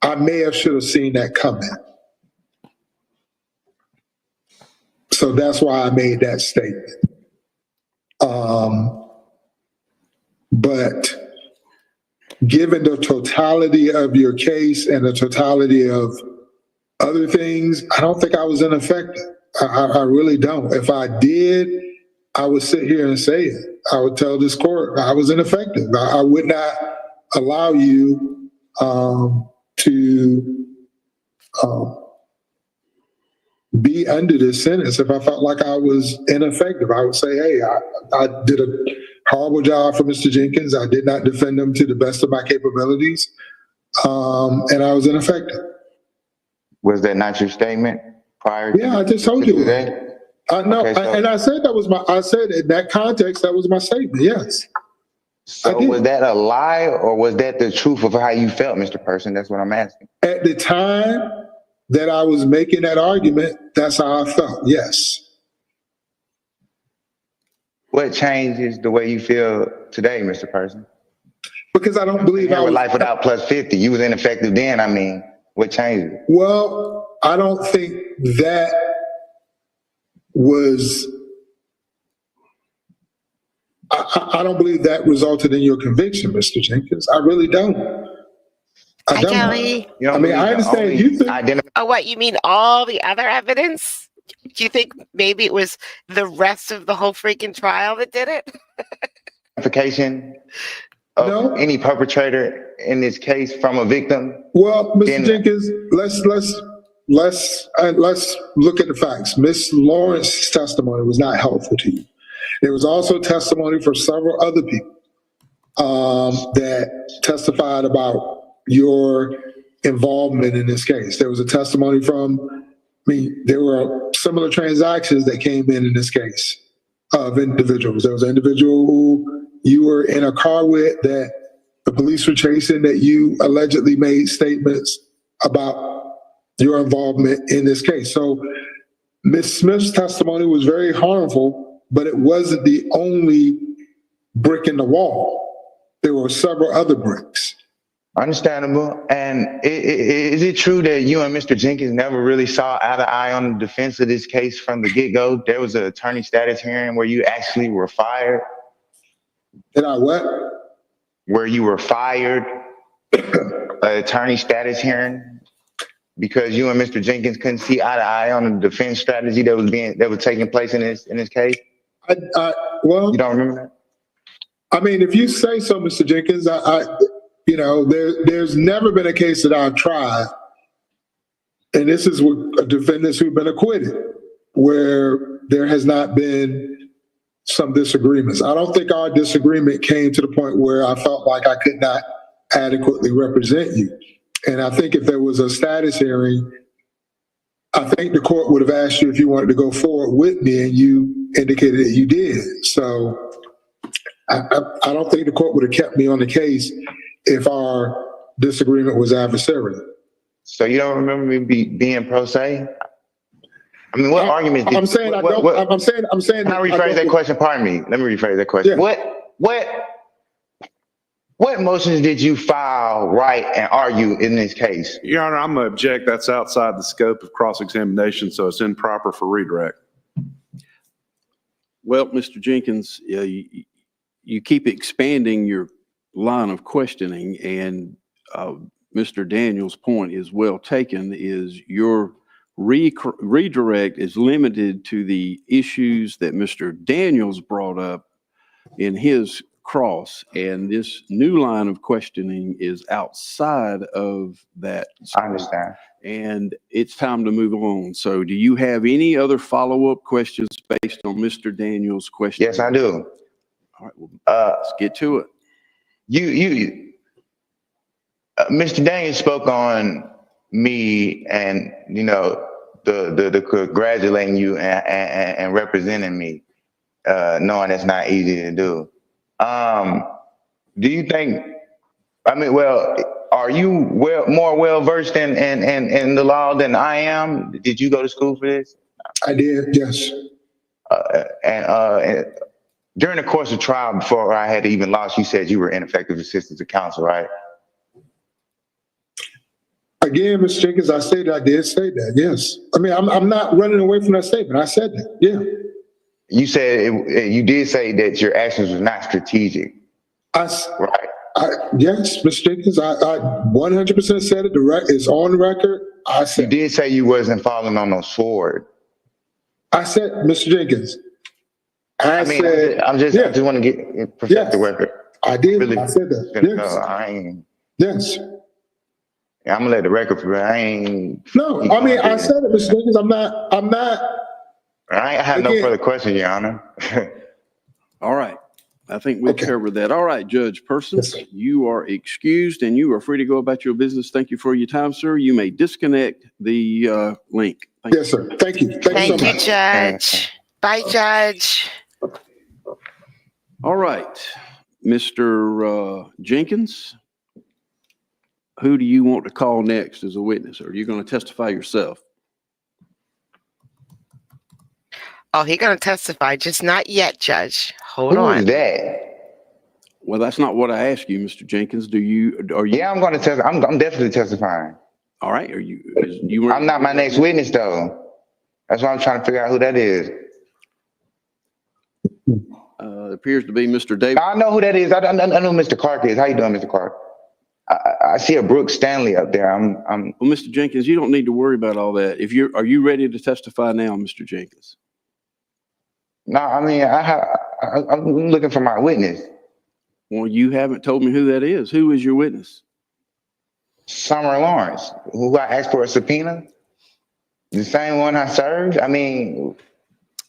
I should have seen that coming. So that's why I made that statement. But given the totality of your case and the totality of other things, I don't think I was ineffective. I really don't. If I did, I would sit here and say it. I would tell this court I was ineffective. I would not allow you to be under this sentence if I felt like I was ineffective. I would say, hey, I did a horrible job for Mr. Jenkins. I did not defend him to the best of my capabilities, and I was ineffective. Was that not your statement prior? Yeah, I just told you. Today? No, and I said I said in that context, that was my statement, yes. So was that a lie, or was that the truth of how you felt, Mr. Person? That's what I'm asking. At the time that I was making that argument, that's how I felt, yes. What changes the way you feel today, Mr. Person? Because I don't believe Here with life without plus 50. You was ineffective then. I mean, what changed it? Well, I don't think that was. I don't believe that resulted in your conviction, Mr. Jenkins. I really don't. I Hi, don't. Kelly. I mean, I understand you think. Oh, what, you mean all the other evidence? Do you think maybe it was the rest of the whole freaking trial that did it? Identification of any perpetrator in this case from a victim? Well, Mr. Jenkins, let's look at the facts. Miss Lawrence's testimony was not helpful to you. There was also testimony from several other people that testified about your involvement in this case. There was a testimony from, there were similar transactions that came in this case of individuals. There was an individual who you were in a car with that the police were chasing, that you allegedly made statements about your involvement in this case. So Ms. Smith's testimony was very harmful, but it wasn't the only brick in the wall. There were several other bricks. Understandable. And is it true that you and Mr. Jenkins never really saw eye to eye on the defense of this case from the get-go? There was an attorney status hearing where you actually were fired. Did I what? Where you were fired, an attorney status hearing, because you and Mr. Jenkins couldn't see eye to eye on the defense strategy that was taking place in this case? Well, you don't remember that? I mean, if you say so, Mr. Jenkins, there's never been a case that I've tried, and this is with defendants who've been acquitted, where there has not been some disagreements. I don't think our disagreement came to the point where I felt like I could not adequately represent you. And I think if there was a status hearing, I think the court would have asked you if you wanted to go forward with me, and you indicated that you did. So I don't think the court would have kept me on the case if our disagreement was adversarial. So you don't remember me being pro se? I mean, what arguments did I'm saying I don't. I'm saying. Can I rephrase that question? Pardon me. Let me rephrase that question. Yeah. What motions did you file, write, and argue in this case? Your Honor, I'm going to object. That's outside the scope of cross-examination, so it's improper for redirect. Well, Mr. Jenkins, you keep expanding your line of questioning, and Mr. Daniels' point is well taken, is your redirect is limited to the issues that Mr. Daniels brought up in his cross, and this new line of questioning is outside of that. I understand. And it's time to move on. So do you have any other follow-up questions based on Mr. Daniels' question? Yes, I do. All right, well, let's get to it. Mr. Daniels spoke on me and, the congratulating you and representing me, knowing it's not easy to do. Do you think, are you more well-versed in the law than I am? Did you go to school for this? I did, yes. And during the course of trial, before I had even lost, you said you were ineffective assistance of counsel, right? Again, Mr. Jenkins, I did say that, yes. I mean, I'm not running away from that statement. I said that, yeah. You said, you did say that your actions were not strategic. Right. Yes, Mr. Jenkins, I 100% said it. It's on the record. I said. You did say you wasn't falling on no sword. I said, Mr. Jenkins, I just want to get perfect the record. I did. Really, I said that. Yes. I'm gonna let the record for I ain't. No, I mean I said it, Mr. Jenkins. I'm not. I have no further questions, Your Honor. All right. I think we've covered that. All right, Judge Persons, you are excused and you are free to go about your business. Thank you for your time, sir. You may disconnect the link. Yes, sir. Thank you. Thank you, Judge. Bye, Judge. All right, Mr. Jenkins, who do you want to call next as a witness? Or are you going to testify yourself? Oh, he's going to testify, just not yet, Judge. Hold on. Who is that? Well, that's not what I asked you, Mr. Jenkins. Are you? Yeah, I'm going to I'm definitely testifying. All right. Are you? I'm not my next witness though. That's why I'm trying to figure out who that is. Appears to be Mr. David. I know who that is. I know who Mr. Clark is. How you doing, Mr. Clark? I see a Brooke Stanley up there. Well, Mr. Jenkins, you don't need to worry about all that. Are you ready to testify now, Mr. Jenkins? No, I mean, I'm looking for my witness. Well, you haven't told me who that is. Who is your witness? Summer Lawrence, who I asked for a subpoena. The same one I served. I mean,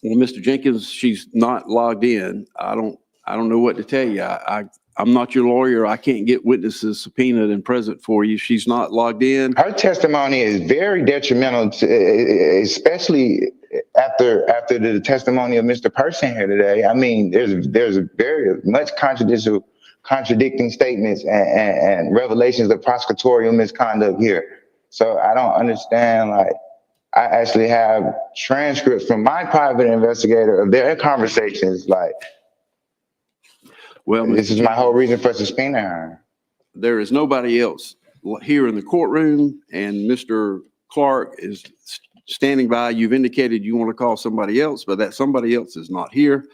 well, Mr. Jenkins, she's not logged in. I don't know what to tell you. I'm not your lawyer. I can't get witnesses subpoenaed and present for you. She's not logged in. Her testimony is very detrimental, especially after the testimony of Mr. Person here today. I mean, there's very much contradicting statements and revelations of prosecutorial misconduct here. So I don't understand. Like, I actually have transcripts from my private investigator of their conversations. Like, well, this is my whole reason for suspending her. There is nobody else here in the courtroom, and Mr. Clark is standing by. You've indicated you want to call somebody else, but that somebody else is not here.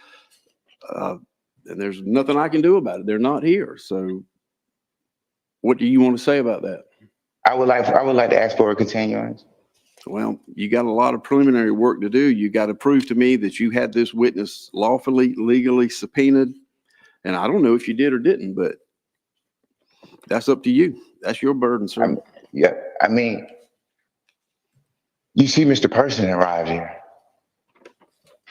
And there's nothing I can do about it. They're not here. So what do you want to say about that? I would like to ask for a continuance. Well, you got a lot of preliminary work to do. You got to prove to me that you had this witness lawfully, legally subpoenaed. And I don't know if you did or didn't, but that's up to you. That's your burden, sir. Yeah, I mean, you see Mr. Person arrived here.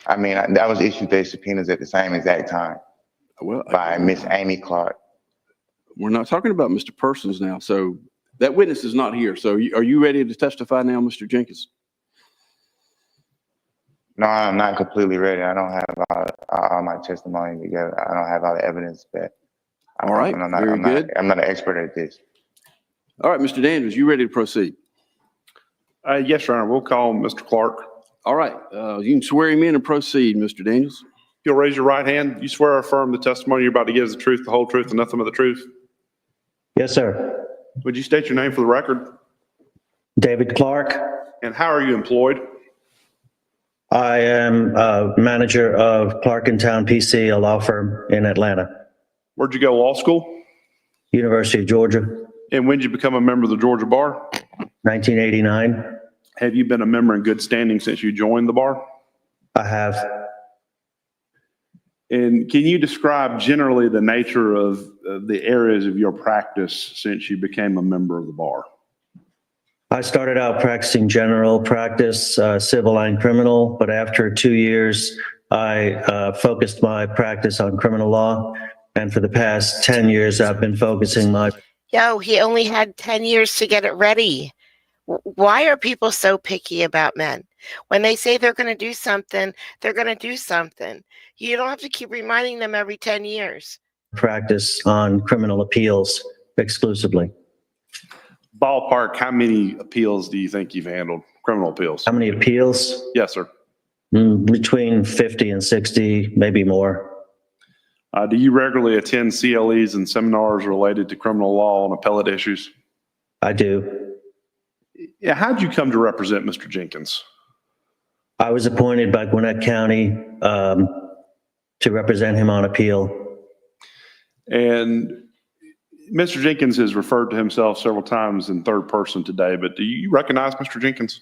I mean, that was issued their subpoenas at the same exact time by Miss Amy Clark. We're not talking about Mr. Persons now. So that witness is not here. So are you ready to testify now, Mr. Jenkins? No, I'm not completely ready. I don't have all my testimony together. I don't have all the evidence, but all right, very good. I'm not an expert at this. All right, Mr. Daniels, you ready to proceed? Yes, Your Honor. We'll call Mr. Clark. All right, you can swear him in and proceed, Mr. Daniels. You'll raise your right hand. You swear or affirm the testimony you're about to give is the truth, the whole truth, and nothing but the truth? Yes, sir. Would you state your name for the record? David Clark. And how are you employed? I am manager of Clark & Town PC, a law firm in Atlanta. Where'd you go, law school? University of Georgia. And when did you become a member of the Georgia Bar? 1989. Have you been a member in good standing since you joined the bar? I have. And can you describe generally the nature of the areas of your practice since you became a member of the bar? I started out practicing general practice, civil and criminal, but after 2 years, I focused my practice on criminal law. And for the past 10 years, I've been focusing my... Yo, he only had 10 years to get it ready. Why are people so picky about men? When they say they're going to do something, they're going to do something. You don't have to keep reminding them every 10 years. Practice on criminal appeals exclusively. Ballpark, how many appeals do you think you've handled? Criminal appeals? How many appeals? Yes, sir. Between 50 and 60, maybe more. Do you regularly attend CLEs and seminars related to criminal law and appellate issues? I do. Yeah, how'd you come to represent Mr. Jenkins? I was appointed by Gwinnett County to represent him on appeal. And Mr. Jenkins has referred to himself several times in third person today, but do you recognize Mr. Jenkins?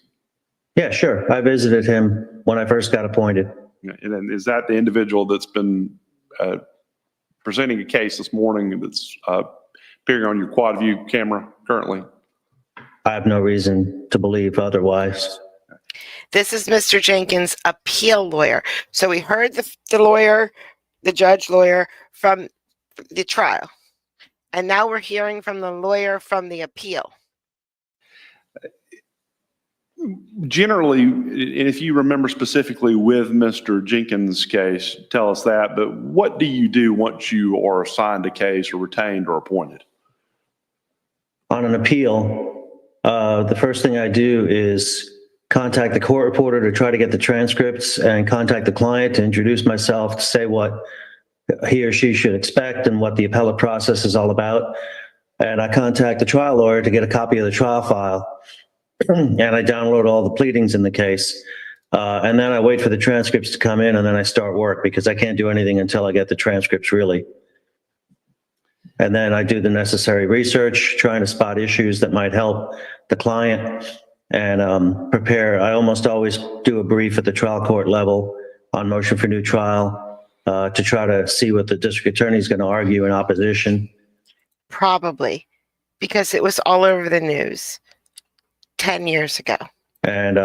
Yeah, sure. I visited him when I first got appointed. And then is that the individual that's been presenting a case this morning that's appearing on your quad view camera currently? I have no reason to believe otherwise. This is Mr. Jenkins' appeal lawyer. So we heard the lawyer, the judge lawyer from the trial. And now we're hearing from the lawyer from the appeal. Generally, and if you remember specifically with Mr. Jenkins' case, tell us that, but what do you do once you are assigned a case or retained or appointed? On an appeal, the first thing I do is contact the court reporter to try to get the transcripts and contact the client to introduce myself, to say what he or she should expect and what the appellate process is all about. And I contact the trial lawyer to get a copy of the trial file. And I download all the pleadings in the case. And then I wait for the transcripts to come in, and then I start work because I can't do anything until I get the transcripts, really. And then I do the necessary research, trying to spot issues that might help the client and prepare. I almost always do a brief at the trial court level on motion for new trial to try to see what the district attorney is going to argue in opposition. Probably, because it was all over the news 10 years ago. And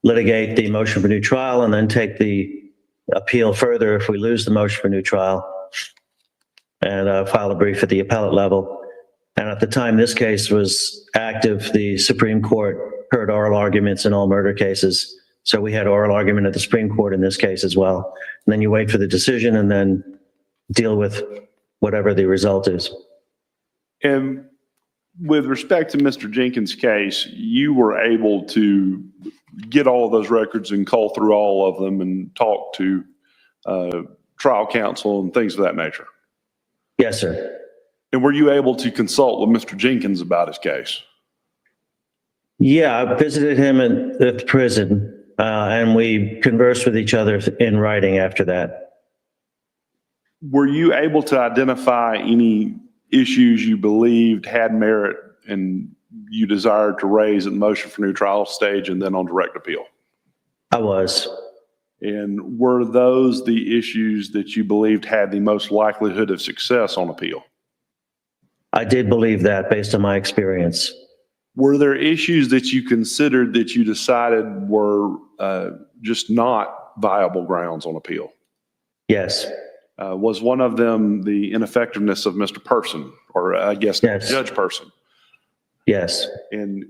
litigate the motion for new trial and then take the appeal further if we lose the motion for new trial, and file a brief at the appellate level. And at the time this case was active, the Supreme Court heard oral arguments in all murder cases. So we had oral argument at the Supreme Court in this case as well. And then you wait for the decision and then deal with whatever the result is. And with respect to Mr. Jenkins' case, you were able to get all of those records and call through all of them and talk to trial counsel and things of that nature? Yes, sir. And were you able to consult with Mr. Jenkins about his case? Yeah, I visited him at the prison and we conversed with each other in writing after that. Were you able to identify any issues you believed had merit and you desired to raise at the motion for new trial stage and then on direct appeal? I was. And were those the issues that you believed had the most likelihood of success on appeal? I did believe that based on my experience. Were there issues that you considered that you decided were just not viable grounds on appeal? Yes. Was one of them the ineffectiveness of Mr. Person, or I guess Yes. Judge Person? Yes. And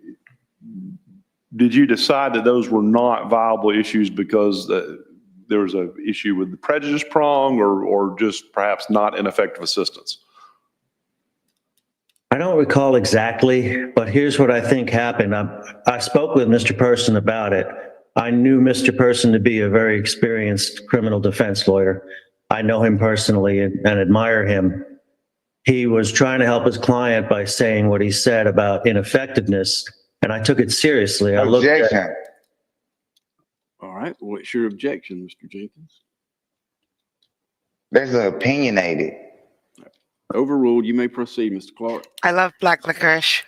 did you decide that those were not viable issues because there was an issue with the prejudice prong or just perhaps not ineffective assistance? I don't recall exactly, but here's what I think happened. I spoke with Mr. Person about it. I knew Mr. Person to be a very experienced criminal defense lawyer. I know him personally and admire him. He was trying to help his client by saying what he said about ineffectiveness, and I took it seriously. I looked at Objection. All right, what's your objection, Mr. Jenkins? That's opinionated. Overruled. You may proceed, Mr. Clark. I love black licorice.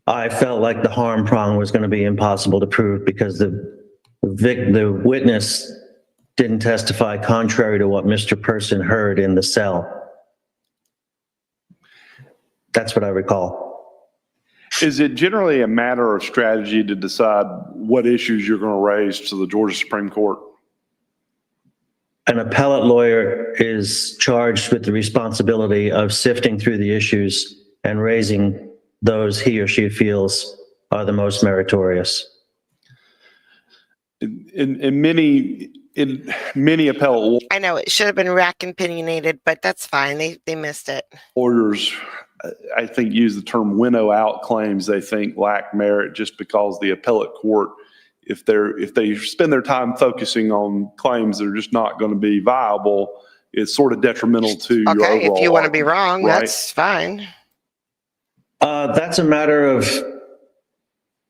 I felt like the harm prong was going to be impossible to prove because the witness didn't testify contrary to what Mr. Person heard in the cell. That's what I recall. Is it generally a matter of strategy to decide what issues you're going to raise to the Georgia Supreme Court? An appellate lawyer is charged with the responsibility of sifting through the issues and raising those he or she feels are the most meritorious. In many appellate I know it should have been rack and opinionated, but that's fine. They missed it. lawyers, I think, use the term winnow out claims they think lack merit just because the appellate court, if they spend their time focusing on claims that are just not going to be viable, it's sort of detrimental to your overall Okay, if you want to be argument, wrong, right? that's fine. That's a matter of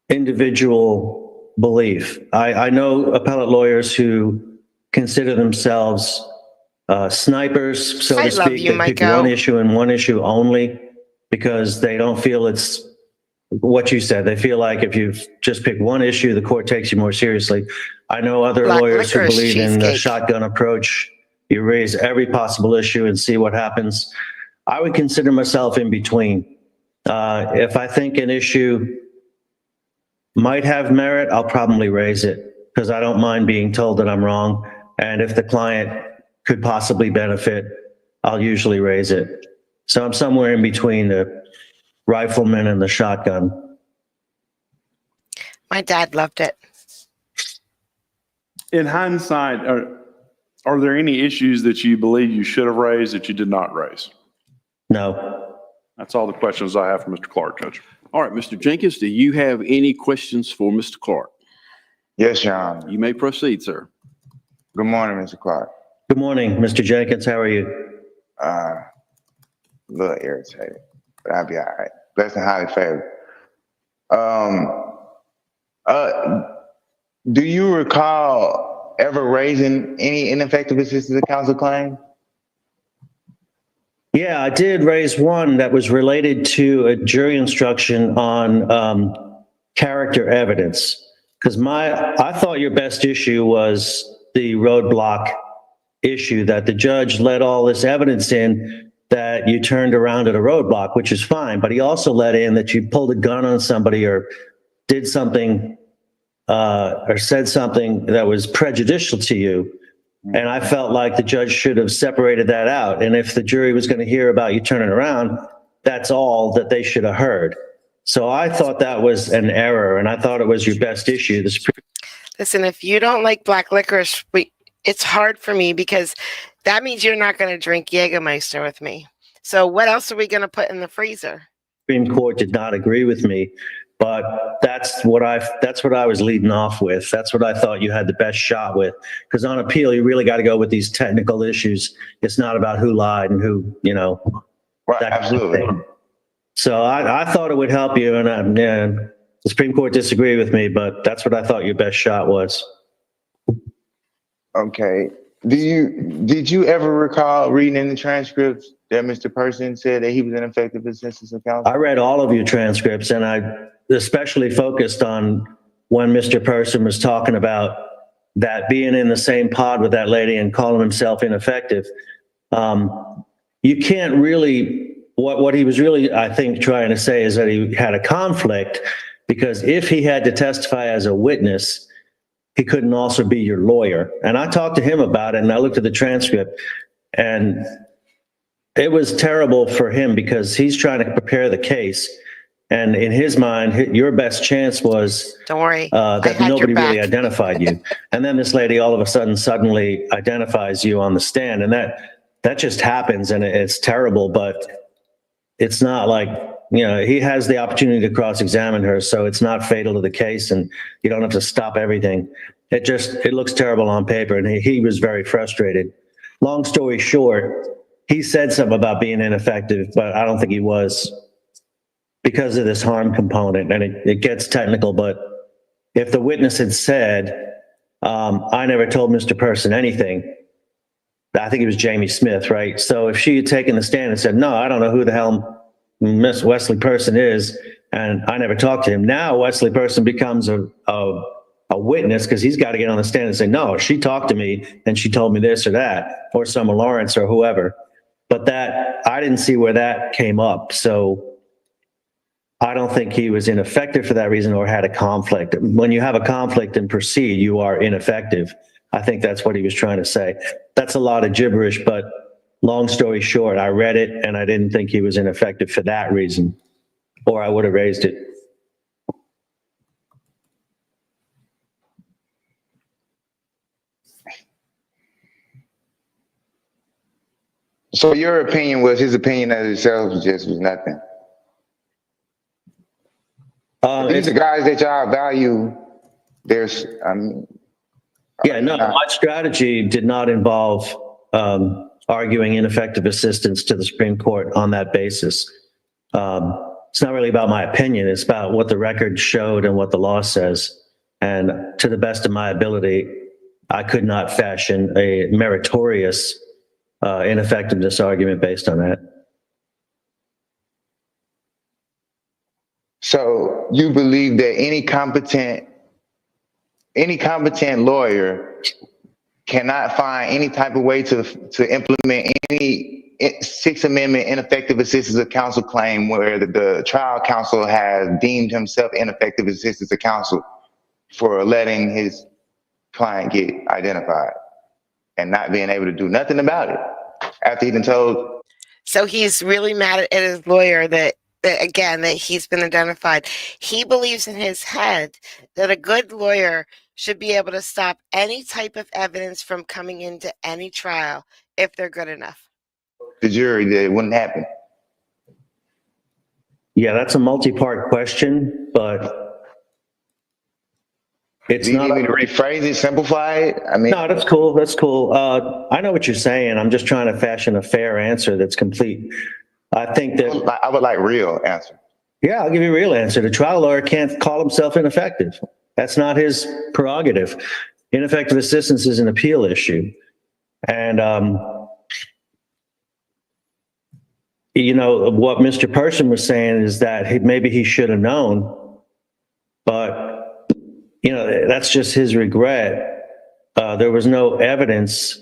individual belief. I know appellate lawyers who consider themselves snipers, so I to love speak. you, They pick Michael. one issue and one issue only because they don't feel it's what you said. They feel like if you just pick one issue, the court takes you more seriously. I know other Black lawyers who licorice believe in the cheesecake. shotgun approach. You raise every possible issue and see what happens. I would consider myself in between. If I think an issue might have merit, I'll probably raise it because I don't mind being told that I'm wrong. And if the client could possibly benefit, I'll usually raise it. So I'm somewhere in between the rifleman and the shotgun. My dad loved it. In hindsight, are there any issues that you believe you should have raised that you did not raise? No. That's all the questions I have for Mr. Clark, Judge. All right, Mr. Jenkins, do you have any questions for Mr. Clark? Yes, Your Honor. You may proceed, sir. Good morning, Mr. Clark. Good morning, Mr. Jenkins. How are you? A little irritated, but I'll be all right. Blessed and highly favored. Do you recall ever raising any ineffective assistance of counsel claim? Yeah, I did raise one that was related to a jury instruction on character evidence. Because I thought your best issue was the roadblock issue, that the judge let all this evidence in that you turned around at a roadblock, which is fine. But he also let in that you pulled a gun on somebody or did something or said something that was prejudicial to you. And I felt like the judge should have separated that out. And if the jury was going to hear about you turning around, that's all that they should have heard. So I thought that was an error, and I thought it was your best issue. Listen, if you don't like black licorice, it's hard for me because that means you're not going to drink Jägermeister with me. So what else are we going to put in the freezer? Supreme Court did not agree with me, but that's what I was leading off with. That's what I thought you had the best shot with. Because on appeal, you really got to go with these technical issues. It's not about who lied and who, Right, absolutely. So I thought it would help you, and the Supreme Court disagreed with me, but that's what I thought your best shot was. Okay. Did you ever recall reading in the transcripts that Mr. Person said that he was ineffective assistance of counsel? I read all of your transcripts, and I especially focused on when Mr. Person was talking about that being in the same pod with that lady and calling himself ineffective. You can't really, what he was really, I think, trying to say is that he had a conflict, because if he had to testify as a witness, he couldn't also be your lawyer. And I talked to him about it, and I looked at the transcript, and it was terrible for him because he's trying to prepare the case. And in his mind, your best chance was Don't worry, that nobody really identified you. And then this lady all of a sudden suddenly identifies you on the stand. And that just happens, and it's terrible, but it's not like, he has the opportunity to cross-examine her, so it's not fatal to the case, and you don't have to stop everything. It looks terrible on paper, and he was very frustrated. Long story short, he said something about being ineffective, but I don't think he was, because of this harm component, and it gets technical. But if the witness had said, I never told Mr. Person anything, I think it was Jamie Smith, right? So if she had taken the stand and said, no, I don't know who the hell Miss Wesley Person is, and I never talked to him. Now Wesley Person becomes a witness, because he's got to get on the stand and say, no, she talked to me and she told me this or that, or Summer Lawrence or whoever. But I didn't see where that came up. So I don't think he was ineffective for that reason or had a conflict. When you have a conflict and proceed, you are ineffective. I think that's what he was trying to say. That's a lot of gibberish, but long story short, I read it and I didn't think he was ineffective for that reason, or I would have raised it. So your opinion was his opinion as itself was nothing? These are guys that y'all value. My strategy did not involve arguing ineffective assistance to the Supreme Court on that basis. It's not really about my opinion. It's about what the record showed and what the law says. And to the best of my ability, I could not fashion a meritorious ineffectiveness argument based on that. So you believe that any competent lawyer cannot find any type of way to implement any Sixth Amendment ineffective assistance of counsel claim where the trial counsel has deemed himself ineffective assistance of counsel for letting his client get identified and not being able to do nothing about it after he's been told. So he's really mad at his lawyer that he's been identified. He believes in his head that a good lawyer should be able to stop any type of evidence from coming into any trial if they're good enough. The jury, that it wouldn't happen. Yeah, that's a multi-part question, but It's Do you not. need me to rephrase it, simplify it? I mean, No, that's cool. That's cool. I know what you're saying. I'm just trying to fashion a fair answer that's complete. I think that, I would like real answer. yeah, I'll give you a real answer. The trial lawyer can't call himself ineffective. That's not his prerogative. Ineffective assistance is an appeal issue. And, what Mr. Person was saying is that maybe he should have known, but, that's just his regret. There was no evidence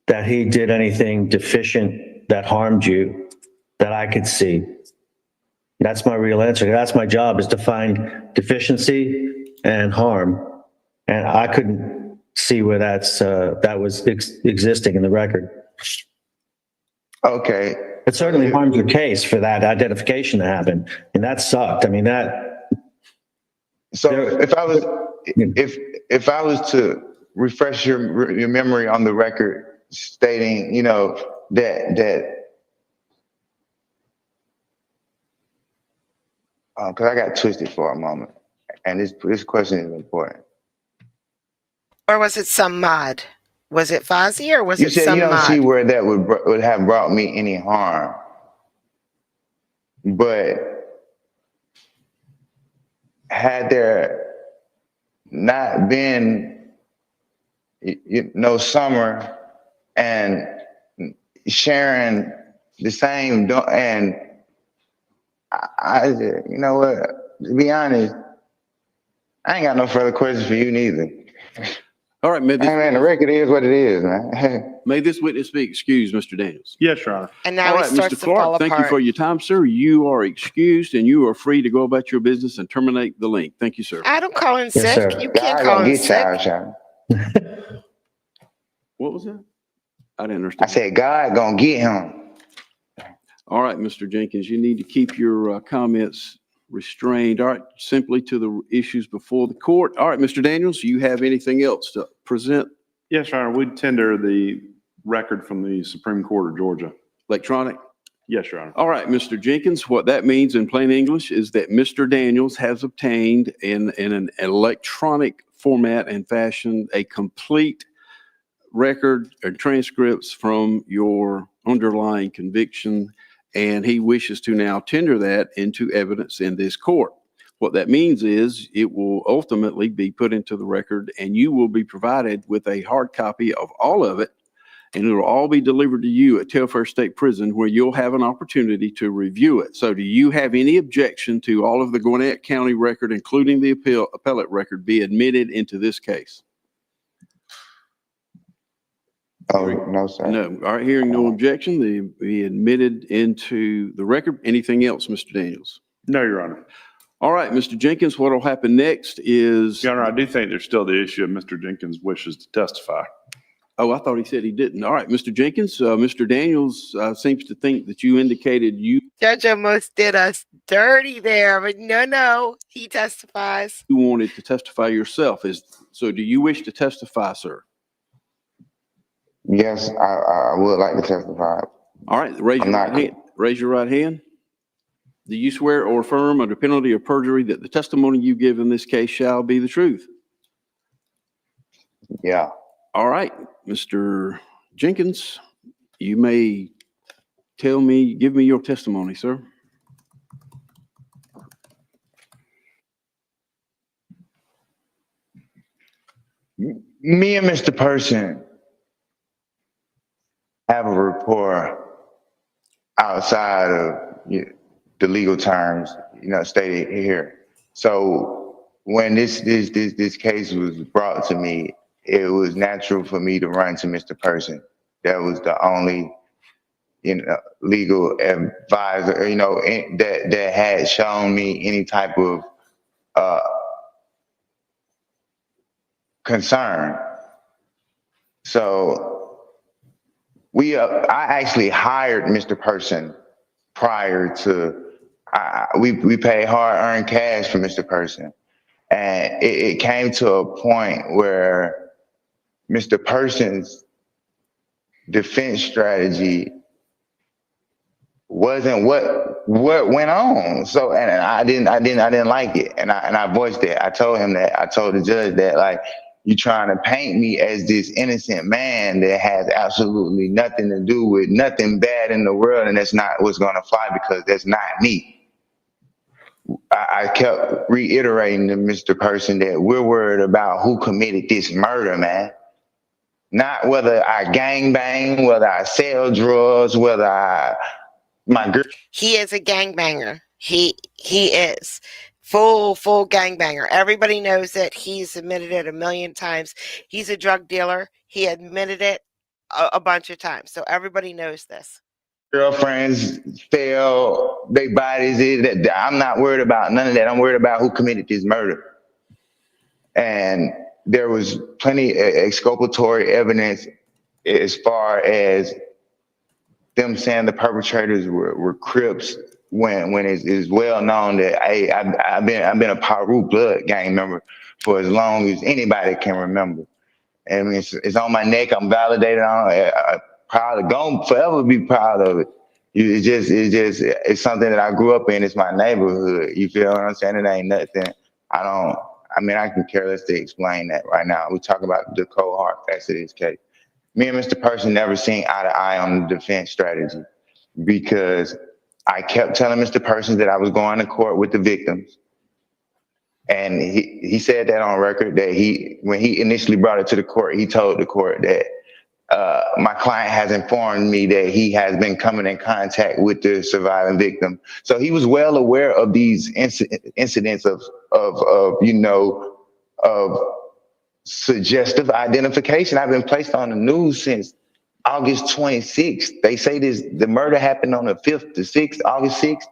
that he did anything deficient that harmed you that I could see. That's my real answer. That's my job, is to find deficiency and harm. And I couldn't see where that was existing in the record. Okay. It certainly harms your case for that identification to happen. And that sucked. I mean, So if I was to refresh your memory on the record, stating, that because I got twisted for a moment, and this question is important. Or was it some mod? Was it Fozzie or was You it said some you don't mod? see where that would have brought me any harm, but had there not been no Summer and sharing the same, and I you know what, to be honest, I ain't got no further questions for you neither. All right, Man, the record is what it is, man. may this witness be excused, Mr. Daniels. Yes, Your Honor. And now All he right, starts Mr. to fall Clark, thank you apart. for your time, sir. You are excused and you are free to go about your business and terminate the link. Thank you, sir. I don't call him Yes, sick. sir. You can't God call gonna him get sick. y'all. What was that? I didn't I understand. said, God gonna get him. All right, Mr. Jenkins, you need to keep your comments restrained. All right, simply to the issues before the court. All right, Mr. Daniels, you have anything else to present? Yes, Your Honor. We'd tender the record from the Supreme Court of Georgia. Electronic? Yes, Your Honor. All right, Mr. Jenkins, what that means in plain English is that Mr. Daniels has obtained in an electronic format and fashion a complete record and transcripts from your underlying conviction, and he wishes to now tender that into evidence in this court. What that means is it will ultimately be put into the record, and you will be provided with a hard copy of all of it, and it will all be delivered to you at Telfair State Prison, where you'll have an opportunity to review it. So do you have any objection to all of the Gwinnett County record, including the appellate record, be admitted into this case? Oh, no, sir. No. All right, hearing no objection, they be admitted into the record. Anything else, Mr. Daniels? No, Your Honor. All right, Mr. Jenkins, what will happen next is... Your Honor, I do think there's still the issue of Mr. Jenkins' wishes to testify. Oh, I thought he said he didn't. All right, Mr. Jenkins, Mr. Daniels seems to think that you indicated you Judge almost did us dirty there, but no, he testifies. wanted to testify yourself. So do you wish to testify, sir? Yes, I would like to testify. All right, raise your right hand. Raise your right hand. Do you swear or affirm under penalty of perjury that the testimony you give in this case shall be the truth? Yeah. All right, Mr. Jenkins, you may give me your testimony, sir. Me and Mr. Person have a rapport outside of the legal terms, stated here. So when this case was brought to me, it was natural for me to run to Mr. Person. That was the only, legal advisor, that had shown me any type of concern. So I actually hired Mr. Person prior to, we paid hard-earned cash for Mr. Person. And it came to a point where Mr. Person's defense strategy wasn't what what went on. So, and I didn't like it. And I voiced it. I told him that. I told the judge that, like, you trying to paint me as this innocent man that has absolutely nothing to do with nothing bad in the world, and that's not what's going to fly, because that's not me. I kept reiterating to Mr. Person that we're worried about who committed this murder, man. Not whether I gangbang, whether I sell drugs, whether my girl. He is a gangbanger. He is full gangbanger. Everybody knows it. He's admitted it a million times. He's a drug dealer. He admitted it a bunch of times. So everybody knows this. Girlfriends fell, they bodies. I'm not worried about none of that. I'm worried about who committed this murder. And there was plenty of exculpatory evidence as far as them saying the perpetrators were Crips, when it's well known that, hey, I've been a Paru blood gang member for as long as anybody can remember. I mean, it's on my neck. I'm validated on it. Proud of, gonna forever be proud of it. It's something that I grew up in. It's my neighborhood. You feel what I'm saying? It ain't nothing. I can care less to explain that right now. We talk about the cold hard facts of this case. Me and Mr. Person never seen eye to eye on the defense strategy, because I kept telling Mr. Person that I was going to court with the victims. And he said that on record, that when he initially brought it to the court, he told the court that my client has informed me that he has been coming in contact with the surviving victim. So he was well aware of these incidents of suggestive identification. I've been placed on the news since August 26th. They say the murder happened on the 5th to 6th, August 6th.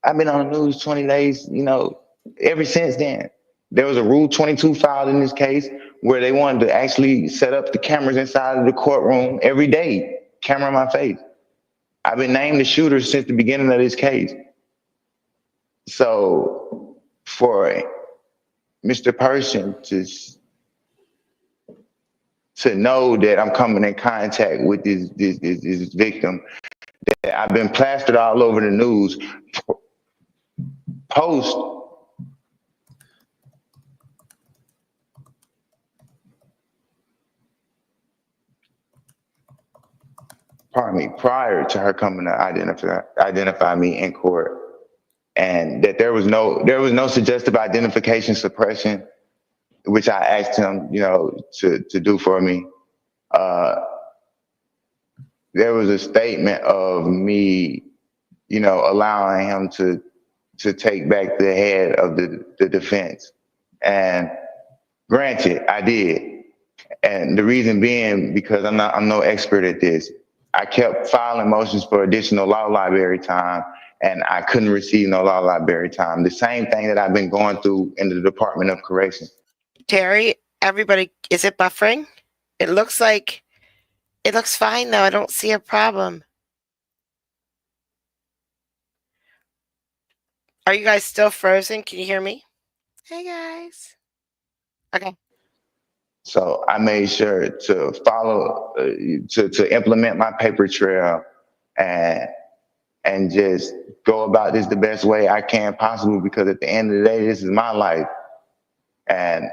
I've been on the news 20 days, ever since then. There was a Rule 22 filed in this case where they wanted to actually set up the cameras inside of the courtroom every day, camera in my face. I've been named the shooter since the beginning of this case. So for Mr. Person to know that I'm coming in contact with this victim, that I've been plastered all over the news prior to her coming to identify me in court, and that there was no suggestive identification suppression, which I asked him, to do for me. There was a statement of me, allowing him to take back the head of the defense. And granted, I did. And the reason being, because I'm no expert at this. I kept filing motions for additional law library time, and I couldn't receive no law library time. The same thing that I've been going through in the Department of Corrections. Terry, everybody, is it buffering? It looks fine though. I don't see a problem. Are you guys still frozen? Can you hear me? Hey guys. Okay. So I made sure to follow, to implement my paper trail and just go about this the best way I can possible, because at the end of the day, this is my life. And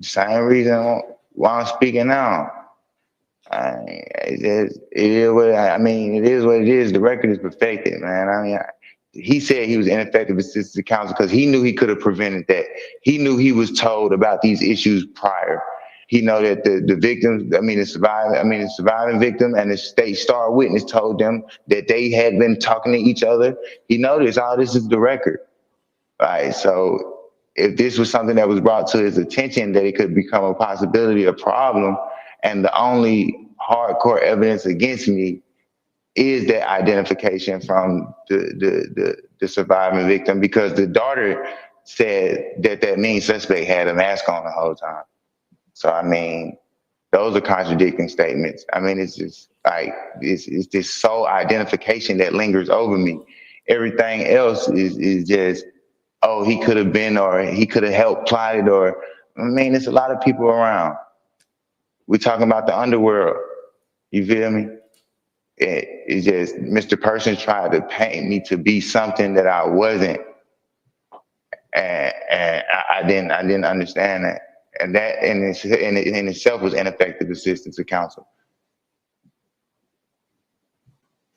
same reason why I'm speaking now. It is what it is. The record is perfected, man. He said he was ineffective assistance to counsel because he knew he could have prevented that. He knew he was told about these issues prior. He know that the victims, the surviving victim and the state star witness told them that they had been talking to each other. He noticed all this is the record. Right. So if this was something that was brought to his attention, that it could become a possibility, a problem, and the only hardcore evidence against me is that identification from the surviving victim, because the daughter said that main suspect had a mask on the whole time. So, those are contradicting statements. It's just like, it's this sole identification that lingers over me. Everything else is just, oh, he could have been, or he could have helped plot it, or, there's a lot of people around. We're talking about the underworld. You feel me? It's just Mr. Person tried to paint me to be something that I wasn't, and I didn't understand that, and that in itself was ineffective assistance to counsel.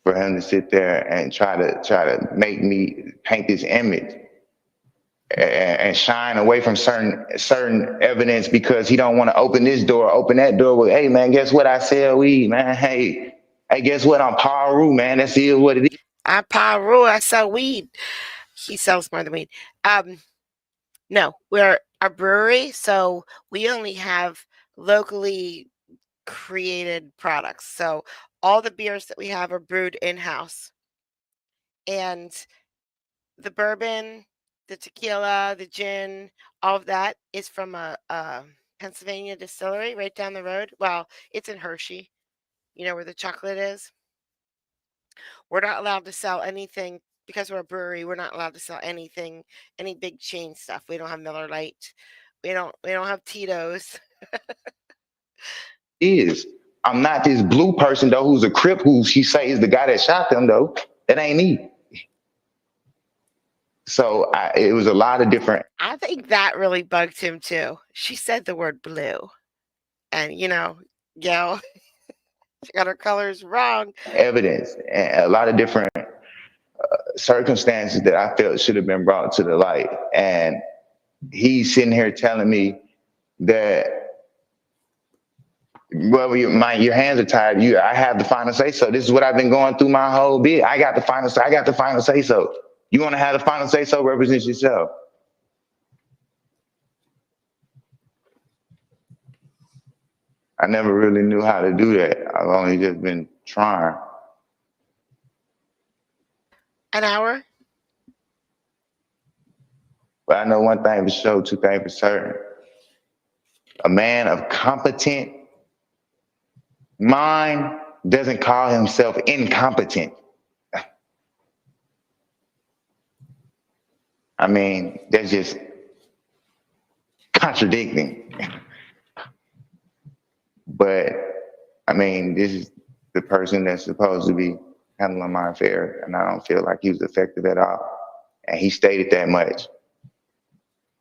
For him to sit there and try to make me paint this image and shine away from certain evidence because he don't want to open this door, open that door with, hey man, guess what? I sell weed, man. Hey, guess what? I'm Paru, man. That's what it is. I'm Paru. I sell weed. He sells more than weed. No, we're a brewery, so we only have locally created products. So all the beers that we have are brewed in-house. And the bourbon, the tequila, the gin, all of that is from a Pennsylvania distillery right down the road. Well, it's in Hershey, you know where the chocolate is. We're not allowed to sell anything because we're a brewery. We're not allowed to sell anything, any big chain stuff. We don't have Miller Lite. We don't have Tito's. I'm not this blue person though who's a Crip who she say is the guy that shot them though. That ain't me. So it was a lot of different. I think that really bugged him too. She said the word blue, and she got her colors wrong. Evidence and a lot of different circumstances that I felt should have been brought to the light, and he's sitting here telling me that, well, your hands are tied. I have the final say so. This is what I've been going through my whole bit. I got the final say so. You want to have the final say so? Represent yourself. I never really knew how to do that. I've only just been trying. An hour? But I know one thing for sure, two things for certain. A man of competent mind doesn't call himself incompetent. I mean, that's just contradicting. But I mean, this is the person that's supposed to be handling my affairs, and I don't feel like he was effective at all. And he stated that much.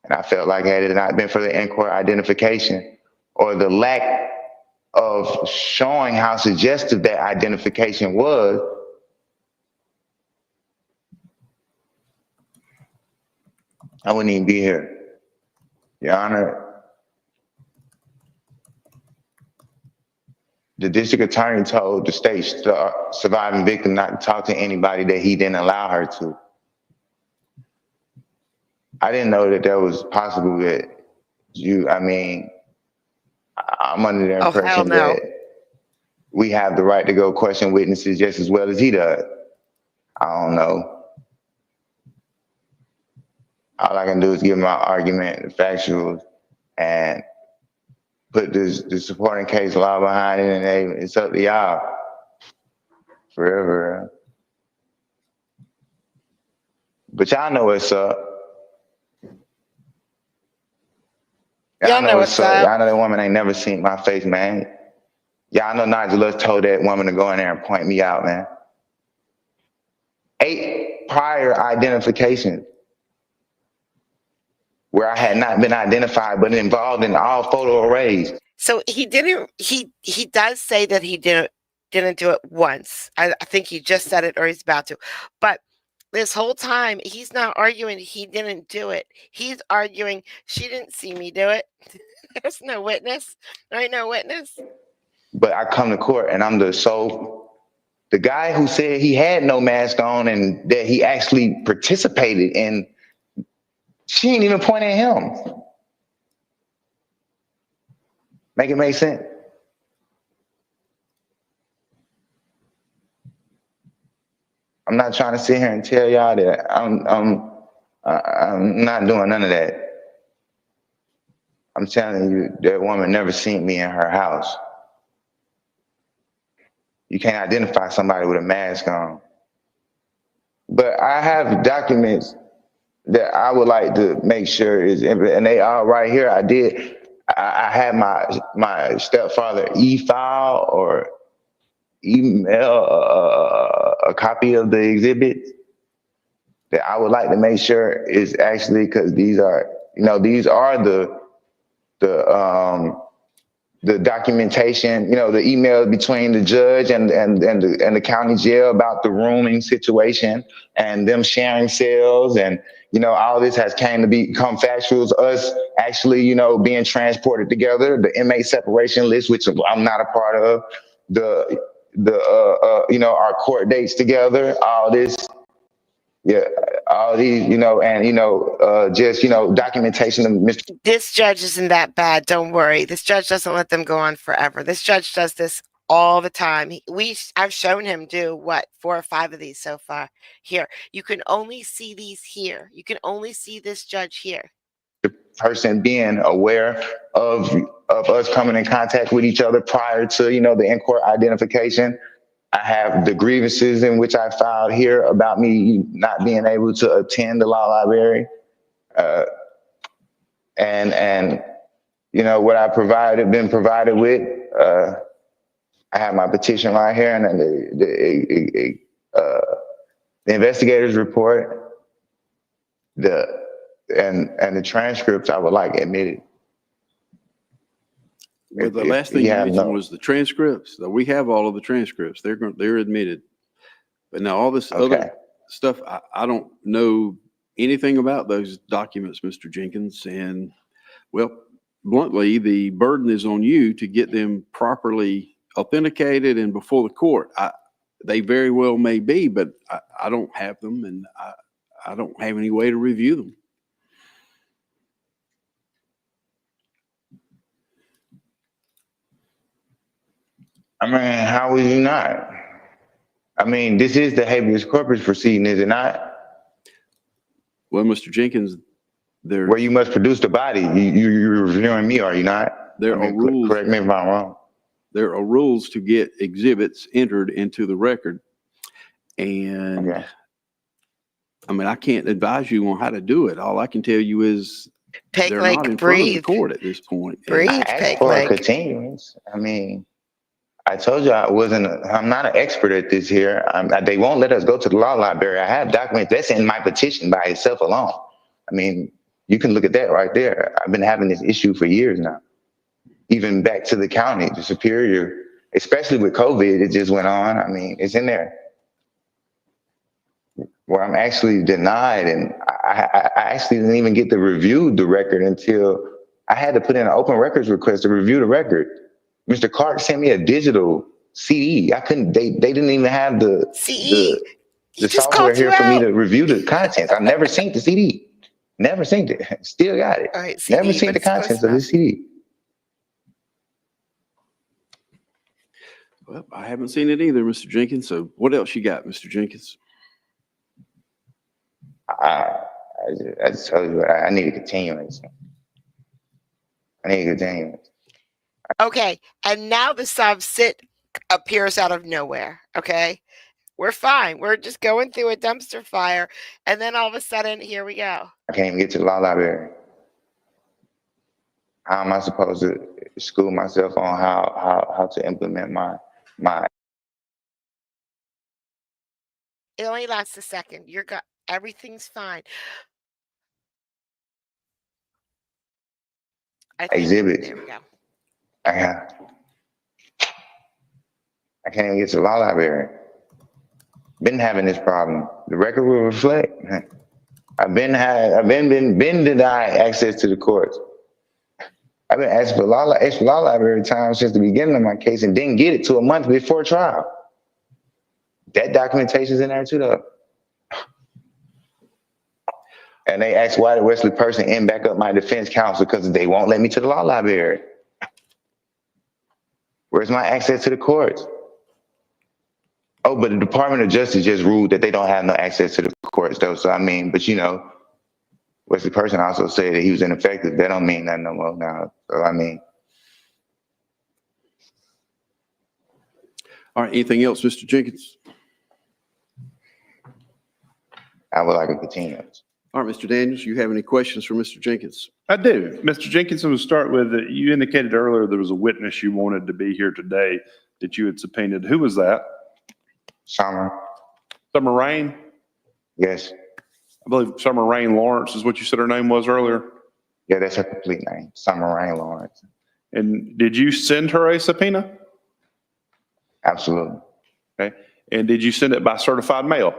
And I felt like had it not been for the in-court identification or the lack of showing how suggestive that identification was, I wouldn't even be here. Your Honor, the district attorney told the state surviving victim not to talk to anybody that he didn't allow her to. I didn't know that was possible that I'm under the impression that we have the right to go question witnesses just as well as he does. I don't know. All I can do is give my argument, the factuals, and put the supporting case law behind it, and it's up to y'all forever. But y'all know what's up. Y'all know what's up. Y'all know that woman ain't never seen my face, man. Y'all know Nigel told that woman to go in there and point me out, man. 8 prior identifications where I had not been identified, but involved in all photo arrays. So he does say that he didn't do it once. I think he just said it or he's about to. But this whole time, he's not arguing he didn't do it. He's arguing she didn't see me do it. There's no witness. There ain't no witness. But I come to court and I'm the guy who said he had no mask on and that he actually participated in, she ain't even pointing at him. Make it make sense? I'm not trying to sit here and tell y'all that I'm not doing none of that. I'm telling you, that woman never seen me in her house. You can't identify somebody with a mask on. But I have documents that I would like to make sure and they are right here. I had my stepfather e-file or email a copy of the exhibit that I would like to make sure is actually, because these are the documentation, the email between the judge and the county jail about the rooming situation and them sharing cells, and all this has came to become factuals. Us actually, being transported together, the inmate separation list, which I'm not a part of, our court dates together, all this. Yeah, all these, just, documentation of Mr. This judge isn't that bad. Don't worry. This judge doesn't let them go on forever. This judge does this all the time. I've shown him do 4 or 5 of these so far. Here, you can only see these here. You can only see this judge here. The person being aware of us coming in contact with each other prior to, the in-court identification. I have the grievances in which I filed here about me not being able to attend the law library. And what I been provided with, I have my petition right here, and then the investigator's report, and the transcripts I would like admitted. Well, the last thing you mentioned was the transcripts. We have all of the transcripts. They're admitted. But now all this other stuff, I don't know anything about those documents, Mr. Jenkins. And well, bluntly, the burden is on you to get them properly authenticated and before the court. They very well may be, but I don't have them, and I don't have any way to review them. I mean, how would you not? I mean, this is the habeas corpus proceeding, is it not? Well, Mr. Jenkins, where you must produce the body. You're reviewing me, are you not? There are rules. Correct me if I'm wrong. There are rules to get exhibits entered into the record. And I mean, I can't advise you on how to do it. All I can tell you is Peg they're leg, not in breathe. front of the court at this point. Breathe, I asked peg for leg. a continuance. I mean, I told you I'm not an expert at this here. They won't let us go to the law library. I have documents that's in my petition by itself alone. I mean, you can look at that right there. I've been having this issue for years now. Even back to the county, the superior, especially with COVID, it just went on. I mean, it's in there. Where I'm actually denied, and I actually didn't even get to review the record until I had to put in an open records request to review the record. Mr. Clark sent me a digital CD. I couldn't, they didn't even have the software here for me to review the contents. I've never seen the CD. Never seen it. Still got it. All right, CD, never seen the contents of the CD. Well, I haven't seen it either, Mr. Jenkins. So what else you got, Mr. Jenkins? I just told you I need a continuance. I need a continuance. Okay, and now the sub-sit appears out of nowhere, okay? We're fine. We're just going through a dumpster fire, and then all of a sudden, here we go. I can't even get to the law library. How am I supposed to school myself on how to implement my It only lasts a second. Everything's fine. exhibit? There we go. I can't even get to the law library. Been having this problem. The record will reflect. I've been denied access to the courts. I've been asking for extra law library time since the beginning of my case and didn't get it till a month before trial. That documentation's in there too, though. And they asked why the Wesley person end back up my defense counsel because they won't let me to the law library. Where's my access to the courts? Oh, but the Department of Justice just ruled that they don't have no access to the courts, though. So, I mean, but you know, Wesley person also said that he was ineffective. That don't mean nothing no more now. So, I mean. All right, anything else, Mr. Jenkins? I would like a continuance. All right, Mr. Daniels, you have any questions for Mr. Jenkins? I do. Mr. Jenkins, we'll start with, you indicated earlier there was a witness you wanted to be here today. that you had subpoenaed. Who was that? Summer. Summer Rain? Yes. I believe Summer Rain Lawrence is what you said her name was earlier. Yeah, that's her complete name. Summer Rain Lawrence. And did you send her a subpoena? Absolutely. Okay. And did you send it by certified mail?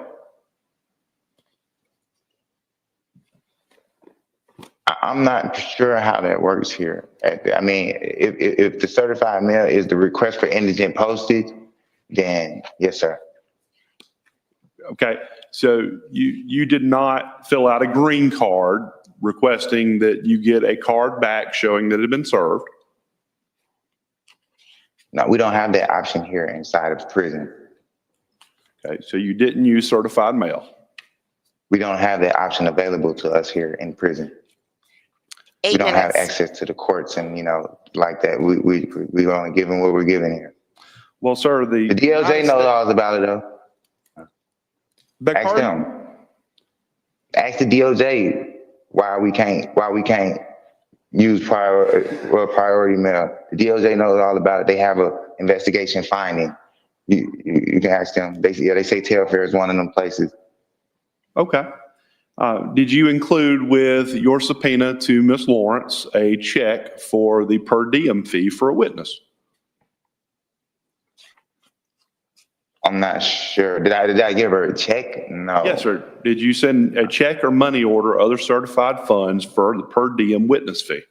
I'm not sure how that works here. I mean, if the certified mail is the request for indigent postage, then yes, sir. Okay. So you did not fill out a green card requesting that you get a card back showing that it had been served? No, we don't have that option here inside of prison. Okay. So you didn't use certified mail? We don't have that option available to us here in prison. 8 We don't have minutes. access to the courts and, like that. We only given what we're given here. Well, sir, The DOJ knows all about it though. Ask them. Ask the DOJ why we can't use priority mail. The DOJ knows all about it. They have a investigation finding. You can ask them. They say Telfair is one of them places. Okay. Did you include with your subpoena to Ms. Lawrence a check for the per diem fee for a witness? I'm not sure. Did I give her a check? No. Yes, sir. Did you send a check or money order, other certified funds for the per diem witness fee?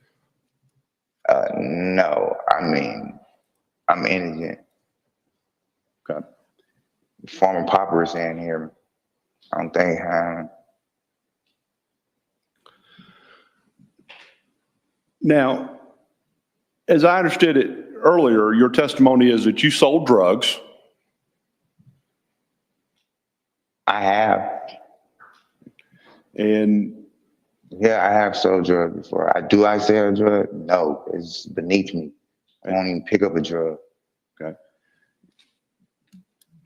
No. I mean, I'm indigent. Okay. Former pauper is in here. I don't think. Now, as I understood it earlier, your testimony is that you sold drugs. I have. And yeah, I have sold drugs before. I sell a drug? No, it's beneath me. I won't even pick up a drug. Okay.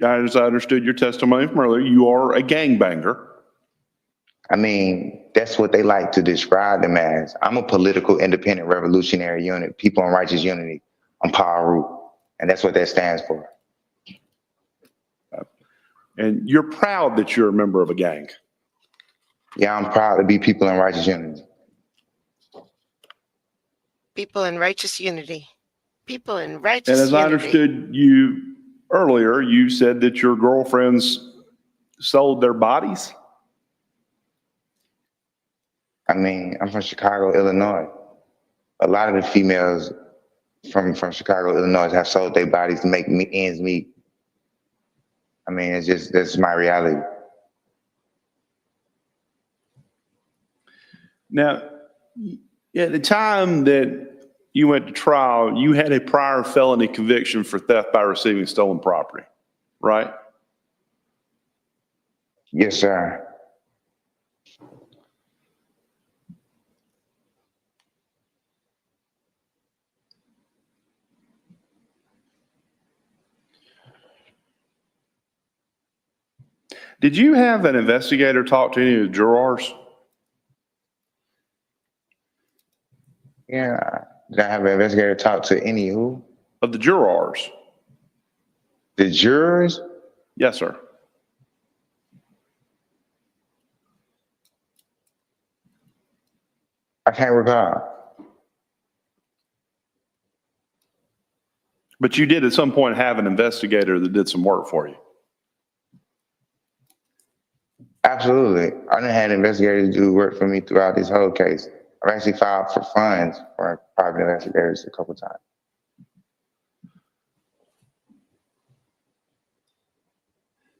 As I understood your testimony from earlier, you are a gangbanger. I mean, that's what they like to describe them as. I'm a political independent revolutionary unit, People in Righteous Unity. I'm Power Root, and that's what that stands for. And you're proud that you're a member of a gang. Yeah, I'm proud to be People in Righteous Unity. People in righteous unity. People in righteous unity. And as I understood you earlier, you said that your girlfriends sold their bodies? I mean, I'm from Chicago, Illinois. A lot of the females from Chicago, Illinois have sold their bodies to make ends meet. I mean, that's my reality. Now, at the time that you went to trial, you had a prior felony conviction for theft by receiving stolen property, right? Yes, sir. Did you have an investigator talk to any of the jurors? Yeah. Did I have an investigator talk to any who? Of the jurors. The jurors? Yes, sir. I can't recall. But you did at some point have an investigator that did some work for you. Absolutely. I done had investigators do work for me throughout this whole case. I've actually filed for funds for private investigators a couple times.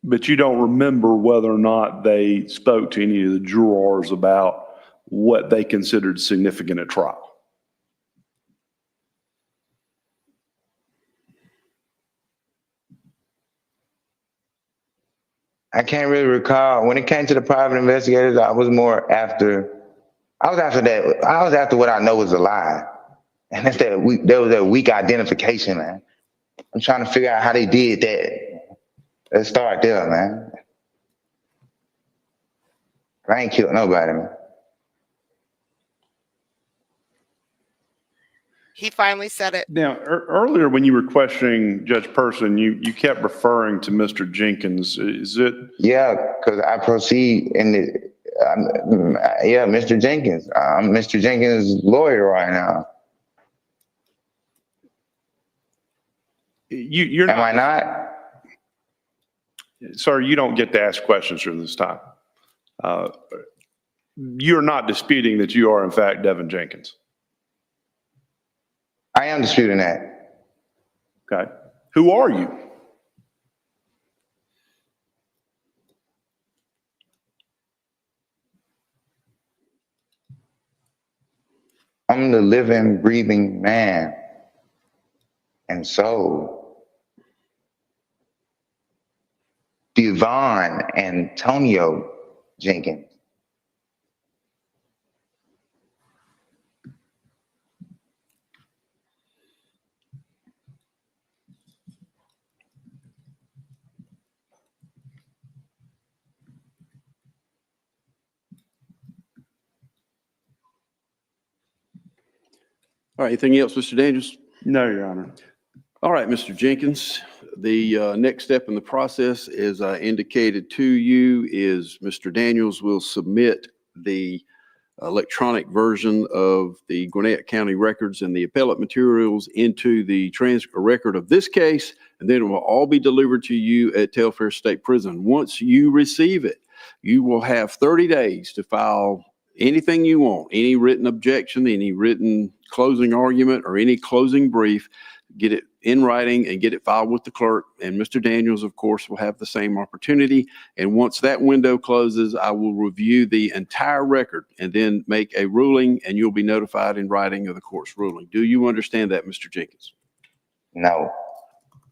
But you don't remember whether or not they spoke to any of the jurors about what they considered significant at trial. I can't really recall. When it came to the private investigators, I was after what I know was a lie. And that's there was a weak identification, man. I'm trying to figure out how they did that. Let's start there, man. I ain't killed nobody, man. He finally said it. Now, earlier when you were questioning Judge Person, you kept referring to Mr. Jenkins. Is it? Yeah, because I proceed in the, yeah, Mr. Jenkins. I'm Mr. Jenkins' lawyer right now. You're Am I not? Sir, you don't get to ask questions during this time. You're not disputing that you are, in fact, Devin Jenkins. I am disputing that. Okay. Who are you? I'm the living, breathing man and soul. Devon Antonio Jenkins. All right, anything else, Mr. Daniels? No, Your Honor. All right, Mr. Jenkins, the next step in the process, as I indicated to you, is Mr. Daniels will submit the electronic version of the Gwinnett County records and the appellate materials into the record of this case, and then it will all be delivered to you at Telfair State Prison. Once you receive it, you will have 30 days to file anything you want, any written objection, any written closing argument, or any closing brief. Get it in writing and get it filed with the clerk. And Mr. Daniels, of course, will have the same opportunity. And once that window closes, I will review the entire record and then make a ruling, and you'll be notified in writing of the court's ruling. Do you understand that, Mr. Jenkins? No.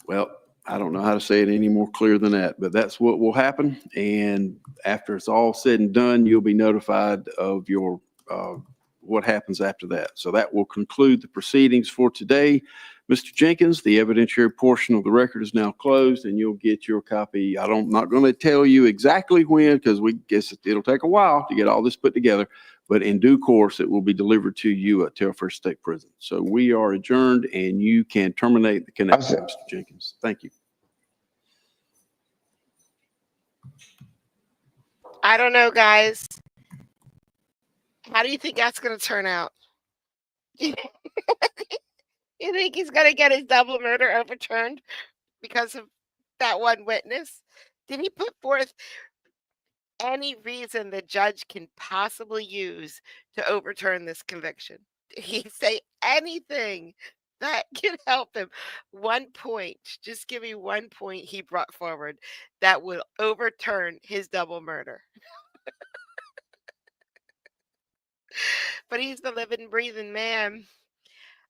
Well, I don't know how to say it any more clear than that, but that's what will happen. And after it's all said and done, you'll be notified of your what happens after that. So that will conclude the proceedings for today. Mr. Jenkins, the evidentiary portion of the record is now closed, and you'll get your copy. I'm not going to tell you exactly when, because we guess it'll take a while to get all this put together, but in due course, it will be delivered to you at Telfair State Prison. So we are adjourned, and you can terminate the connection, Mr. Jenkins. Thank you. I don't know, guys. How do you think that's going to turn out? You think he's going to get his double murder overturned because of that one witness? Did he put forth any reason the judge can possibly use to overturn this conviction? Did he say anything that can help him? 1 point, just give me 1 point he brought forward that will overturn his double murder. But he's the living, breathing man.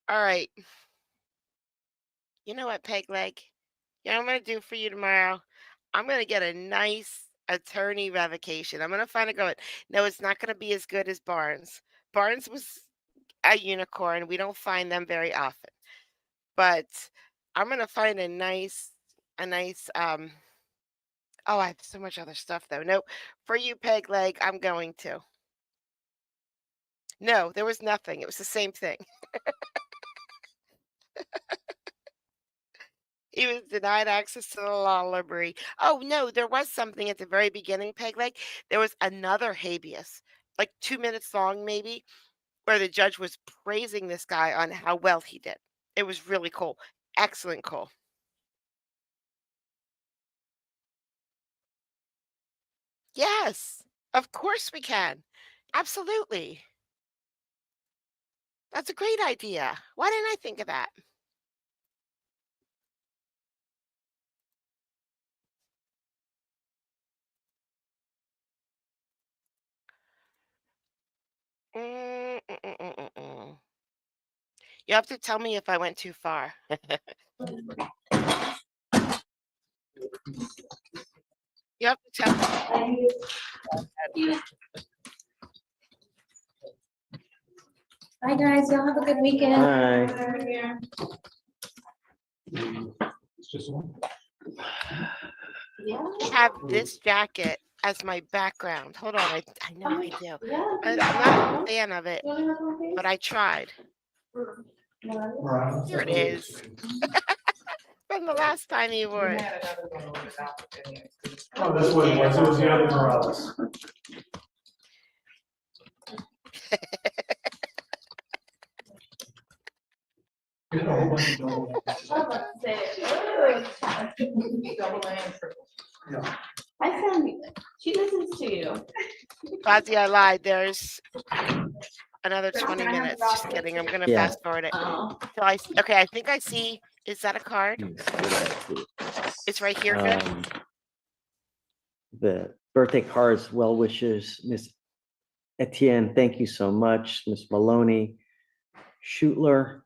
All right. You know what, Peg Leg? You know what I'm going to do for you tomorrow? I'm going to get a nice attorney revocation. I'm going to find a good one. No, it's not going to be as good as Barnes. Barnes was a unicorn. We don't find them very often. But I'm going to find a nice, oh, I have so much other stuff, though. Nope. For you, Peg Leg, I'm going to. No, there was nothing. It was the same thing. He was denied access to the law library. Oh, no, there was something at the very beginning, Peg Leg. There was another habeas, like 2 minutes long, maybe, where the judge was praising this guy on how well he did. It was really cool. Excellent cool. Yes, of course we can. Absolutely. That's a great idea. Why didn't I think of that? You have to tell me if I went too far. You have to tell me. Bye, guys. Y'all have a good weekend. Bye. I have this jacket as my background. Hold on, I know I do. I'm not a fan of it, but I tried. Here it is. From the last time you wore it. Oh, this one was. It was the other Morales. I found she listens to you. Fozzie, I lied. There's another 20 minutes. Just kidding. I'm gonna fast forward it. Okay, I think I see. Is that a card? It's right here. Good. The birthday cards, well wishes, Miss Etienne, thank you so much. Miss Maloney, Schutler,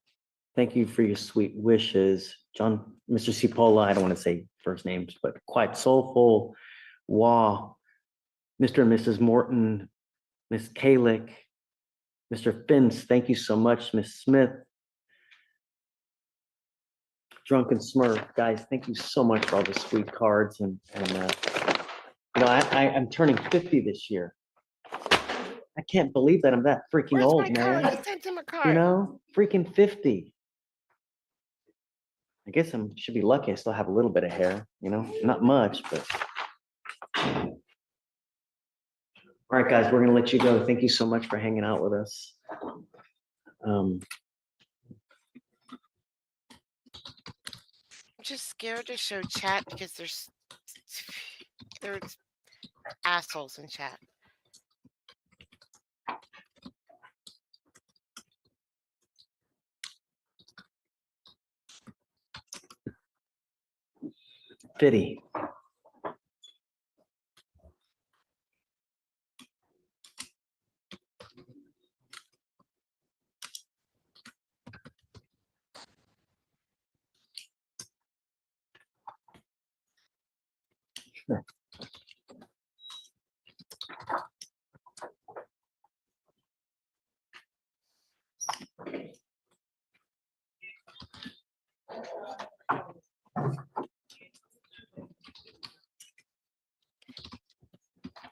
thank you for your sweet wishes. John, Mr. Cipolla, I don't want to say first names, but quite soulful. Wah, Mr. and Mrs. Morton, Miss Kalick, Mr. Finns, thank you so much. Miss Smith, Drunken Smurf, guys, thank you so much for all the sweet cards and you know, I'm turning 50 this year. I can't believe that I'm that freaking Where's old, my man. card? I sent him a card. You know, freaking 50. I guess I should be lucky. I still have a little bit of hair, you know, not much, but. All right, guys, we're gonna let you go. Thank you so much for hanging out with us. I'm just scared to show chat because there's assholes in chat. Fitty.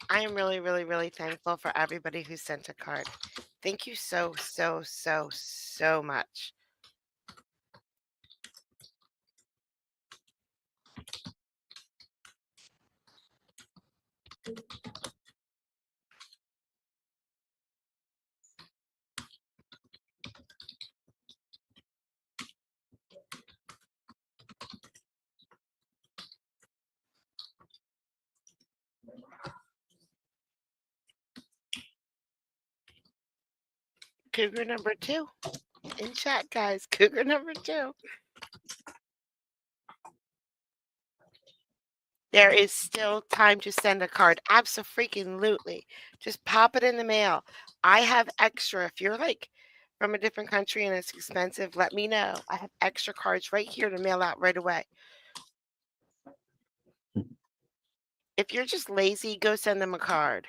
I am really, really, really thankful for everybody who sent a card. Thank you so, so, so, so much. Cougar number 2 in chat, guys. Cougar number 2. There is still time to send a card. Abso-freaking-lutely. Just pop it in the mail. I have extra. If you're like from a different country and it's expensive, let me know. I have extra cards right here to mail out right away. If you're just lazy, go send them a card.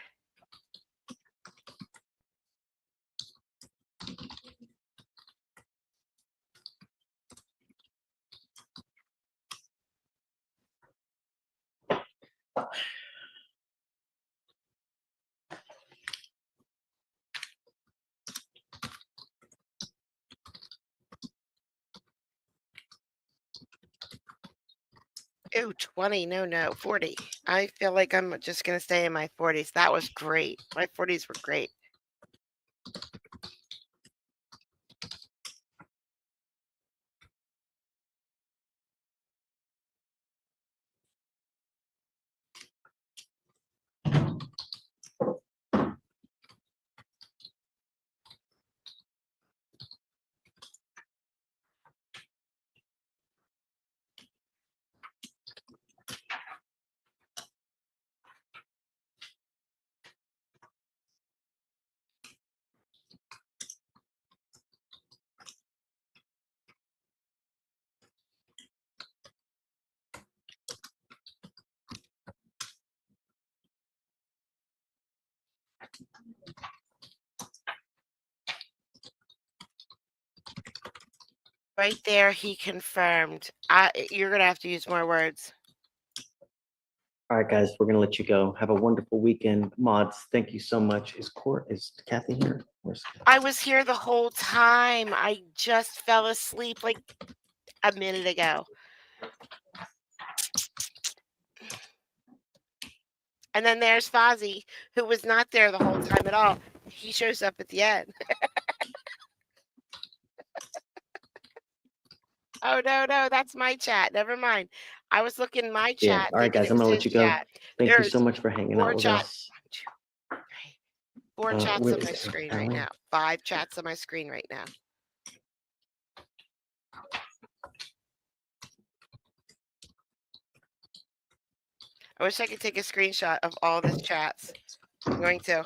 Ooh, 20. No, 40. I feel like I'm just going to stay in my 40s. That was great. My 40s were great. Right there, he confirmed. You're going to have to use more words. All right, guys, we're gonna let you go. Have a wonderful weekend. Mods, thank you so much. Is Kathy here? Where's Kathy? I was here the whole time. I just fell asleep like a minute ago. And then there's Fozzie, who was not there the whole time at all. He shows up at the end. Oh, no, that's my chat. Never mind. I was looking my chat. Yeah. All right, guys, I'm gonna let you go. Thank you so much for hanging out with us. 4 chats where on my is screen Alan? right now. 5 chats on my screen right now. I wish I could take a screenshot of all these chats. I'm going to.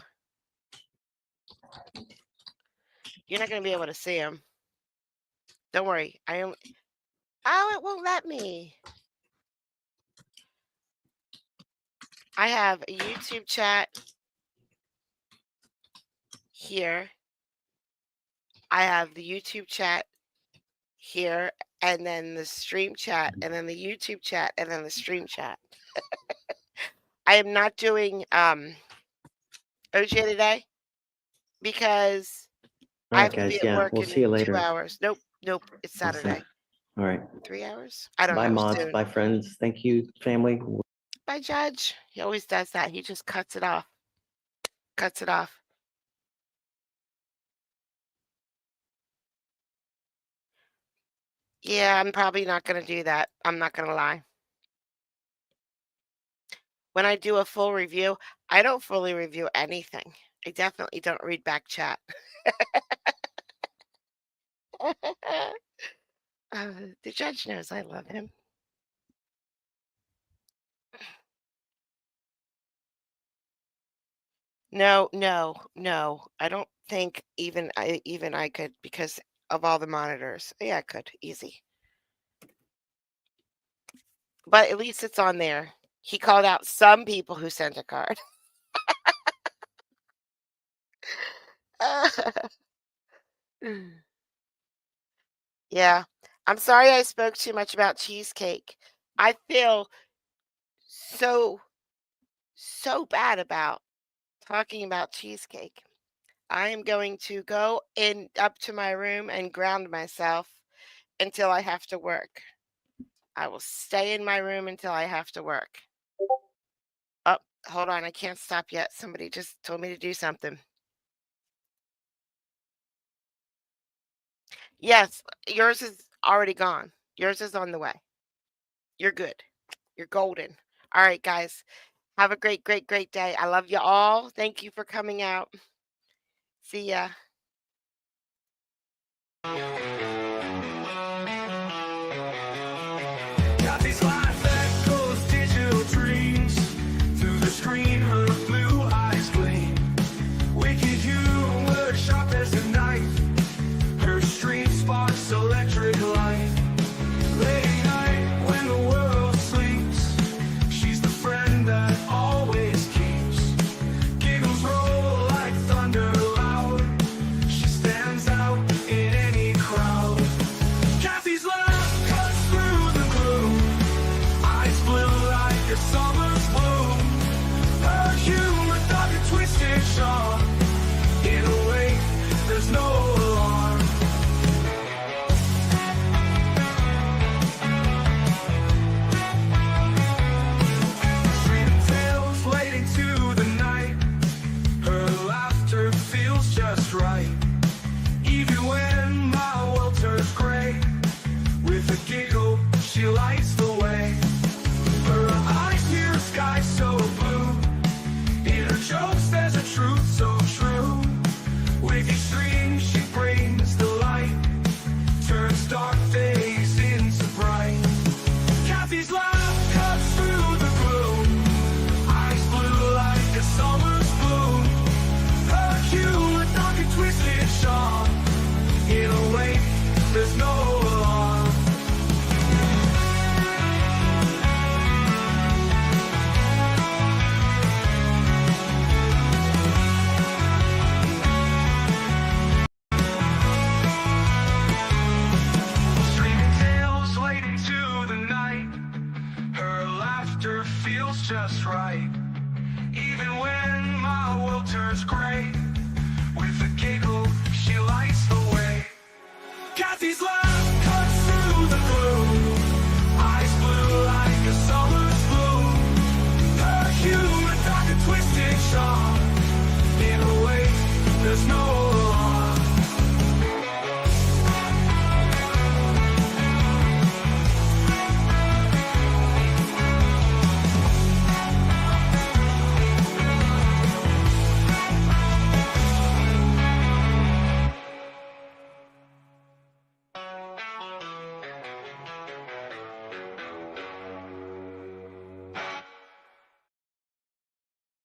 You're not going to be able to see them. Don't worry. Oh, it won't let me. I have a YouTube chat here. I have the YouTube chat here, and then the stream chat, and then the YouTube chat, and then the stream chat. I am not doing OJ today because I have to be at work we'll in see you later. 2 hours. Nope, it's Saturday. All right. 3 hours? I don't know. Bye, mods. Soon. Bye, friends. Thank you, family. Bye, Judge. He always does that. He just cuts it off. Cuts it off. Yeah, I'm probably not going to do that. I'm not going to lie. When I do a full review, I don't fully review anything. I definitely don't read back chat. The judge knows I love him. No. I don't think even I could because of all the monitors. Yeah, I could. Easy. But at least it's on there. He called out some people who sent a card. Yeah. I'm sorry I spoke too much about cheesecake. I feel so bad about talking about cheesecake. I am going to go up to my room and ground myself until I have to work. I will stay in my room until I have to work. Oh, hold on. I can't stop yet. Somebody just told me to do something. Yes, yours is already gone. Yours is on the way. You're good. You're golden. All right, guys. Have a great day. I love you all. Thank you for coming out. See ya. Got these life echoes, digital dreams. Through the screen, her blue eyes gleam. Wicked humor, sharp as a knife. Her stream sparks electric light. Late night when the world sleeps, she's the friend that always keeps. Giggles roll like thunder loud. She stands out in any crowd. Kathy's laugh cuts through the gloom. just right. Even when my world turns gray, with a giggle